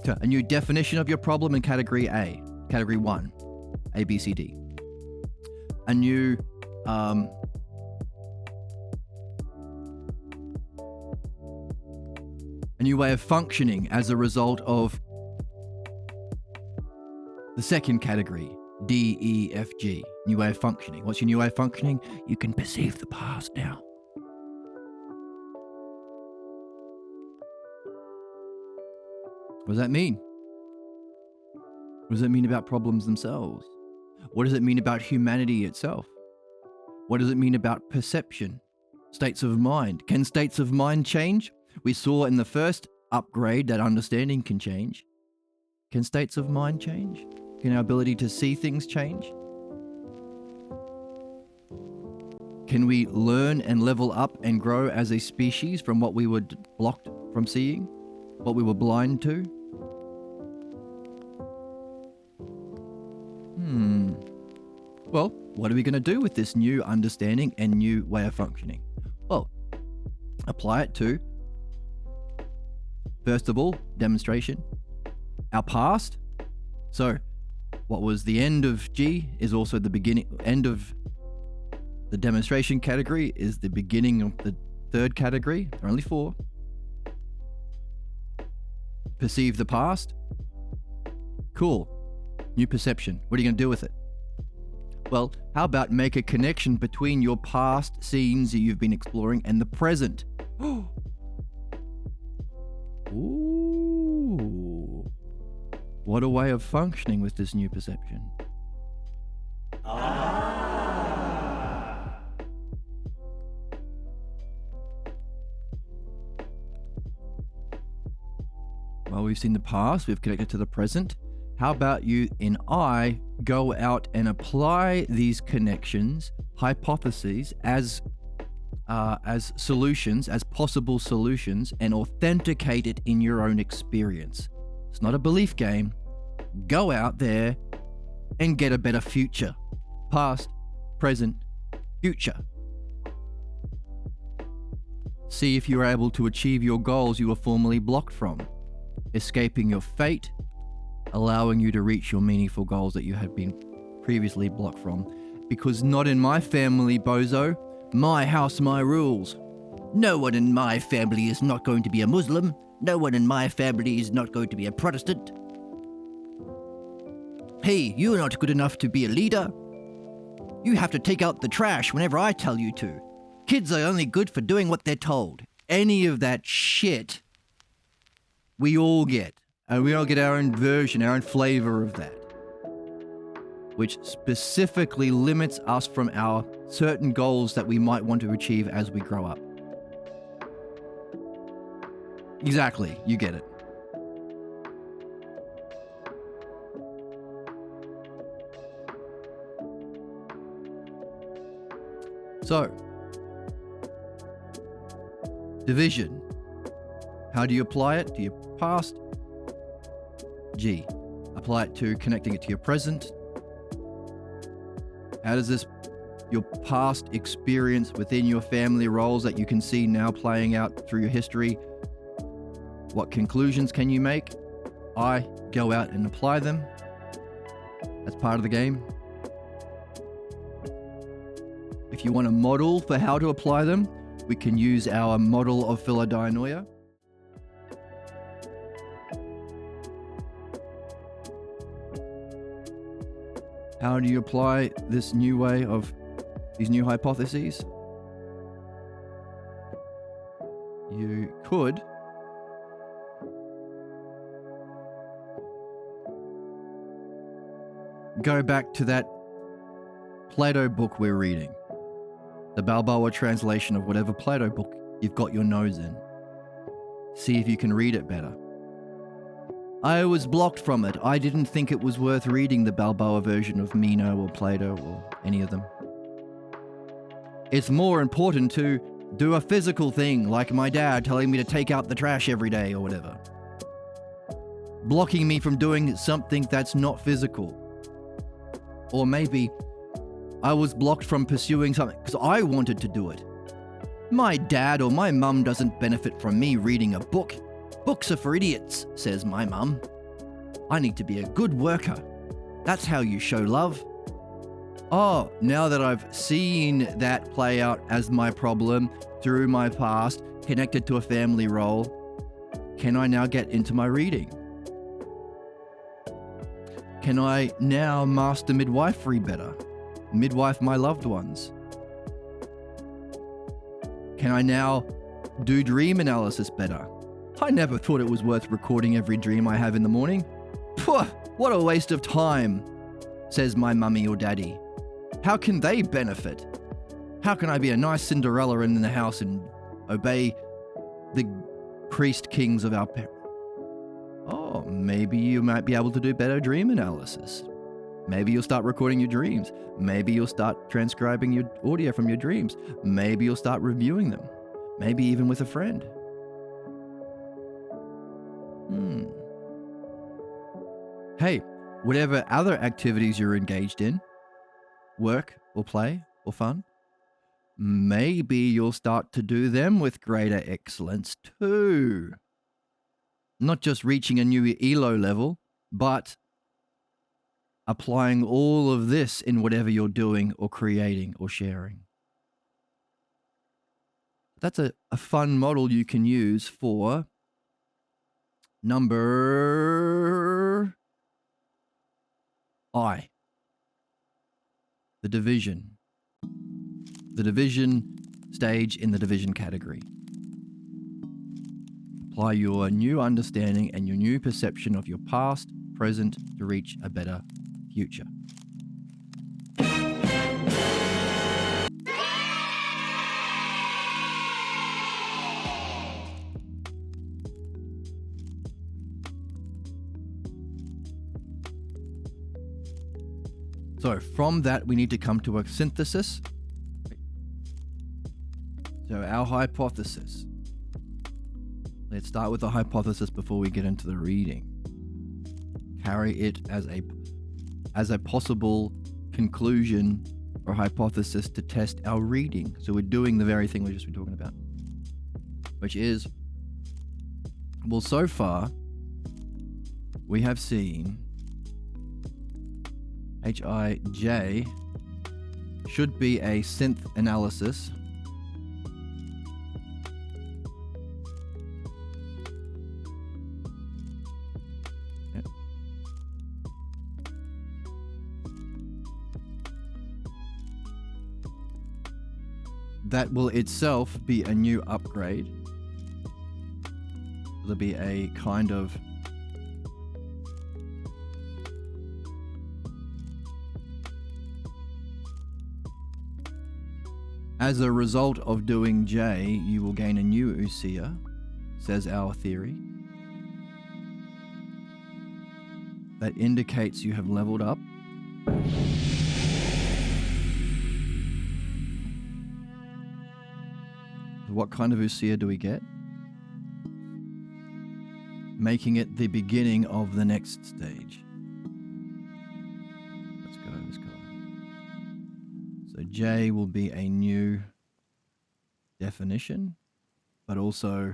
So, a new definition of your problem in category A, category 1, A, B, C, D. A new way of functioning as a result of the second category, D, E, F, G. New way of functioning. What's your new way of functioning? You can perceive the past now. What does that mean? What does it mean about problems themselves? What does it mean about humanity itself? What does it mean about perception? States of mind. Can states of mind change? We saw in the first upgrade that understanding can change. Can states of mind change? Can our ability to see things change? Can we learn and level up and grow as a species from what we were blocked from seeing? What we were blind to? Well, what are we going to do with this new understanding and new way of functioning? Well, apply it to, first of all, demonstration. Our past. So, what was the end of G is also the beginning. End of the demonstration category is the beginning of the third category. There are only 4. Perceive the past. Cool. New perception. What are you going to do with it? Well, how about make a connection between your past scenes that you've been exploring and the present? Ooh. What a way of functioning with this new perception. Well, we've seen the past, we've connected to the present. How about you in I go out and apply these connections, hypotheses as solutions, as possible solutions, and authenticate it in your own experience. It's not a belief game. Go out there and get a better future. Past, present, future. See if you're able to achieve your goals you were formerly blocked from, escaping your fate, allowing you to reach your meaningful goals that you had been previously blocked from. Because not in my family, bozo. My house, my rules. No one in my family is not going to be a Muslim. No one in my family is not going to be a Protestant. Hey, you're not good enough to be a leader. You have to take out the trash whenever I tell you to. Kids are only good for doing what they're told. Any of that shit, we all get. And we all get our own version, our own flavor of that. Which specifically limits us from our certain goals that we might want to achieve as we grow up. Exactly, you get it. So, division. How do you apply it to your past? G. Apply it to connecting it to your present. How does this, your past experience within your family roles that you can see now playing out through your history, what conclusions can you make? I go out and apply them. That's part of the game. If you want a model for how to apply them, we can use our model of Philodynoia. How do you apply this new way of these new hypotheses? You could go back to that Plato book we're reading. The Balboa translation of whatever Plato book you've got your nose in. See if you can read it better. I was blocked from it. I didn't think it was worth reading the Balboa version of Meno or Plato or any of them. It's more important to do a physical thing, like my dad telling me to take out the trash every day or whatever. Blocking me from doing something that's not physical. Or maybe I was blocked from pursuing something because I wanted to do it. My dad or my mum doesn't benefit from me reading a book. Books are for idiots, says my mum. I need to be a good worker. That's how you show love. Oh, now that I've seen that play out as my problem through my past, connected to a family role, can I now get into my reading? Can I now master midwifery better? Midwife my loved ones? Can I now do dream analysis better? I never thought it was worth recording every dream I have in the morning. Pwah, what a waste of time, says my mummy or daddy. How can they benefit? How can I be a nice Cinderella in the house and obey the priest kings of our parents? Oh, maybe you might be able to do better dream analysis. Maybe you'll start recording your dreams. Maybe you'll start transcribing your audio from your dreams. Maybe you'll start reviewing them. Maybe even with a friend. Hey, whatever other activities you're engaged in, work or play or fun, maybe you'll start to do them with greater excellence too. Not just reaching a new ELO level, but applying all of this in whatever you're doing or creating or sharing. That's a fun model you can use for number I. The division. The division stage in the division category. Apply your new understanding and your new perception of your past, present to reach a better future. So from that, we need to come to a synthesis. So our hypothesis. Let's start with the hypothesis before we get into the reading. Carry it as a as a possible conclusion or hypothesis to test our reading. So we're doing the very thing we've just been talking about, which is, well, so far we have seen HIJ should be a synth analysis. That will itself be a new upgrade. There'll be a kind of as a result of doing J, you will gain a new Usia, says our theory. That indicates you have leveled up. What kind of Usia do we get? Making it the beginning of the next stage. Let's go. So J will be a new definition, but also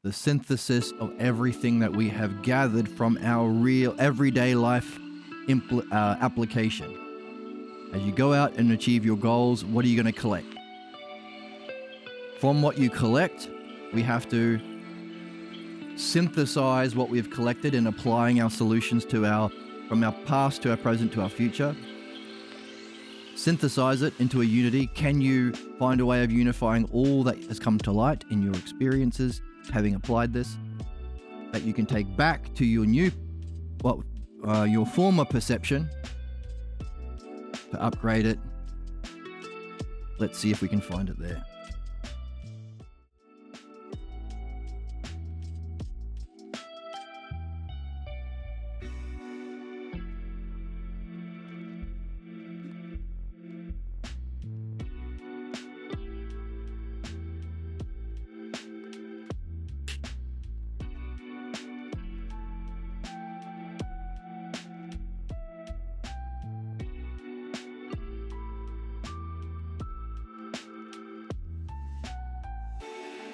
the synthesis of everything that we have gathered from our real everyday life application. As you go out and achieve your goals, what are you going to collect? From what you collect, we have to synthesize what we've collected and applying our solutions to from our past to our present to our future. Synthesize it into a unity. Can you find a way of unifying all that has come to light in your experiences, having applied this, that you can take back to your your former perception to upgrade it? Let's see if we can find it there.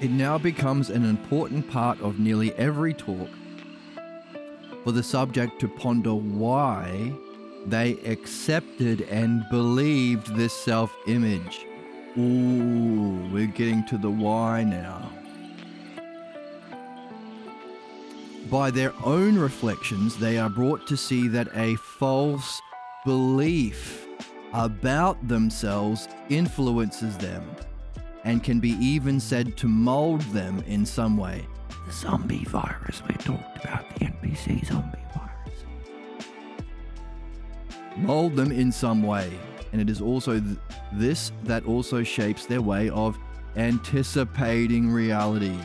It now becomes an important part of nearly every talk for the subject to ponder why they accepted and believed this self-image. Ooh, we're getting to the why now. By their own reflections, they are brought to see that a false belief about themselves influences them and can be even said to mold them in some way. The zombie virus we talked about, the NPC zombie virus. Mold them in some way. And it is also this that also shapes their way of anticipating reality.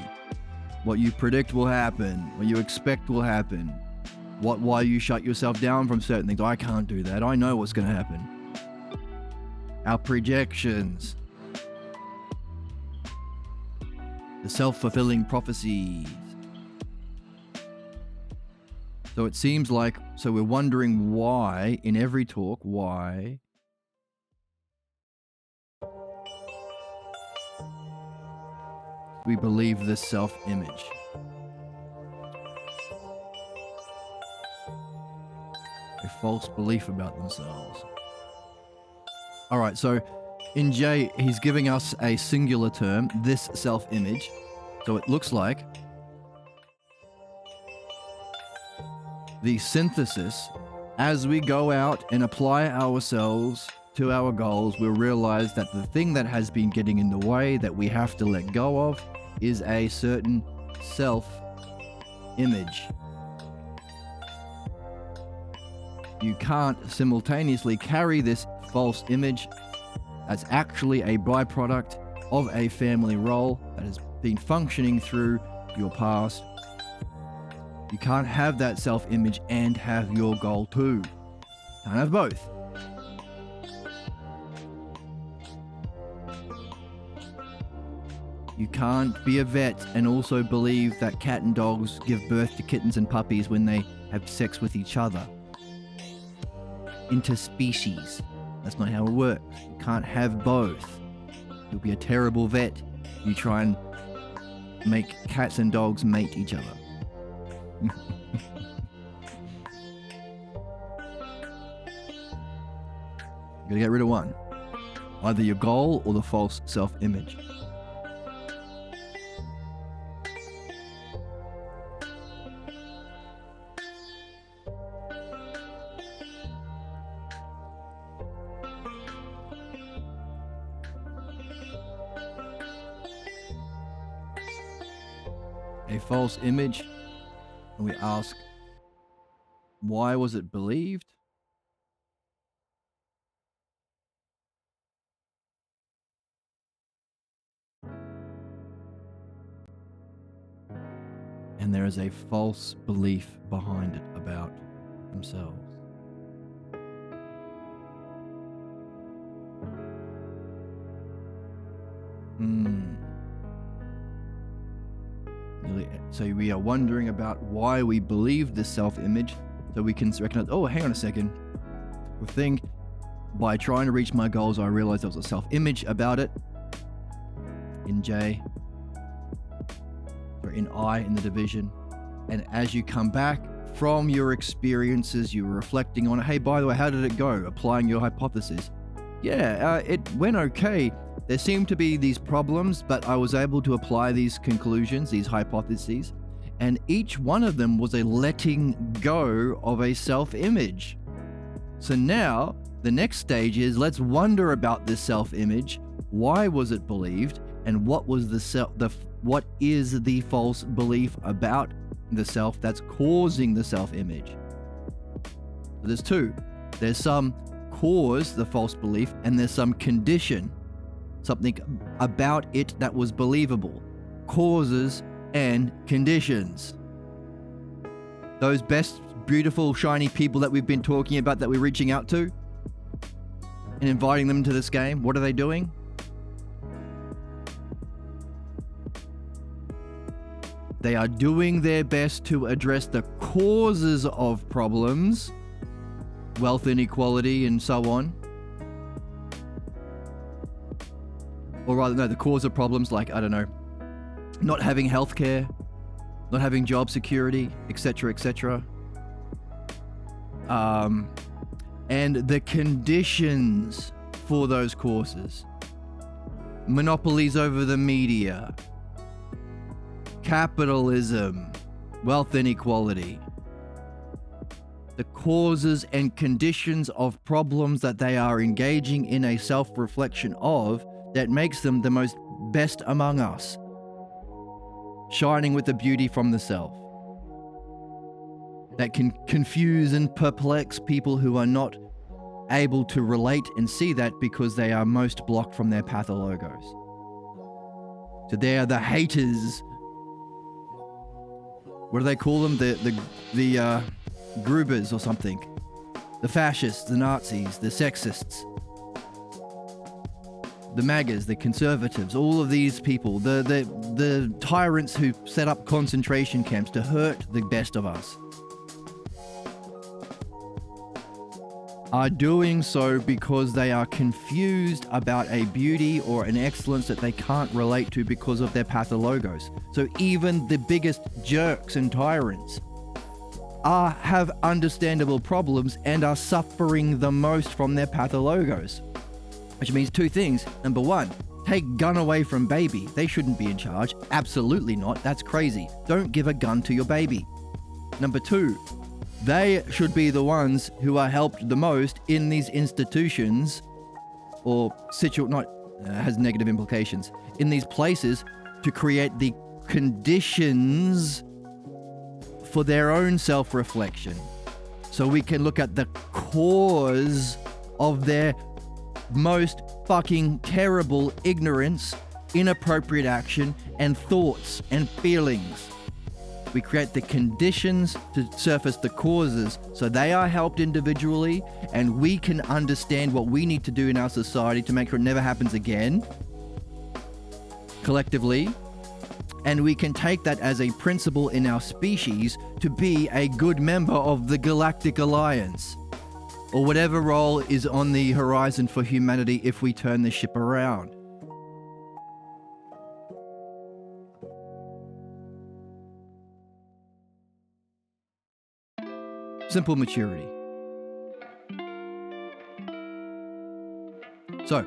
What you predict will happen, what you expect will happen, why you shut yourself down from certain things. I can't do that. I know what's going to happen. Our projections. The self-fulfilling prophecies. So it seems like, so we're wondering why, in every talk, why we believe this self-image. A false belief about themselves. All right, so in J, he's giving us a singular term, this self-image. So it looks like the synthesis, as we go out and apply ourselves to our goals, we'll realize that the thing that has been getting in the way that we have to let go of is a certain self-image. You can't simultaneously carry this false image that's actually a byproduct of a family role that has been functioning through your past. You can't have that self-image and have your goal too. Can't have both. You can't be a vet and also believe that cat and dogs give birth to kittens and puppies when they have sex with each other. interspecies. That's not how it works. You can't have both. You'll be a terrible vet. You try and make cats and dogs mate each other. You gotta get rid of one. Either your goal or the false self-image. A false image, and we ask, why was it believed? And there is a false belief behind it about themselves. So we are wondering about why we believe this self-image, so we can recognize, oh, hang on a second. The thing, by trying to reach my goals, I realized there was a self-image about it. In J, or in I in the division. And as you come back from your experiences, you were reflecting on it. Hey, by the way, how did it go? Applying your hypothesis. Yeah, it went okay. There seemed to be these problems, but I was able to apply these conclusions, these hypotheses, and each one of them was a letting go of a self-image. So now, the next stage is, let's wonder about this self-image. Why was it believed? And what was what is the false belief about the self that's causing the self-image? So there's two. There's some cause, the false belief, and there's some condition. Something about it that was believable. Causes and conditions. Those best, beautiful, shiny people that we've been talking about, that we're reaching out to and inviting them to this game, what are they doing? They are doing their best to address the causes of problems, wealth inequality and so on. Or rather, no, the cause of problems like, I don't know, not having healthcare, not having job security, etc., etc. And the conditions for those causes. Monopolies over the media, capitalism, wealth inequality. The causes and conditions of problems that they are engaging in a self-reflection of, that makes them the most best among us, shining with the beauty from the self, that can confuse and perplex people who are not able to relate and see that because they are most blocked from their pathologos. So they are the haters. What do they call them? The Grubers or something. The fascists, the Nazis, the sexists, the MAGAs, the conservatives, all of these people, the tyrants who set up concentration camps to hurt the best of us, are doing so because they are confused about a beauty or an excellence that they can't relate to because of their pathologos. So even the biggest jerks and tyrants have understandable problems and are suffering the most from their pathologos. Which means two things. Number one, take gun away from baby. They shouldn't be in charge. Absolutely not. That's crazy. Don't give a gun to your baby. Number two, they should be the ones who are helped the most in these institutions, or has negative implications, in these places to create the conditions for their own self-reflection. So we can look at the cause of their most fucking terrible ignorance, inappropriate action, and thoughts and feelings. We create the conditions to surface the causes so they are helped individually, and we can understand what we need to do in our society to make sure it never happens again, collectively. And we can take that as a principle in our species to be a good member of the Galactic Alliance. or whatever role is on the horizon for humanity if we turn the ship around. Simple maturity. So,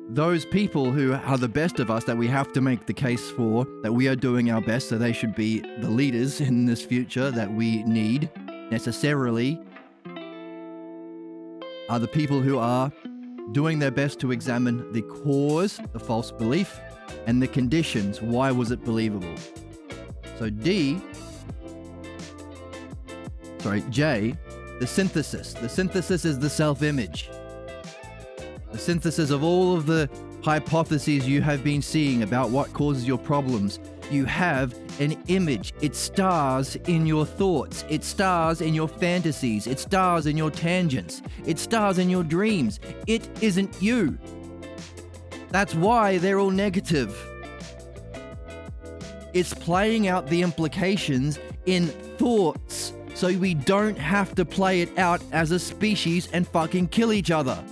those people who are the best of us that we have to make the case for, that we are doing our best, so they should be the leaders in this future that we need necessarily, are the people who are doing their best to examine the cause, the false belief, and the conditions. Why was it believable? So J, the synthesis. The synthesis is the self-image. The synthesis of all of the hypotheses you have been seeing about what causes your problems. You have an image. It stars in your thoughts. It stars in your fantasies. It stars in your tangents. It stars in your dreams. It isn't you. That's why they're all negative. It's playing out the implications in thoughts so we don't have to play it out as a species and fucking kill each other.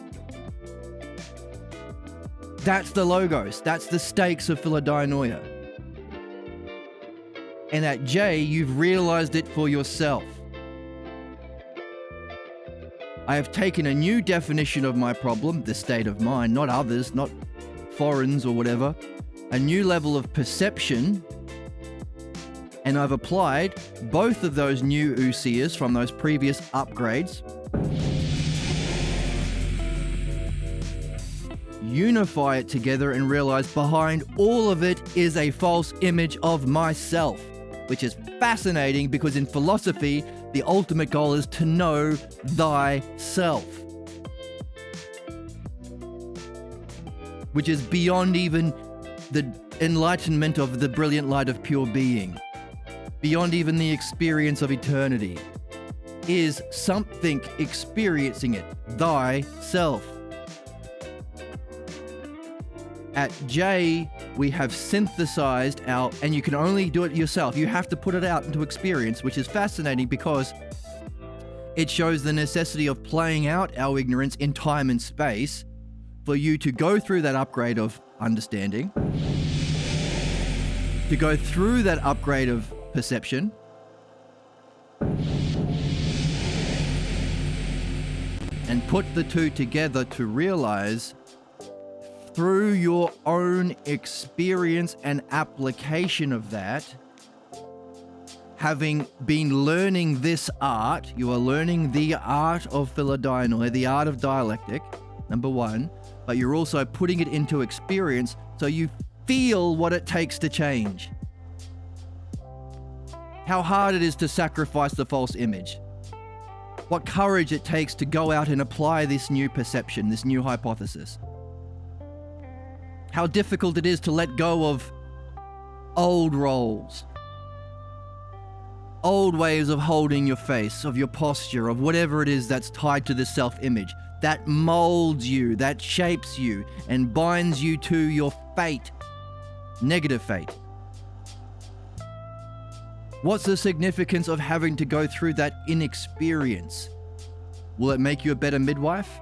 That's the logos. That's the stakes of Philodianoia. And at J, you've realized it for yourself. I have taken a new definition of my problem, the state of mind, not others, not foreigners or whatever, a new level of perception, and I've applied both of those new Usias from those previous upgrades, unify it together and realize behind all of it is a false image of myself, which is fascinating because in philosophy, the ultimate goal is to know thyself, which is beyond even the enlightenment of the brilliant light of pure being, beyond even the experience of eternity, is something experiencing it, thyself. At J, we have synthesized our, and you can only do it yourself. You have to put it out into experience, which is fascinating because it shows the necessity of playing out our ignorance in time and space for you to go through that upgrade of understanding, to go through that upgrade of perception, and put the two together to realize through your own experience and application of that, having been learning this art, you are learning the art of Philodianoia, the art of dialectic, number one, but you're also putting it into experience so you feel what it takes to change. How hard it is to sacrifice the false image. What courage it takes to go out and apply this new perception, this new hypothesis. How difficult it is to let go of old roles, old ways of holding your face, of your posture, of whatever it is that's tied to this self-image, that molds you, that shapes you, and binds you to your fate, negative fate. What's the significance of having to go through that inexperience? Will it make you a better midwife?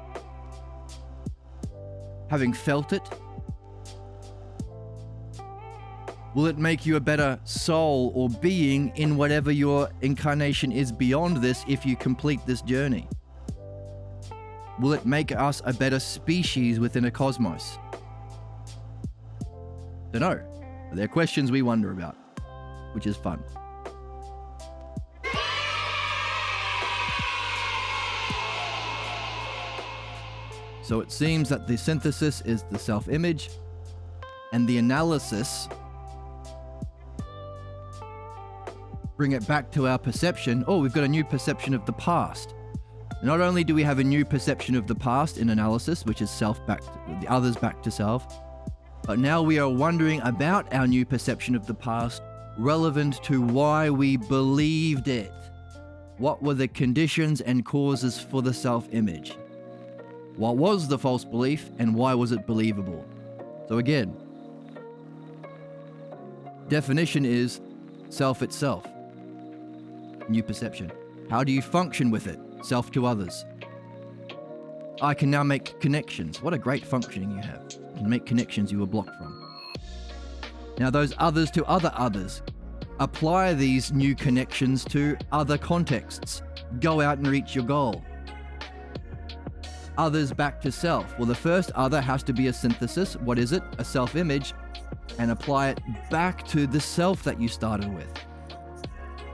Having felt it? Will it make you a better soul or being in whatever your incarnation is beyond this if you complete this journey? Will it make us a better species within a cosmos? Don't know. They're questions we wonder about, which is fun. So it seems that the synthesis is the self-image, and the analysis, bring it back to our perception. Oh, we've got a new perception of the past. Not only do we have a new perception of the past in analysis, which is self back to the others back to self, but now we are wondering about our new perception of the past relevant to why we believed it. What were the conditions and causes for the self-image? What was the false belief and why was it believable? So again, definition is self itself. New perception. How do you function with it? Self to others. I can now make connections. What a great functioning you have. You can make connections you were blocked from. Now those others to other others. Apply these new connections to other contexts. Go out and reach your goal. Others back to self. Well, the first other has to be a synthesis. What is it? A self-image. And apply it back to the self that you started with.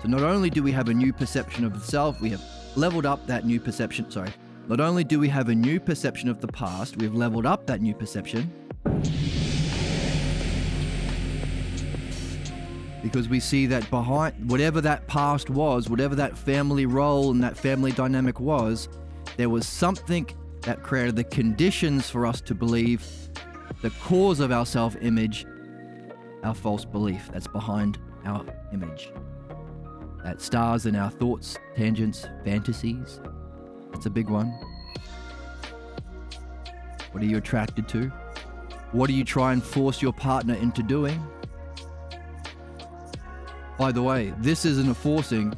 So not only do we have a new perception of the self, we have leveled up that new perception. Not only do we have a new perception of the past, we've leveled up that new perception. Because we see that behind whatever that past was, whatever that family role and that family dynamic was, there was something that created the conditions for us to believe the cause of our self-image, our false belief that's behind our image. That stars in our thoughts, tangents, fantasies. That's a big one. What are you attracted to? What do you try and force your partner into doing? By the way, this isn't a forcing.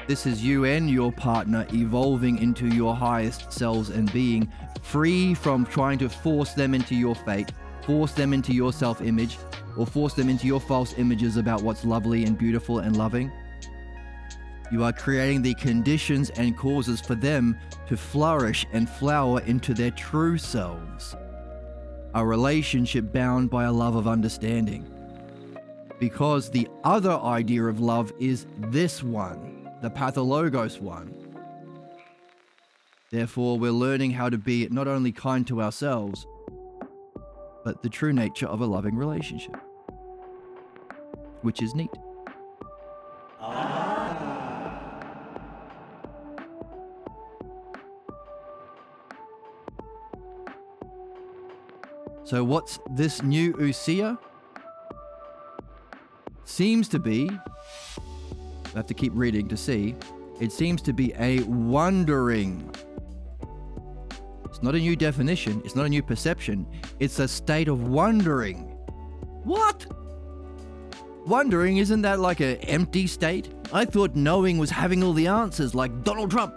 This is you and your partner evolving into your highest selves and being free from trying to force them into your fate, force them into your self-image, or force them into your false images about what's lovely and beautiful and loving. You are creating the conditions and causes for them to flourish and flower into their true selves. A relationship bound by a love of understanding. Because the other idea of love is this one. The pathologos one. Therefore, we're learning how to be not only kind to ourselves, but the true nature of a loving relationship. Which is neat. So what's this new ousia? Seems to be, I have to keep reading to see, it seems to be a wondering. It's not a new definition, it's not a new perception, it's a state of wondering. What? Wondering, isn't that like an empty state? I thought knowing was having all the answers, like Donald Trump.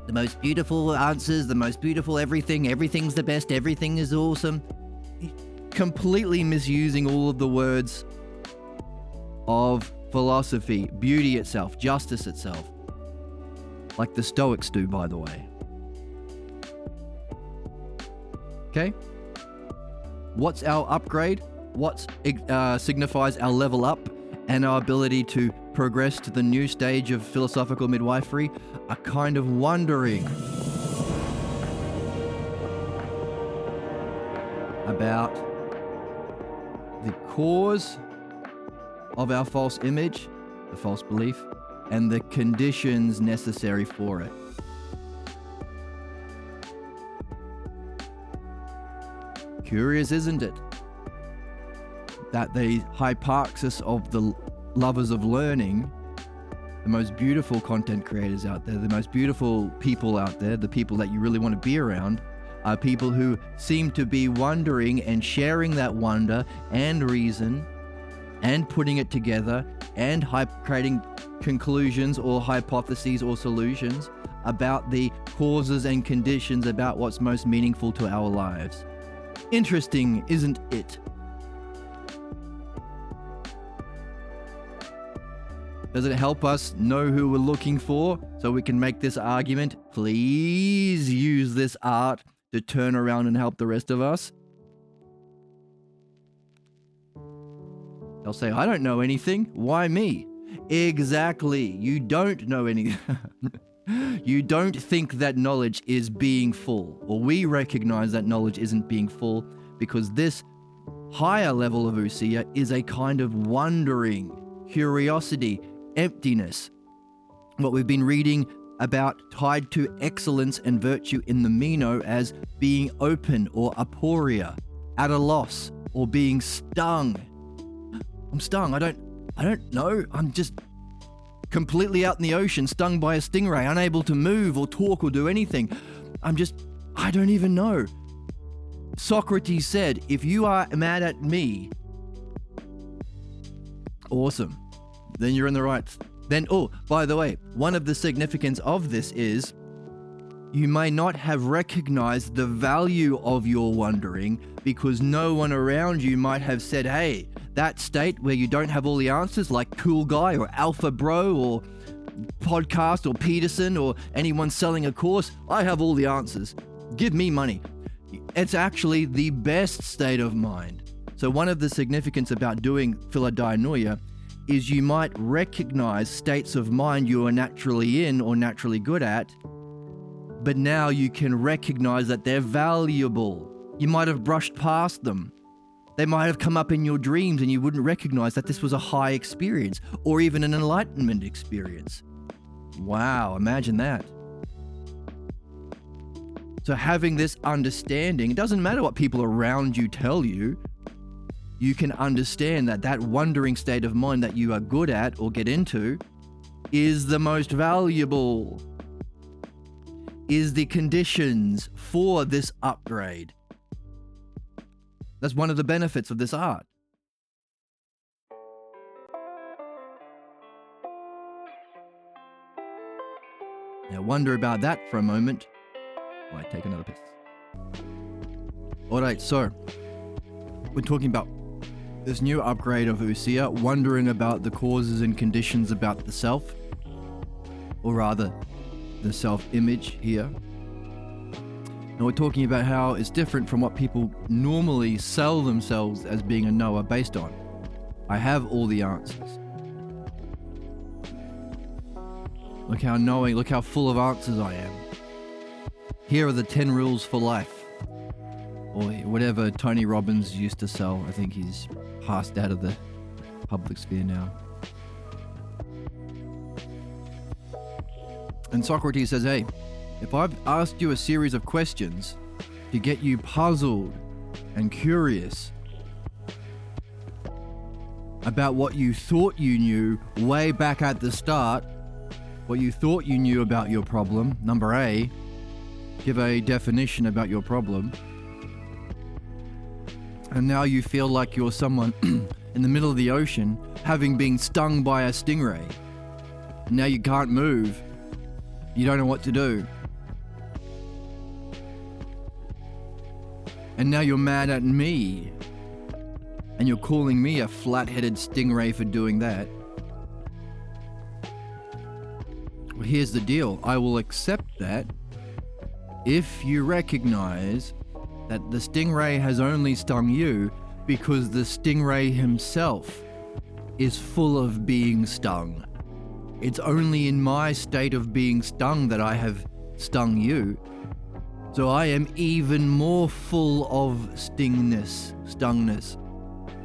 The most beautiful answers, the most beautiful everything, everything's the best, everything is awesome. Completely misusing all of the words of philosophy, beauty itself, justice itself. Like the Stoics do, by the way. Okay? What's our upgrade? What signifies our level up and our ability to progress to the new stage of philosophical midwifery? A kind of wondering about the cause of our false image, the false belief, and the conditions necessary for it. Curious, isn't it? That the hyparxis of the lovers of learning, the most beautiful content creators out there, the most beautiful people out there, the people that you really want to be around, are people who seem to be wondering and sharing that wonder and reason and putting it together and creating conclusions or hypotheses or solutions about the causes and conditions about what's most meaningful to our lives. Interesting, isn't it? Does it help us know who we're looking for so we can make this argument? Please use this art to turn around and help the rest of us. They'll say, I don't know anything. Why me? Exactly. You don't know anything. You don't think that knowledge is being full, or we recognize that knowledge isn't being full because this higher level of ousia is a kind of wondering, curiosity, emptiness. What we've been reading about tied to excellence and virtue in the Meno as being open or aporia, at a loss, or being stung. I'm stung. I don't know. I'm just completely out in the ocean, stung by a stingray, unable to move or talk or do anything. I don't even know. Socrates said, if you are mad at me, awesome. Then you're in the right. Then, oh, by the way, one of the significance of this is You may not have recognized the value of your wondering because no one around you might have said, hey, that state where you don't have all the answers, like Cool Guy or Alpha Bro or Podcast or Peterson or anyone selling a course, I have all the answers. Give me money. It's actually the best state of mind. So one of the significance about doing Philodianoia is you might recognize states of mind you are naturally in or naturally good at, but now you can recognize that they're valuable. You might have brushed past them. They might have come up in your dreams and you wouldn't recognize that this was a high experience or even an enlightenment experience. Wow, imagine that. So having this understanding, it doesn't matter what people around you tell you, you can understand that that wondering state of mind that you are good at or get into is the most valuable, is the conditions for this upgrade. That's one of the benefits of this art. Now wonder about that for a moment. Oh, I take another piss. Alright, so we're talking about this new upgrade of Usia, wondering about the causes and conditions about the self, or rather, the self-image here. And we're talking about how it's different from what people normally sell themselves as being a knower based on. I have all the answers. Look how knowing, look how full of answers I am. Here are the 10 rules for life. Or whatever Tony Robbins used to sell. I think he's passed out of the public sphere now. And Socrates says, hey, if I've asked you a series of questions to get you puzzled and curious about what you thought you knew way back at the start, what you thought you knew about your problem, number A, give a definition about your problem, and now you feel like you're someone in the middle of the ocean having been stung by a stingray. And now you can't move. You don't know what to do. And now you're mad at me. And you're calling me a flat-headed stingray for doing that. Well, here's the deal. I will accept that if you recognize that the stingray has only stung you because the stingray himself is full of being stung. It's only in my state of being stung that I have stung you. So I am even more full of stungness.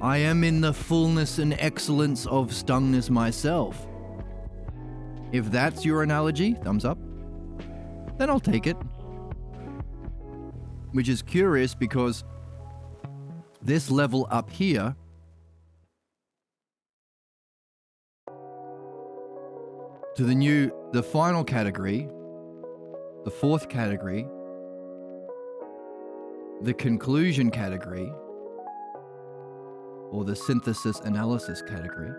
I am in the fullness and excellence of stungness myself. If that's your analogy, thumbs up, then I'll take it. Which is curious because this level up here to the final category, the fourth category, the conclusion category, or the synthesis analysis category,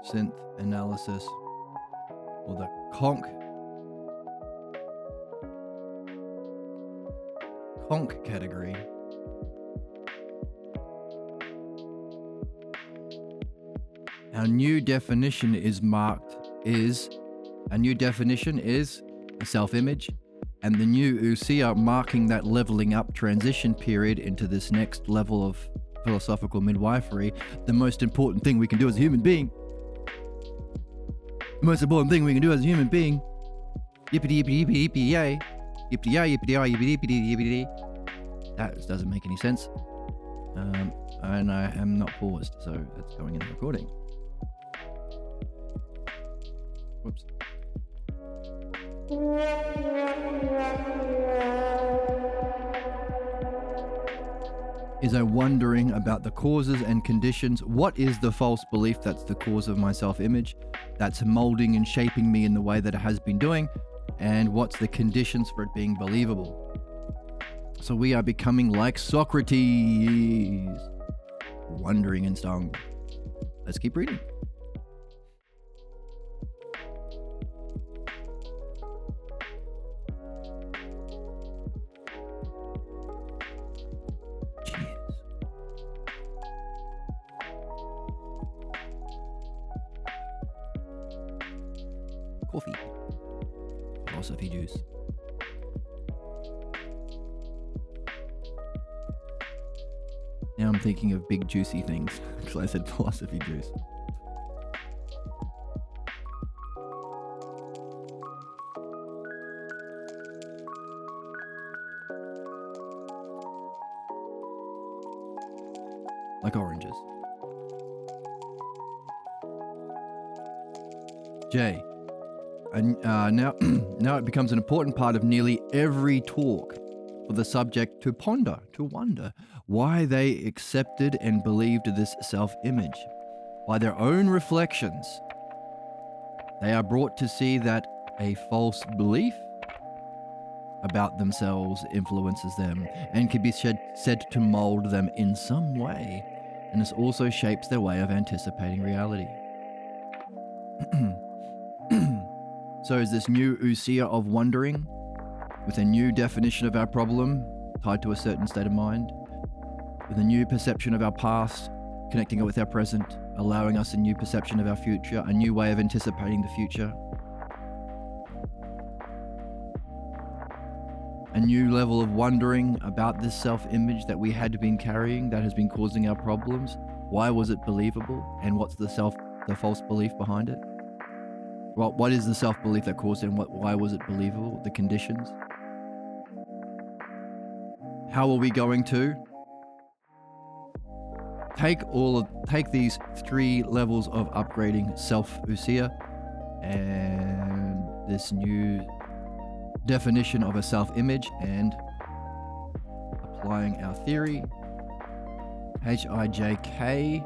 synth analysis, or the conch category, our new definition is a self-image, and the new Usia marking that leveling up transition period into this next level of philosophical midwifery, the most important thing we can do as a human being. The most important thing we can do as a human being. Yippity yippity yippity yippity yay. Yippity yay yippity yay yippity yippity yippity. That doesn't make any sense. And I am not paused, so that's going in the recording. Whoops. Is I wondering about the causes and conditions. What is the false belief that's the cause of my self-image, that's molding and shaping me in the way that it has been doing, and what's the conditions for it being believable? So we are becoming like Socrates, wondering and stung. Let's keep reading. Cheers. Coffee. Philosophy juice. Now I'm thinking of big juicy things because I said philosophy juice. Like oranges. J. And now it becomes an important part of nearly every talk for the subject to ponder, to wonder why they accepted and believed this self-image. By their own reflections, they are brought to see that a false belief about themselves influences them and can be said to mold them in some way, and this also shapes their way of anticipating reality. So is this new ousia of wondering, with a new definition of our problem tied to a certain state of mind, with a new perception of our past, connecting it with our present, allowing us a new perception of our future, a new way of anticipating the future, a new level of wondering about this self-image that we had been carrying that has been causing our problems. Why was it believable, and what's the false belief behind it? Well, what is the self-belief that caused it, and why was it believable? The conditions. How are we going to take these 3 levels of upgrading self-ousia and this new definition of a self-image and applying our theory? HIJK.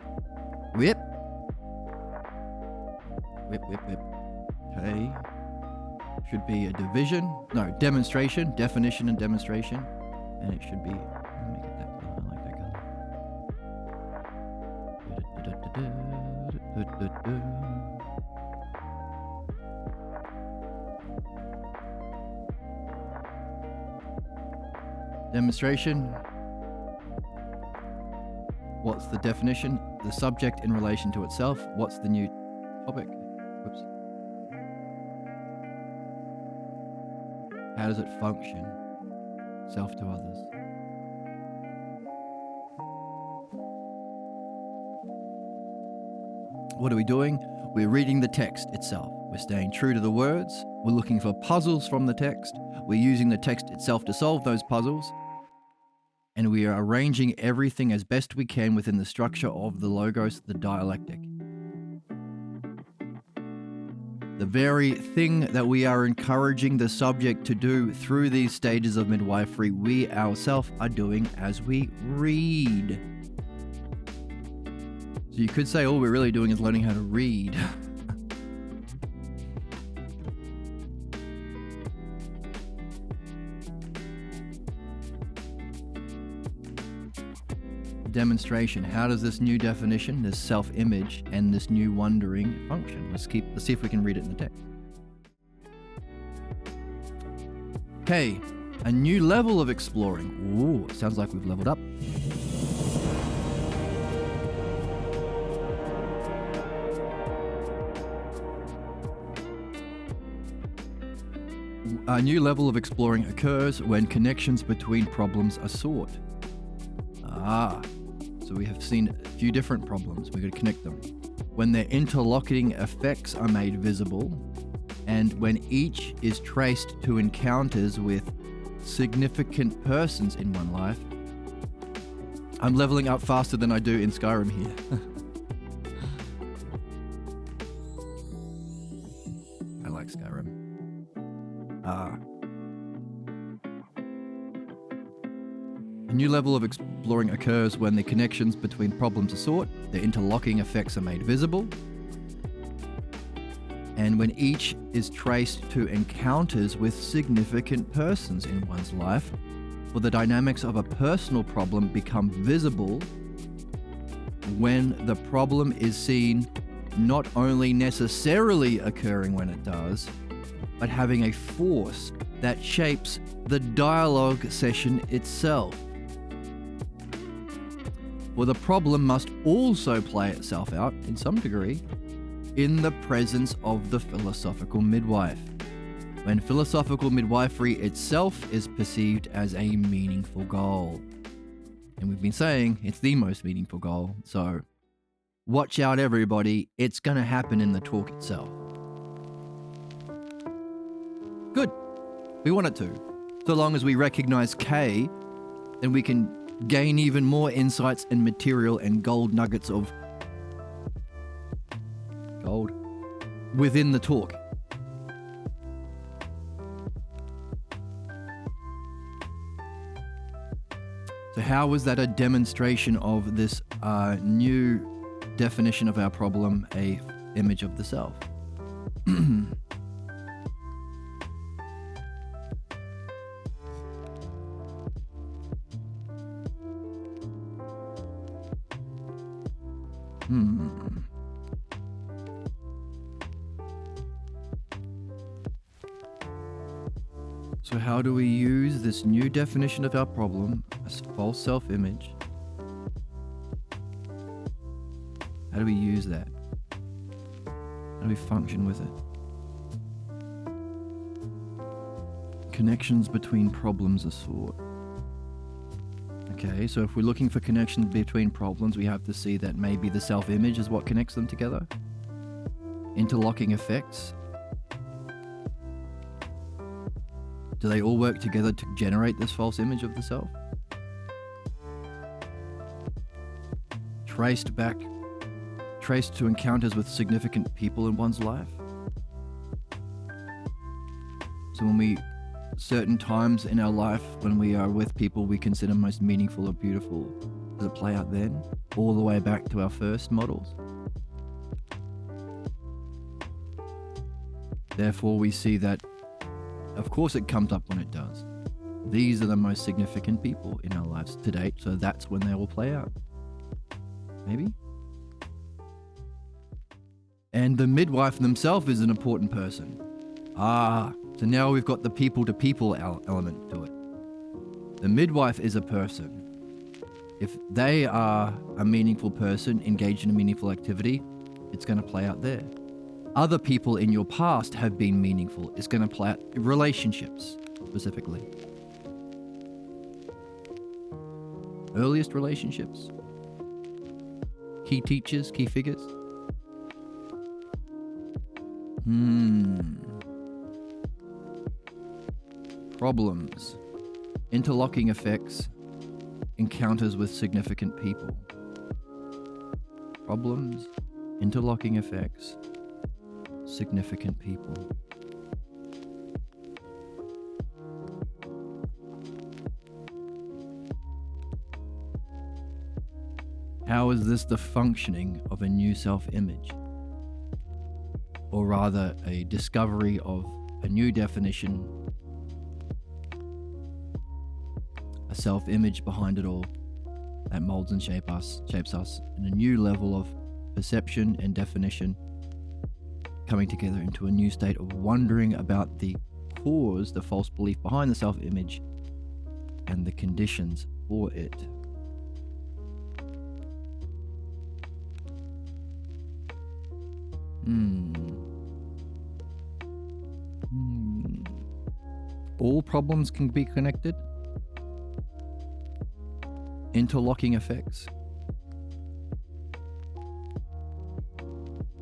Whip. Whip, whip, whip. Okay. Should be a demonstration, definition and demonstration. And it should be, let me get that color, I like that color. Demonstration. What's the definition? The subject in relation to itself. What's the new topic? Whoops. How does it function? Self to others. What are we doing? We're reading the text itself. We're staying true to the words. We're looking for puzzles from the text. We're using the text itself to solve those puzzles. And we are arranging everything as best we can within the structure of the logos, the dialectic. The very thing that we are encouraging the subject to do through these stages of midwifery, we ourselves are doing as we read. So you could say all we're really doing is learning how to read. Demonstration. How does this new definition, this self-image, and this new wondering function? Let's see if we can read it in the text. Okay, a new level of exploring. Ooh, it sounds like we've leveled up. A new level of exploring occurs when connections between problems are sought. So we have seen a few different problems. We're going to connect them. When their interlocking effects are made visible, and when each is traced to encounters with significant persons in one life. I'm leveling up faster than I do in Skyrim here. I like Skyrim. A new level of exploring occurs when the connections between problems are sought, the interlocking effects are made visible, and when each is traced to encounters with significant persons in one's life, for the dynamics of a personal problem become visible when the problem is seen not only necessarily occurring when it does, but having a force that shapes the dialogue session itself. For the problem must also play itself out, in some degree, in the presence of the philosophical midwife, when philosophical midwifery itself is perceived as a meaningful goal. And we've been saying it's the most meaningful goal, so watch out everybody, it's going to happen in the talk itself. Good. We want it to. So long as we recognize K, then we can gain even more insights and material and gold nuggets of gold within the talk. So how was that a demonstration of this new definition of our problem, a image of the self? So how do we use this new definition of our problem, a false self-image? How do we use that? How do we function with it? Connections between problems are sought. Okay, so if we're looking for connections between problems, we have to see that maybe the self-image is what connects them together. Interlocking effects. Do they all work together to generate this false image of the self? Traced to encounters with significant people in one's life. So certain times in our life when we are with people we consider most meaningful or beautiful, does it play out then? All the way back to our first models? Therefore we see that of course it comes up when it does. These are the most significant people in our lives to date, so that's when they will play out. Maybe? And the midwife themselves is an important person. So now we've got the people-to-people element to it. The midwife is a person. If they are a meaningful person engaged in a meaningful activity, it's going to play out there. Other people in your past have been meaningful. It's going to play out in relationships, specifically. Earliest relationships. Key teachers, key figures. Problems. Interlocking effects. Encounters with significant people. Problems. Interlocking effects. Significant people. How is this the functioning of a new self-image? Or rather, a discovery of a new definition, a self-image behind it all that molds and shapes us in a new level of perception and definition, coming together into a new state of wondering about the cause, the false belief behind the self-image, and the conditions for it. All problems can be connected. Interlocking effects.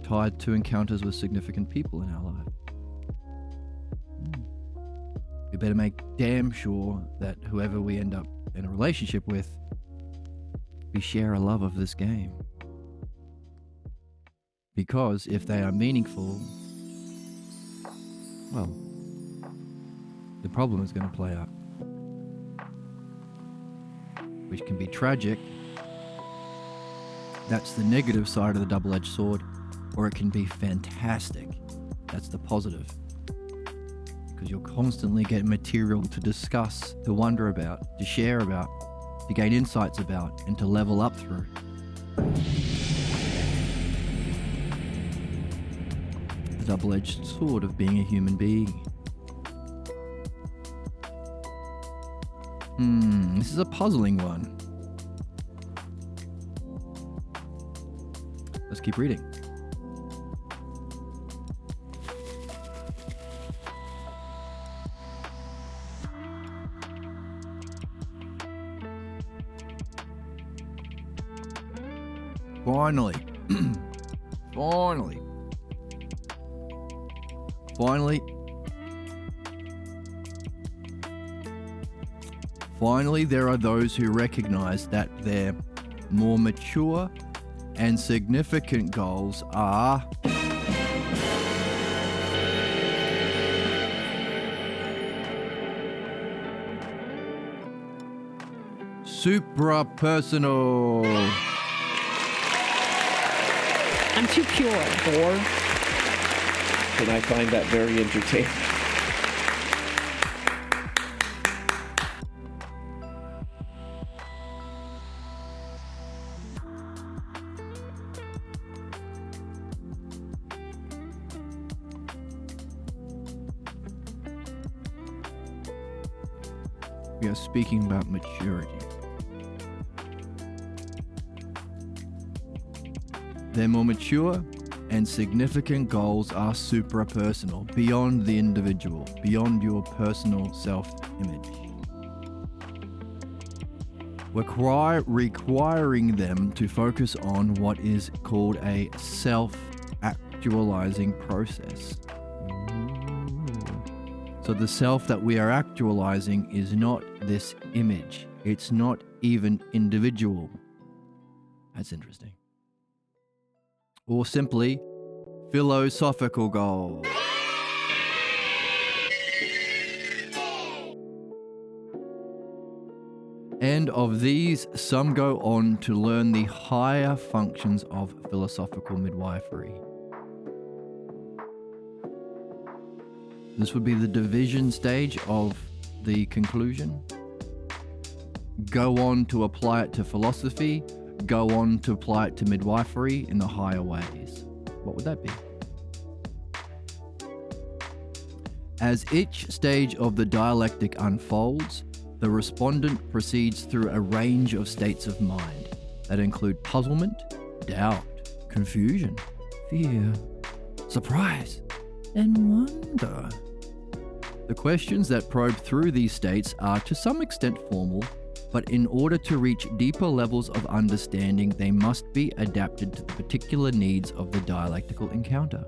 Tied to encounters with significant people in our life. We better make damn sure that whoever we end up in a relationship with, we share a love of this game. Because if they are meaningful, well, the problem is going to play out. Which can be tragic. That's the negative side of the double-edged sword. Or it can be fantastic. That's the positive. Because you'll constantly get material to discuss, to wonder about, to share about, to gain insights about, and to level up through. double-edged sword of being a human being. This is a puzzling one. Let's keep reading. Finally. Finally, there are those who recognize that their more mature and significant goals are supra-personal. I'm too pure. Or can I find that very entertaining? We are speaking about maturity. Their more mature and significant goals are supra-personal, beyond the individual, beyond your personal self-image. Requiring them to focus on what is called a self-actualizing process. So the self that we are actualizing is not this image. It's not even individual. That's interesting. Or simply, philosophical goals. And of these, some go on to learn the higher functions of philosophical midwifery. This would be the division stage of the conclusion. Go on to apply it to philosophy. Go on to apply it to midwifery in the higher ways. What would that be? As each stage of the dialectic unfolds, the respondent proceeds through a range of states of mind that include puzzlement, doubt, confusion, fear, surprise, and wonder. The questions that probe through these states are to some extent formal, but in order to reach deeper levels of understanding, they must be adapted to the particular needs of the dialectical encounter.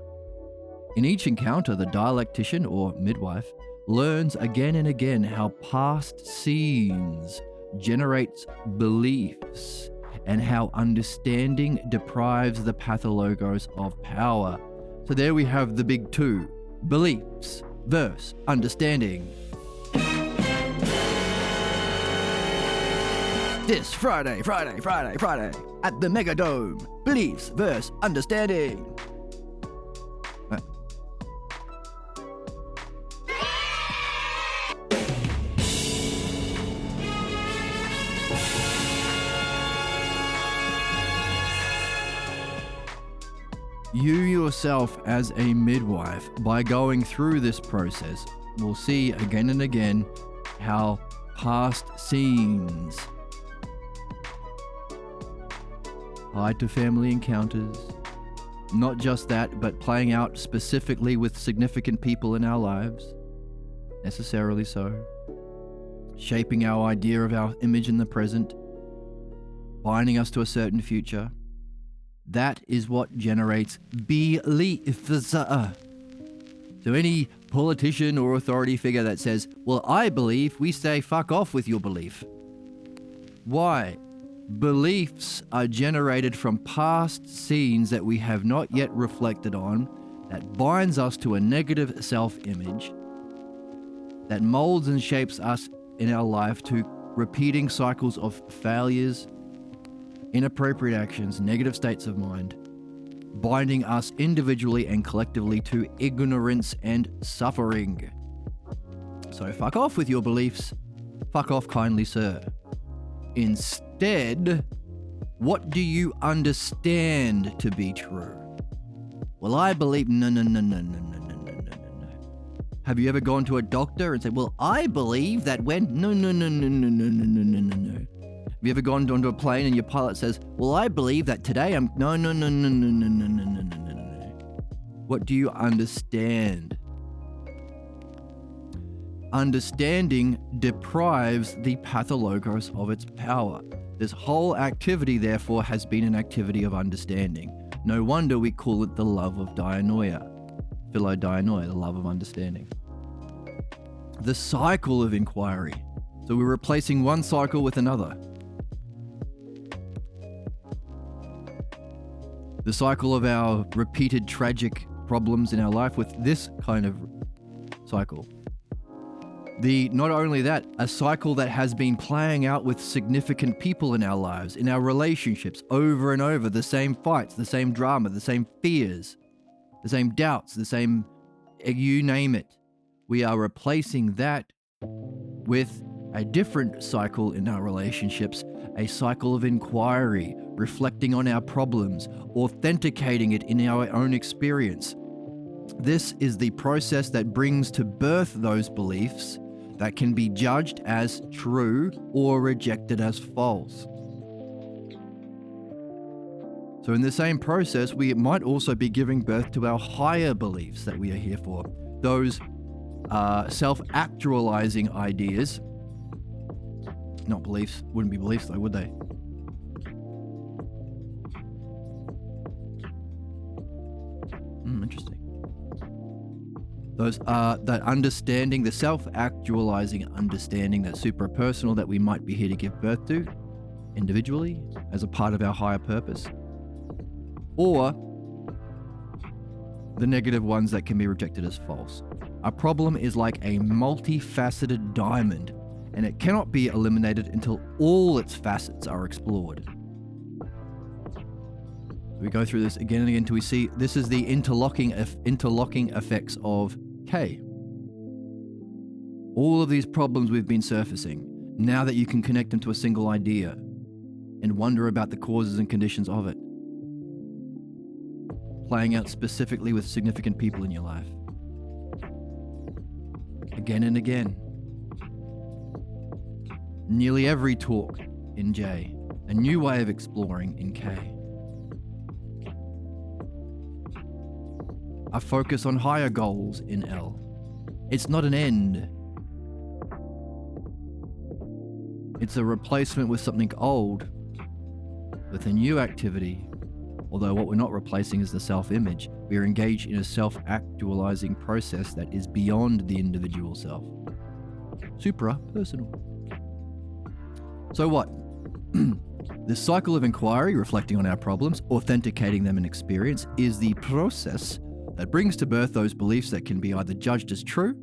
In each encounter, the dialectician or midwife learns again and again how past scenes generates beliefs and how understanding deprives the pathologos of power. So there we have the big two, beliefs versus understanding. This Friday at the Megadome, beliefs versus understanding. You yourself as a midwife, by going through this process, will see again and again how past scenes tied to family encounters, not just that, but playing out specifically with significant people in our lives, necessarily so, shaping our idea of our image in the present, binding us to a certain future. That is what generates beliefs. So any politician or authority figure that says, well, I believe, we say, fuck off with your belief. Why? Beliefs are generated from past scenes that we have not yet reflected on, that binds us to a negative self-image, that molds and shapes us in our life to repeating cycles of failures, inappropriate actions, negative states of mind, binding us individually and collectively to ignorance and suffering. So fuck off with your beliefs. Fuck off kindly, sir. Instead, what do you understand to be true? well, I believe, no. Have you ever gone to a doctor and said, well, I believe that when, no. Have you ever gone onto a plane and your pilot says, well, I believe that today I'm, no. What do you understand? Understanding deprives the pathologos of its power. This whole activity, therefore, has been an activity of understanding. No wonder we call it the love of dianoia. Philodianoia, the love of understanding. The cycle of inquiry. So we're replacing one cycle with another. The cycle of our repeated tragic problems in our life with this kind of cycle. Not only that, a cycle that has been playing out with significant people in our lives, in our relationships, over and over, the same fights, the same drama, the same fears, the same doubts, the same, you name it. We are replacing that with a different cycle in our relationships, a cycle of inquiry, reflecting on our problems, authenticating it in our own experience. This is the process that brings to birth those beliefs that can be judged as true or rejected as false. So in the same process, we might also be giving birth to our higher beliefs that we are here for. Those self-actualizing ideas. Not beliefs. Wouldn't be beliefs though, would they? Interesting. Those that understanding, the self-actualizing understanding, that suprapersonal that we might be here to give birth to individually as a part of our higher purpose, or the negative ones that can be rejected as false. A problem is like a multifaceted diamond, and it cannot be eliminated until all its facets are explored. We go through this again and again until we see this is the interlocking effects of K. All of these problems we've been surfacing, now that you can connect them to a single idea and wonder about the causes and conditions of it, playing out specifically with significant people in your life. Again and again. Nearly every talk in J, a new way of exploring in K. A focus on higher goals in L. It's not an end. It's a replacement with something old, with a new activity. Although what we're not replacing is the self-image. We are engaged in a self-actualizing process that is beyond the individual self. Supra-personal. So what? This cycle of inquiry, reflecting on our problems, authenticating them in experience, is the process that brings to birth those beliefs that can be either judged as true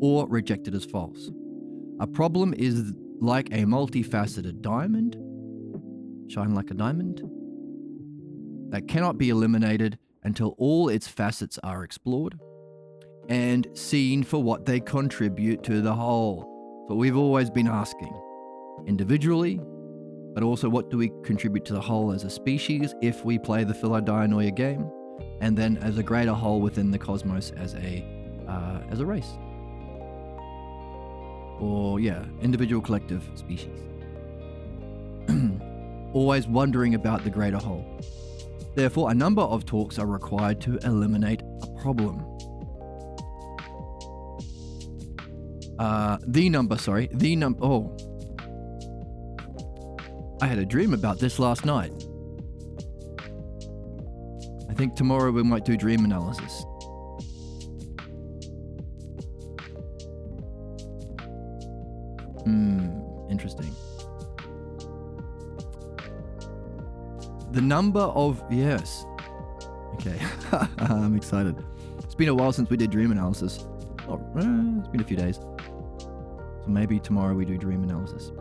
or rejected as false. A problem is like a multifaceted diamond, shine like a diamond, that cannot be eliminated until all its facets are explored and seen for what they contribute to the whole. So we've always been asking, individually, but also what do we contribute to the whole as a species if we play the Philodianoia game, and then as a greater whole within the cosmos as a race. Or individual, collective, species. Always wondering about the greater whole. Therefore, a number of talks are required to eliminate a problem. I had a dream about this last night. I think tomorrow we might do dream analysis. Interesting. The number of... Yes. Okay. I'm excited. It's been a while since we did dream analysis. It's been a few days. So maybe tomorrow we do dream analysis.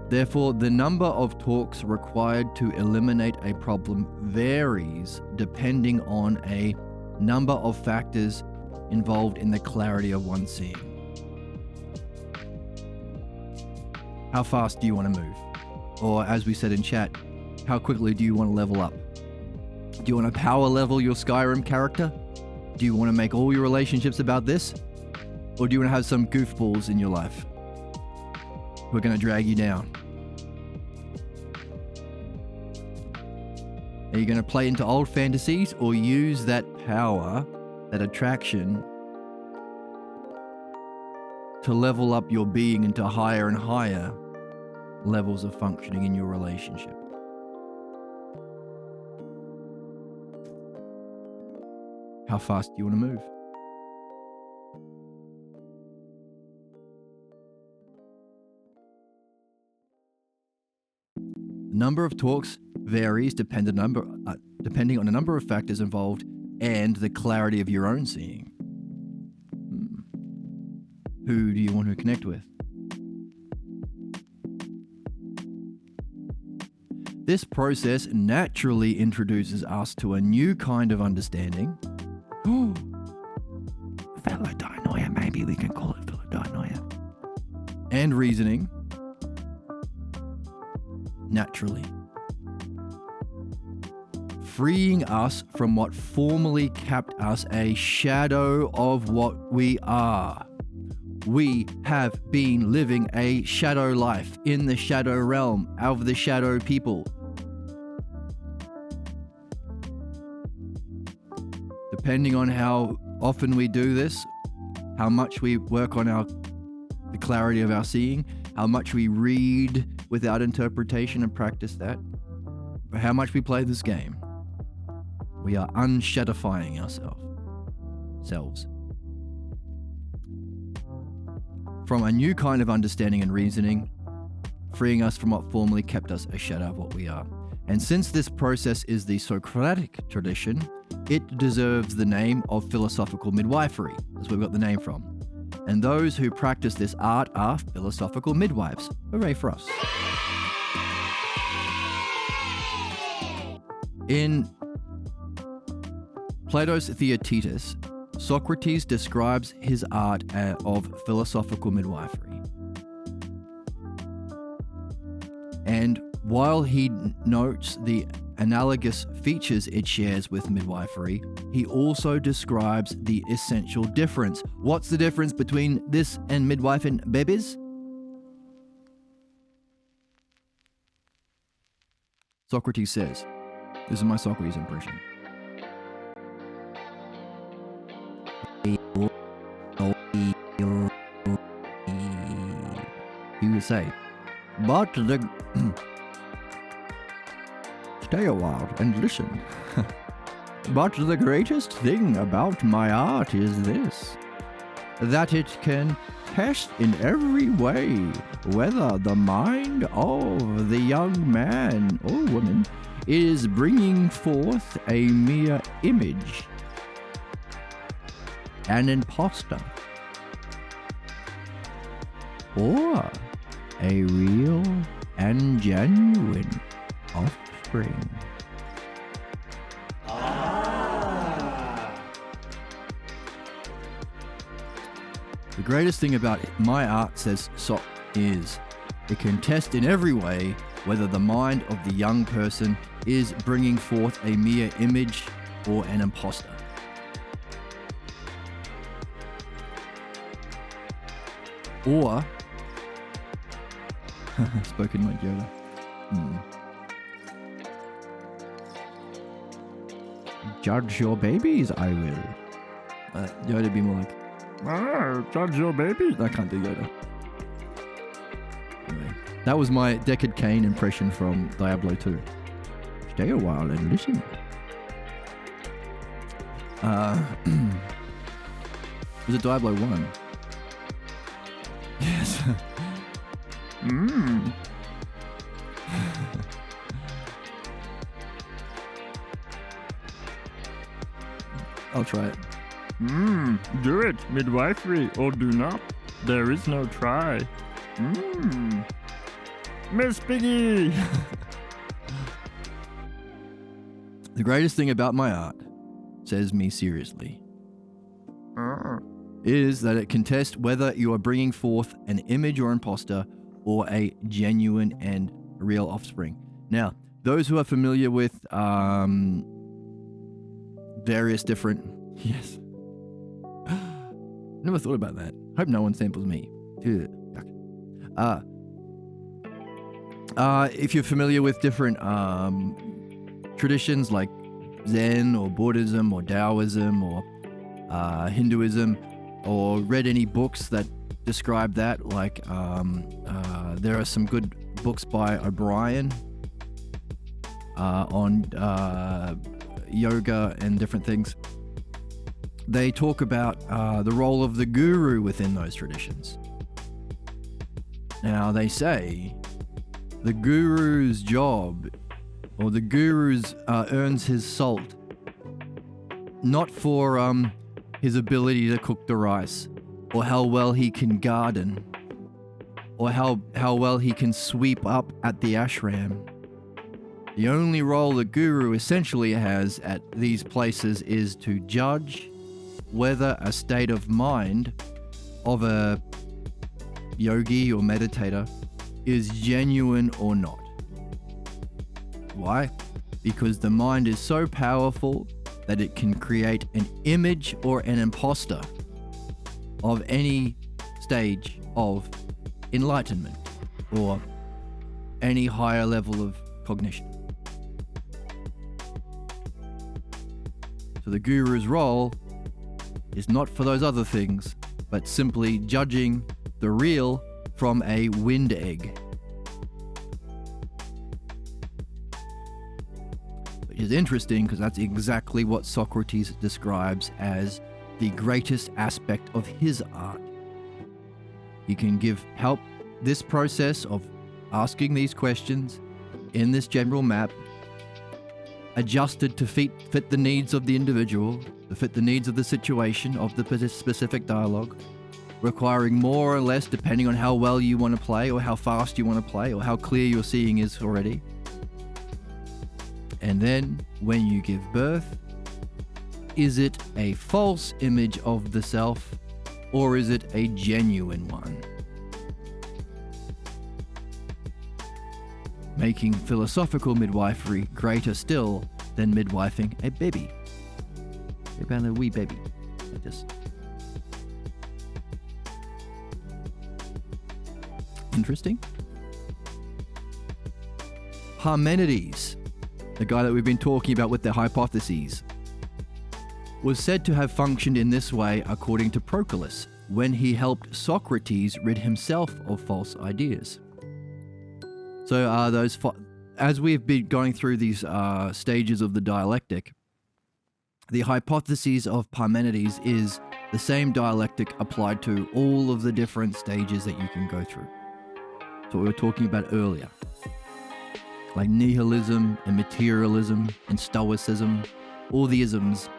Therefore, the number of talks required to eliminate a problem varies depending on a number of factors involved in the clarity of one seeing. How fast do you want to move? Or as we said in chat, how quickly do you want to level up? Do you want to power level your Skyrim character? Do you want to make all your relationships about this? Or do you want to have some goofballs in your life who are going to drag you down? Are you going to play into old fantasies or use that power, that attraction, to level up your being into higher and higher levels of functioning in your relationship? How fast do you want to move? The number of talks varies depending on a number of factors involved and the clarity of your own seeing. Who do you want to connect with? This process naturally introduces us to a new kind of understanding. Philodinoia, maybe we can call it philodinoia. And reasoning. Naturally. Freeing us from what formerly kept us a shadow of what we are. We have been living a shadow life in the shadow realm of the shadow people. Depending on how often we do this, how much we work on the clarity of our seeing, how much we read without interpretation and practice that, but how much we play this game, we are unshadowifying ourselves. From a new kind of understanding and reasoning, freeing us from what formerly kept us a shadow of what we are. And since this process is the Socratic tradition, it deserves the name of philosophical midwifery. That's where we got the name from. And those who practice this art are philosophical midwives. Hooray for us. In Plato's Theaetetus, Socrates describes his art of philosophical midwifery. And while he notes the analogous features it shares with midwifery, he also describes the essential difference. What's the difference between this and midwife and babies? Socrates says, this is my Socrates impression. He would say, but the... Stay a while and listen. But the greatest thing about my art is this, that it can test in every way whether the mind of the young man or woman is bringing forth a mere image, an imposter, or a real and genuine offspring. The greatest thing about my art, says Sok, is it can test in every way whether the mind of the young person is bringing forth a mere image or an imposter. Or, spoken like Yoda. Judge your babies, I will. Yoda be more like, judge your babies. I can't do Yoda. Anyway, that was my Deckard Cain impression from Diablo 2. Stay a while and listen. Was it Diablo 1? Yes. I'll try it. Do it, midwifery, or do not. There is no try. Miss Piggy! The greatest thing about my art, says me seriously, is that it can test whether you are bringing forth an image or imposter or a genuine and real offspring. Now, those who are familiar with various different... Yes. Never thought about that. Hope no one samples me. Ew, yuck. If you're familiar with different traditions like Zen or Buddhism or Taoism or Hinduism, or read any books that describe that, like there are some good books by O'Brien on yoga and different things. They talk about the role of the guru within those traditions. Now, they say the guru's job, or the guru's earns his salt, not for his ability to cook the rice, or how well he can garden, or how well he can sweep up at the ashram. The only role the guru essentially has at these places is to judge whether a state of mind of a yogi or meditator is genuine or not. Why? Because the mind is so powerful that it can create an image or an imposter of any stage of enlightenment or any higher level of cognition. So the guru's role is not for those other things, but simply judging the real from a wind egg. Which is interesting because that's exactly what Socrates describes as the greatest aspect of his art. He can help this process of asking these questions in this general map, adjusted to fit the needs of the individual, to fit the needs of the situation, of the specific dialogue, requiring more or less depending on how well you want to play, or how fast you want to play, or how clear your seeing is already. And then, when you give birth, is it a false image of the self, or is it a genuine one? Making philosophical midwifery greater still than midwifing a baby. About a wee baby, like this. Interesting. Parmenides, the guy that we've been talking about with the hypotheses, was said to have functioned in this way according to Proclus, when he helped Socrates rid himself of false ideas. So as we've been going through these stages of the dialectic, the hypotheses of Parmenides is the same dialectic applied to all of the different stages that you can go through. So we were talking about earlier, like nihilism and materialism and stoicism, all the isms,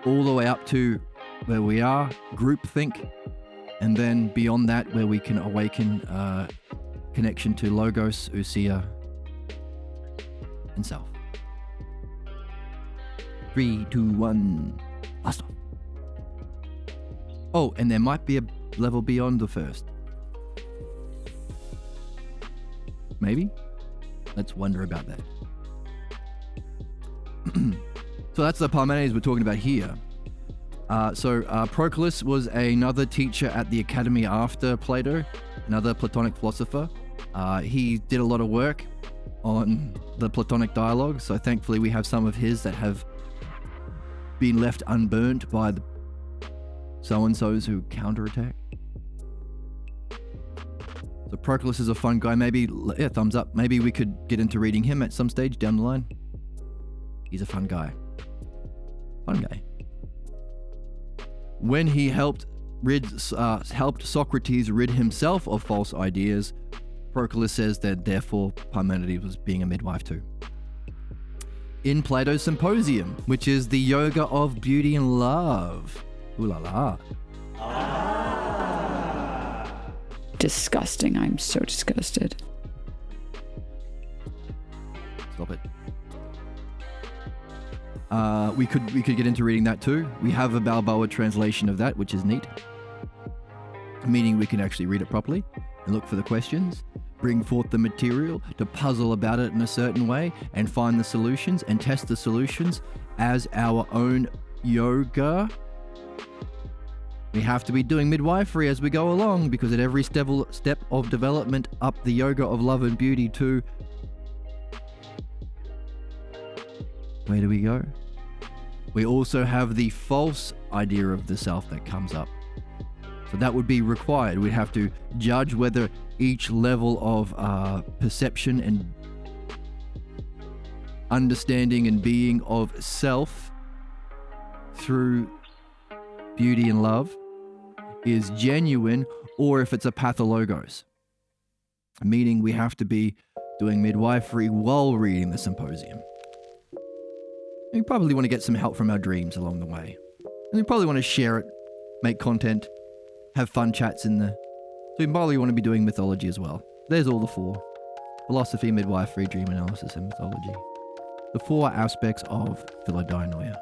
all the way up to where we are, groupthink, and then beyond that where we can awaken connection to logos, ousia, and self. 3, 2, 1, blast off. Oh, and there might be a level beyond the first. Maybe? Let's wonder about that. So that's the Parmenides we're talking about here. Proclus was another teacher at the academy after Plato, another Platonic philosopher. He did a lot of work on the Platonic dialogue, so thankfully we have some of his that have been left unburnt by the so-and-sos who counterattack. So Proclus is a fun guy. Maybe, yeah, thumbs up. Maybe we could get into reading him at some stage down the line. He's a fun guy. Fun guy. When he helped Socrates rid himself of false ideas, Proclus says that therefore Parmenides was being a midwife too. In Plato's Symposium, which is the yoga of beauty and love. Ooh la la. Disgusting. I'm so disgusted. Stop it. We could get into reading that too. We have a Balboa translation of that, which is neat. Meaning we can actually read it properly and look for the questions. bring forth the material, to puzzle about it in a certain way and find the solutions and test the solutions as our own yoga. We have to be doing midwifery as we go along, because at every step of development up the yoga of love and beauty to, where do we go? We also have the false idea of the self that comes up. So that would be required. We'd have to judge whether each level of perception and understanding and being of self through beauty and love is genuine, or if it's a pathologos. Meaning we have to be doing midwifery while reading the symposium. And we probably want to get some help from our dreams along the way. And we probably want to share it, make content, have fun chats in there. So we probably want to be doing mythology as well. There's all the four. Philosophy, midwifery, dream analysis, and mythology. The four aspects of philodinoia.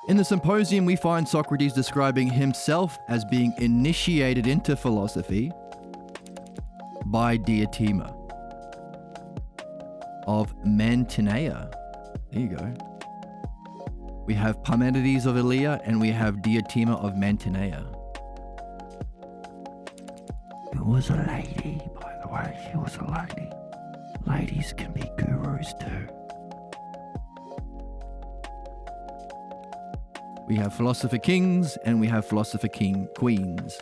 In the symposium, we find Socrates describing himself as being initiated into philosophy by Diotima of Mantinea. There you go. We have Parmenides of Elea and we have Diotima of Mantinea. It was a lady, by the way. She was a lady. Ladies can be gurus too. We have philosopher kings and we have philosopher queens.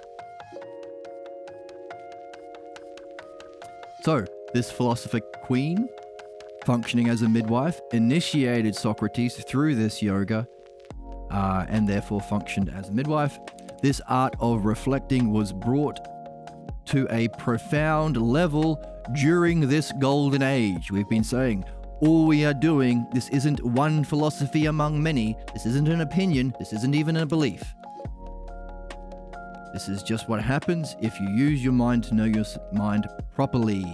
So, this philosopher queen, functioning as a midwife, initiated Socrates through this yoga and therefore functioned as a midwife. This art of reflecting was brought to a profound level during this golden age. We've been saying, all we are doing, this isn't one philosophy among many, this isn't an opinion, this isn't even a belief. This is just what happens if you use your mind to know your mind properly.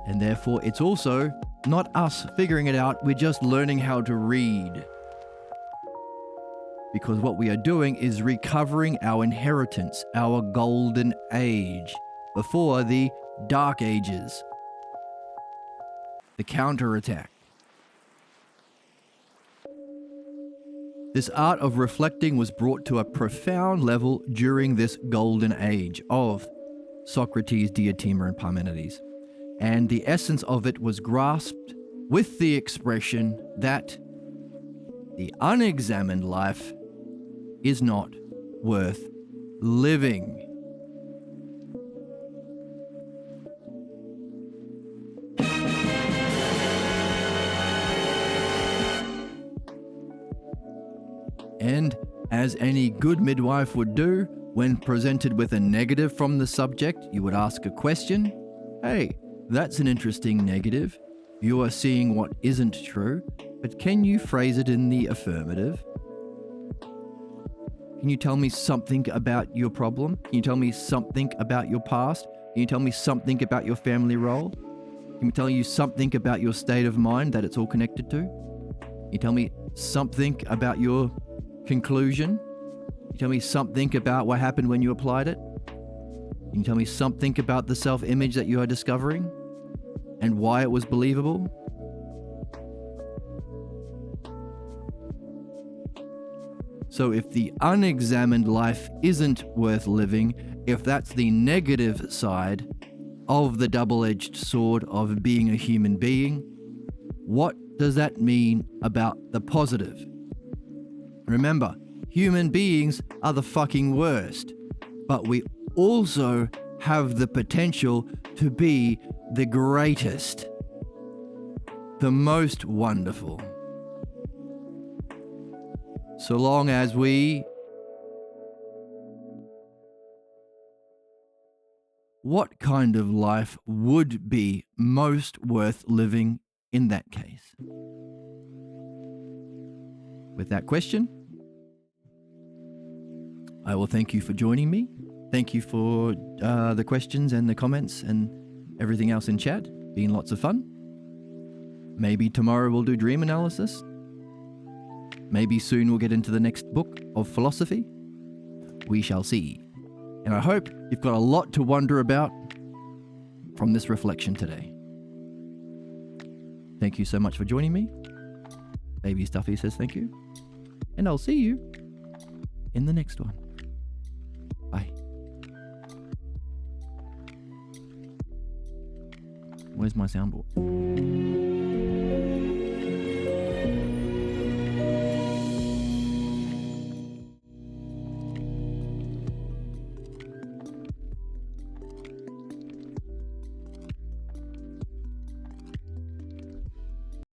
And therefore, it's also not us figuring it out, we're just learning how to read. Because what we are doing is recovering our inheritance, our golden age, before the dark ages. The counterattack. This art of reflecting was brought to a profound level during this golden age of Socrates, Diotima, and Parmenides. And the essence of it was grasped with the expression that the unexamined life is not worth living. And as any good midwife would do, when presented with a negative from the subject, you would ask a question. Hey, that's an interesting negative. You are seeing what isn't true, but can you phrase it in the affirmative? Can you tell me something about your problem? Can you tell me something about your past? Can you tell me something about your family role? Can you tell you something about your state of mind that it's all connected to? Can you tell me something about your conclusion? Can you tell me something about what happened when you applied it? Can you tell me something about the self-image that you are discovering and why it was believable? So if the unexamined life isn't worth living, if that's the negative side of the double-edged sword of being a human being, what does that mean about the positive? Remember, human beings are the fucking worst, but we also have the potential to be the greatest, the most wonderful. So long as we... What kind of life would be most worth living in that case? With that question, I will thank you for joining me. Thank you for the questions and the comments and everything else in chat. Been lots of fun. Maybe tomorrow we'll do dream analysis. Maybe soon we'll get into the next book of philosophy. We shall see. And I hope you've got a lot to wonder about from this reflection today. Thank you so much for joining me. Baby Stuffy says thank you. And I'll see you in the next one. Bye. Where's my soundboard?